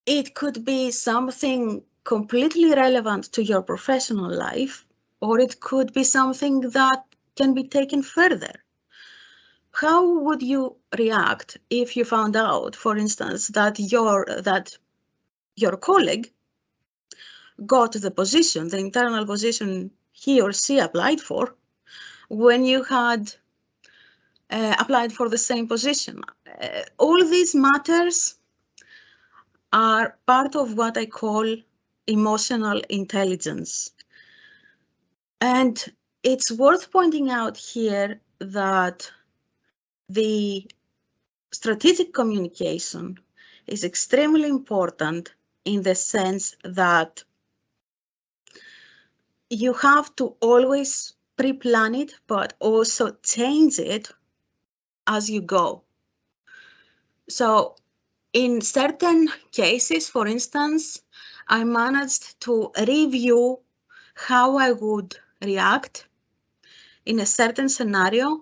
It could be something completely relevant to your professional life, or it could be something that can be taken further. How would you react if you found out, for instance, that your colleague got the position, the internal position he or she applied for, when you had applied for the same position? All these matters are part of what I call emotional intelligence. And it's worth pointing out here that the strategic communication is extremely important in the sense that you have to always pre-plan it, but also change it as you go. So in certain cases, for instance, I managed to review how I would react in a certain scenario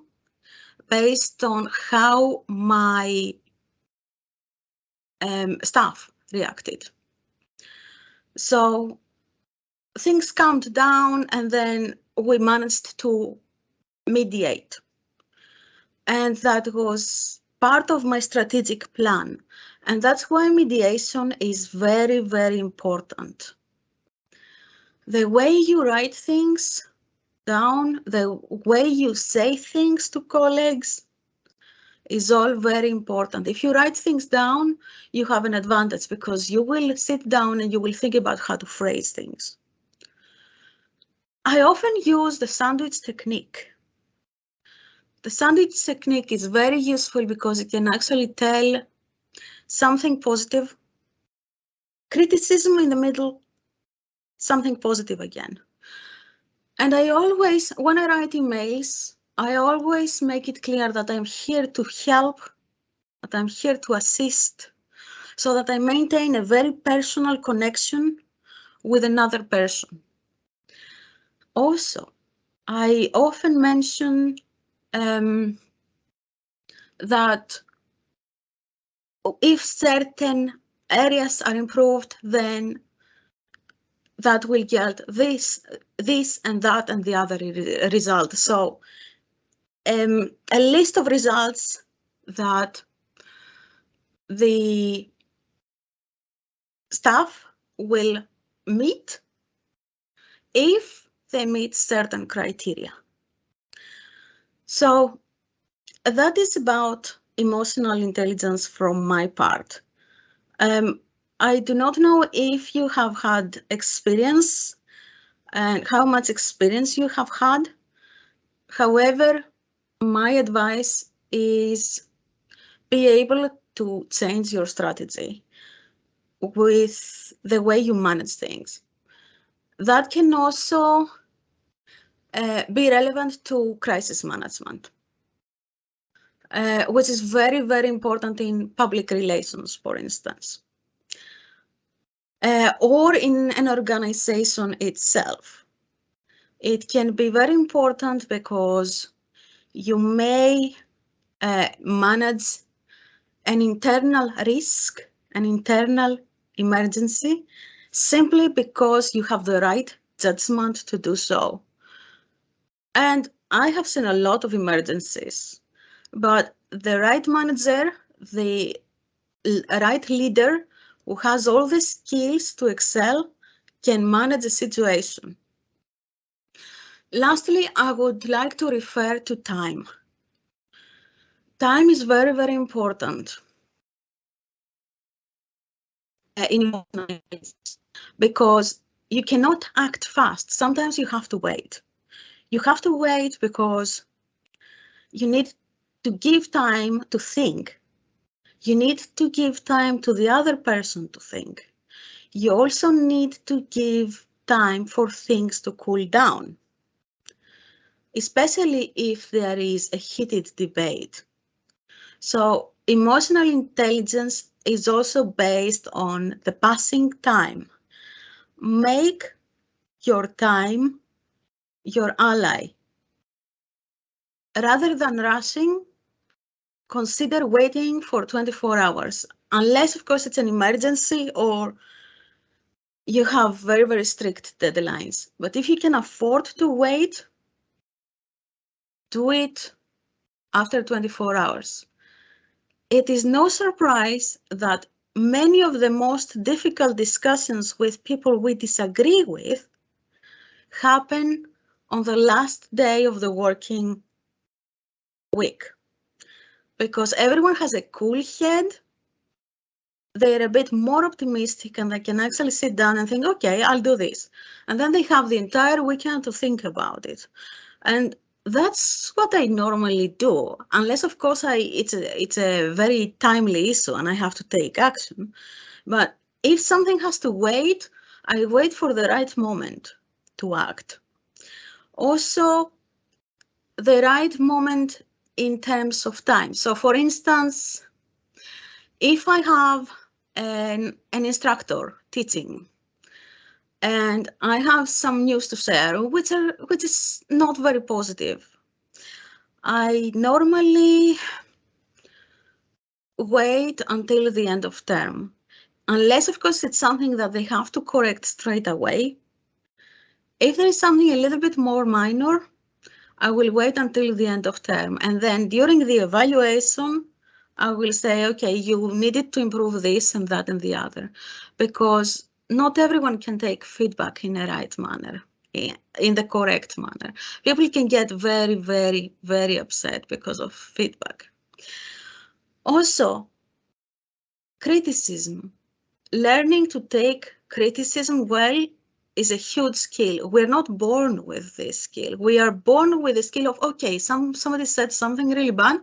based on how my staff reacted. So things calmed down, and then we managed to mediate. And that was part of my strategic plan. And that's why mediation is very, very important. The way you write things down, the way you say things to colleagues is all very important. If you write things down, you have an advantage because you will sit down and you will think about how to phrase things. I often use the sandwich technique. The sandwich technique is very useful because it can actually tell something positive, criticism in the middle, something positive again. And I always, when I write emails, I always make it clear that I'm here to help, that I'm here to assist, so that I maintain a very personal connection with another person. Also, I often mention that if certain areas are improved, then that will get this and that and the other result. So a list of results that the staff will meet if they meet certain criteria. So that is about emotional intelligence from my part. I do not know if you have had experience and how much experience you have had. However, my advice is be able to change your strategy with the way you manage things. That can also be relevant to crisis management, which is very, very important in public relations, for instance, or in an organization itself. It can be very important because you may manage an internal risk, an internal emergency, simply because you have the right judgment to do so. And I have seen a lot of emergencies, but the right manager, the right leader who has all the skills to excel can manage a situation. Lastly, I would like to refer to time. Time is very, very important in emotional intelligence because you cannot act fast. Sometimes you have to wait. You have to wait because you need to give time to think. You need to give time to the other person to think. You also need to give time for things to cool down, especially if there is a heated debate. So emotional intelligence is also based on the passing time. Make your time your ally. Rather than rushing, consider waiting for 24 hours, unless of course it's an emergency or you have very, very strict deadlines. But if you can afford to wait, do it after 24 hours. It is no surprise that many of the most difficult discussions with people we disagree with happen on the last day of the working week. Because everyone has a cool head, they're a bit more optimistic and they can actually sit down and think, okay, I'll do this. And then they have the entire weekend to think about it. And that's what I normally do, unless of course it's a very timely issue and I have to take action. But if something has to wait, I wait for the right moment to act. Also, the right moment in terms of time. So for instance, if I have an instructor teaching and I have some news to share, which is not very positive, I normally wait until the end of term, unless of course it's something that they have to correct straight away. If there is something a little bit more minor, I will wait until the end of term, and then during the evaluation, I will say, okay, you needed to improve this and that and the other, because not everyone can take feedback in a right manner, in the correct manner. People can get very, very, very upset because of feedback. Also, criticism. Learning to take criticism well is a huge skill. We're not born with this skill. We are born with the skill of, okay, somebody said something really bad,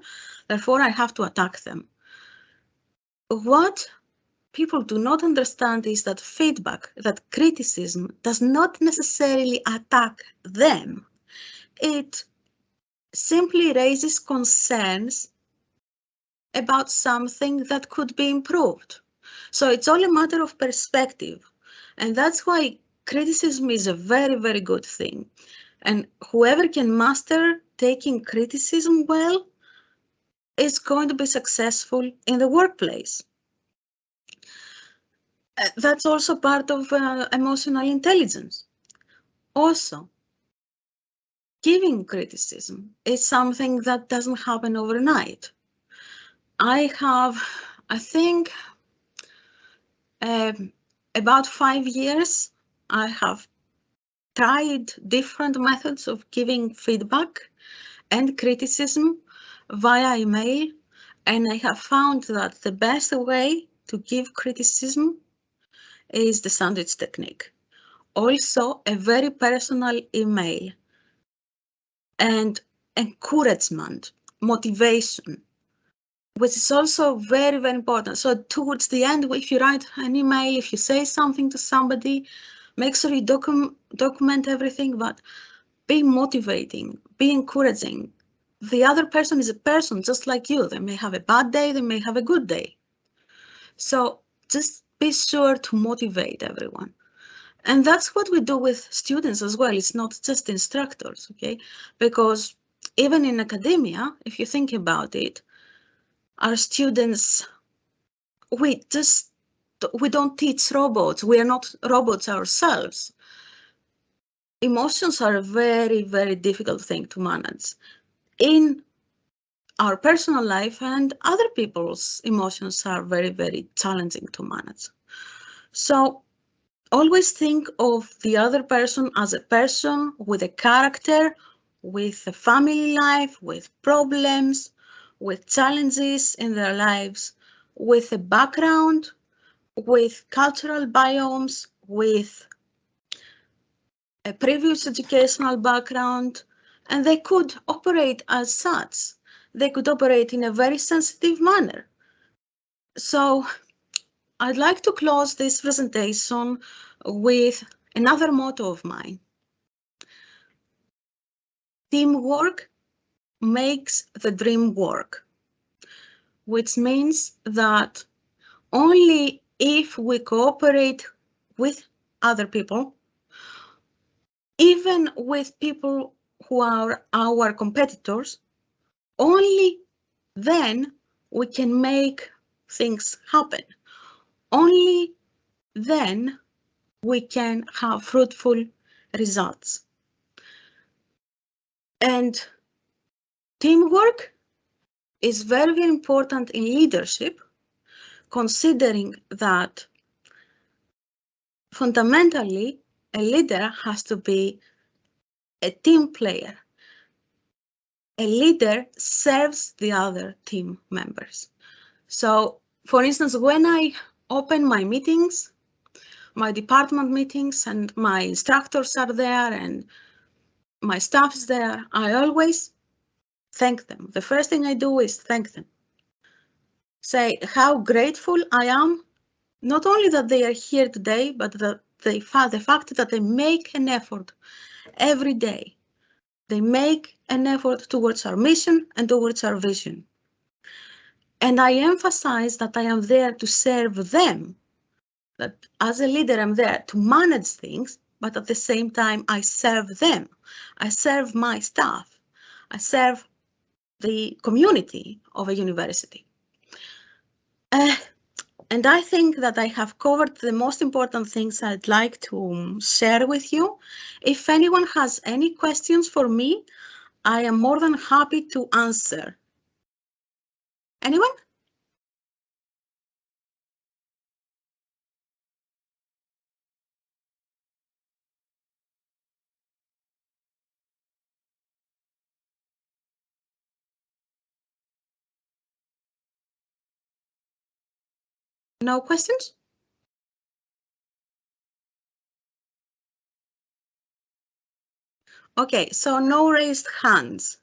therefore I have to attack them. What people do not understand is that feedback, that criticism does not necessarily attack them. It simply raises concerns about something that could be improved. So it's all a matter of perspective. And that's why criticism is a very, very good thing. And whoever can master taking criticism well is going to be successful in the workplace. That's also part of emotional intelligence. Also, giving criticism is something that doesn't happen overnight. I think, about 5 years, I have tried different methods of giving feedback and criticism via email, and I have found that the best way to give criticism is the sandwich technique. Also, a very personal email and encouragement, motivation, which is also very, very important. So towards the end, if you write an email, if you say something to somebody, make sure you document everything, but be motivating, be encouraging. The other person is a person just like you. They may have a bad day, they may have a good day. So just be sure to motivate everyone. And that's what we do with students as well. It's not just instructors, okay? Because even in academia, if you think about it, our students, we don't teach robots. We are not robots ourselves. Emotions are a very, very difficult thing to manage in our personal life, and other people's emotions are very, very challenging to manage. So always think of the other person as a person with a character, with a family life, with problems, with challenges in their lives, with a background, with cultural biomes, with a previous educational background, and they could operate as such. They could operate in a very sensitive manner. So I'd like to close this presentation with another motto of mine. Teamwork makes the dream work, which means that only if we cooperate with other people, even with people who are our competitors, only then we can make things happen. Only then we can have fruitful results. And teamwork is very, very important in leadership, considering that fundamentally a leader has to be a team player. A leader serves the other team members. So, for instance, when I open my meetings, my department meetings, and my instructors are there and my staff is there, I always thank them. The first thing I do is thank them. Say how grateful I am, not only that they are here today, but the fact that they make an effort every day. They make an effort towards our mission and towards our vision. And I emphasize that I am there to serve them, that as a leader, I'm there to manage things, but at the same time, I serve them. I serve my staff. I serve the community of a university. And I think that I have covered the most important things I'd like to share with you. If anyone has any questions for me, I am more than happy to answer. Anyone? No questions? Okay, so no raised hands.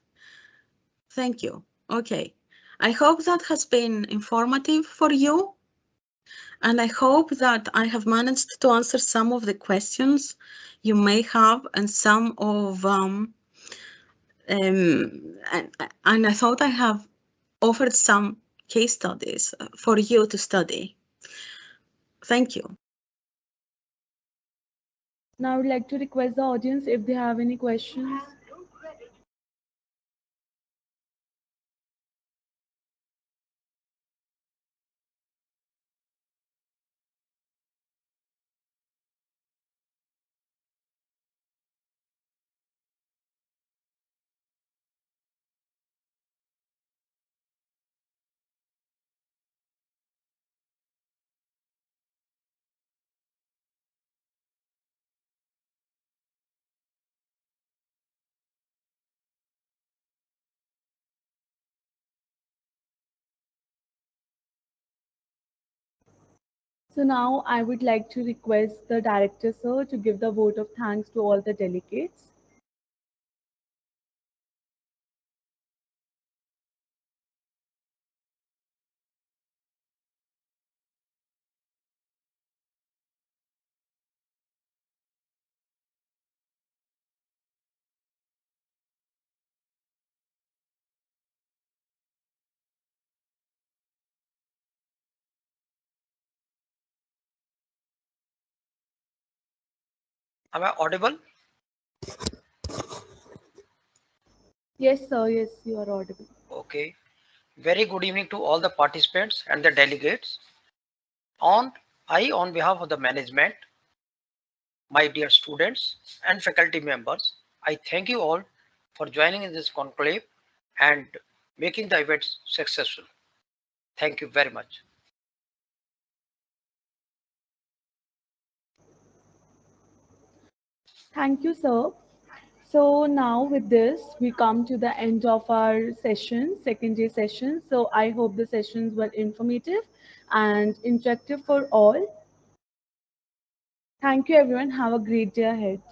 Thank you. Okay, I hope that has been informative for you. And I hope that I have managed to answer some of the questions you may have and some of, and I thought I have offered some case studies for you to study. Thank you. Now I would like to request the audience if they have any questions. So now I would like to request the director, sir, to give the vote of thanks to all the delegates. Am I audible? Yes, sir. Yes, you are audible. Okay. Very good evening to all the participants and the delegates. On behalf of the management, my dear students and faculty members, I thank you all for joining in this conclave and making the event successful. Thank you very much. Thank you, sir. So now with this, we come to the end of our session, second day session. So I hope the sessions were informative and interactive for all. Thank you, everyone. Have a great day ahead.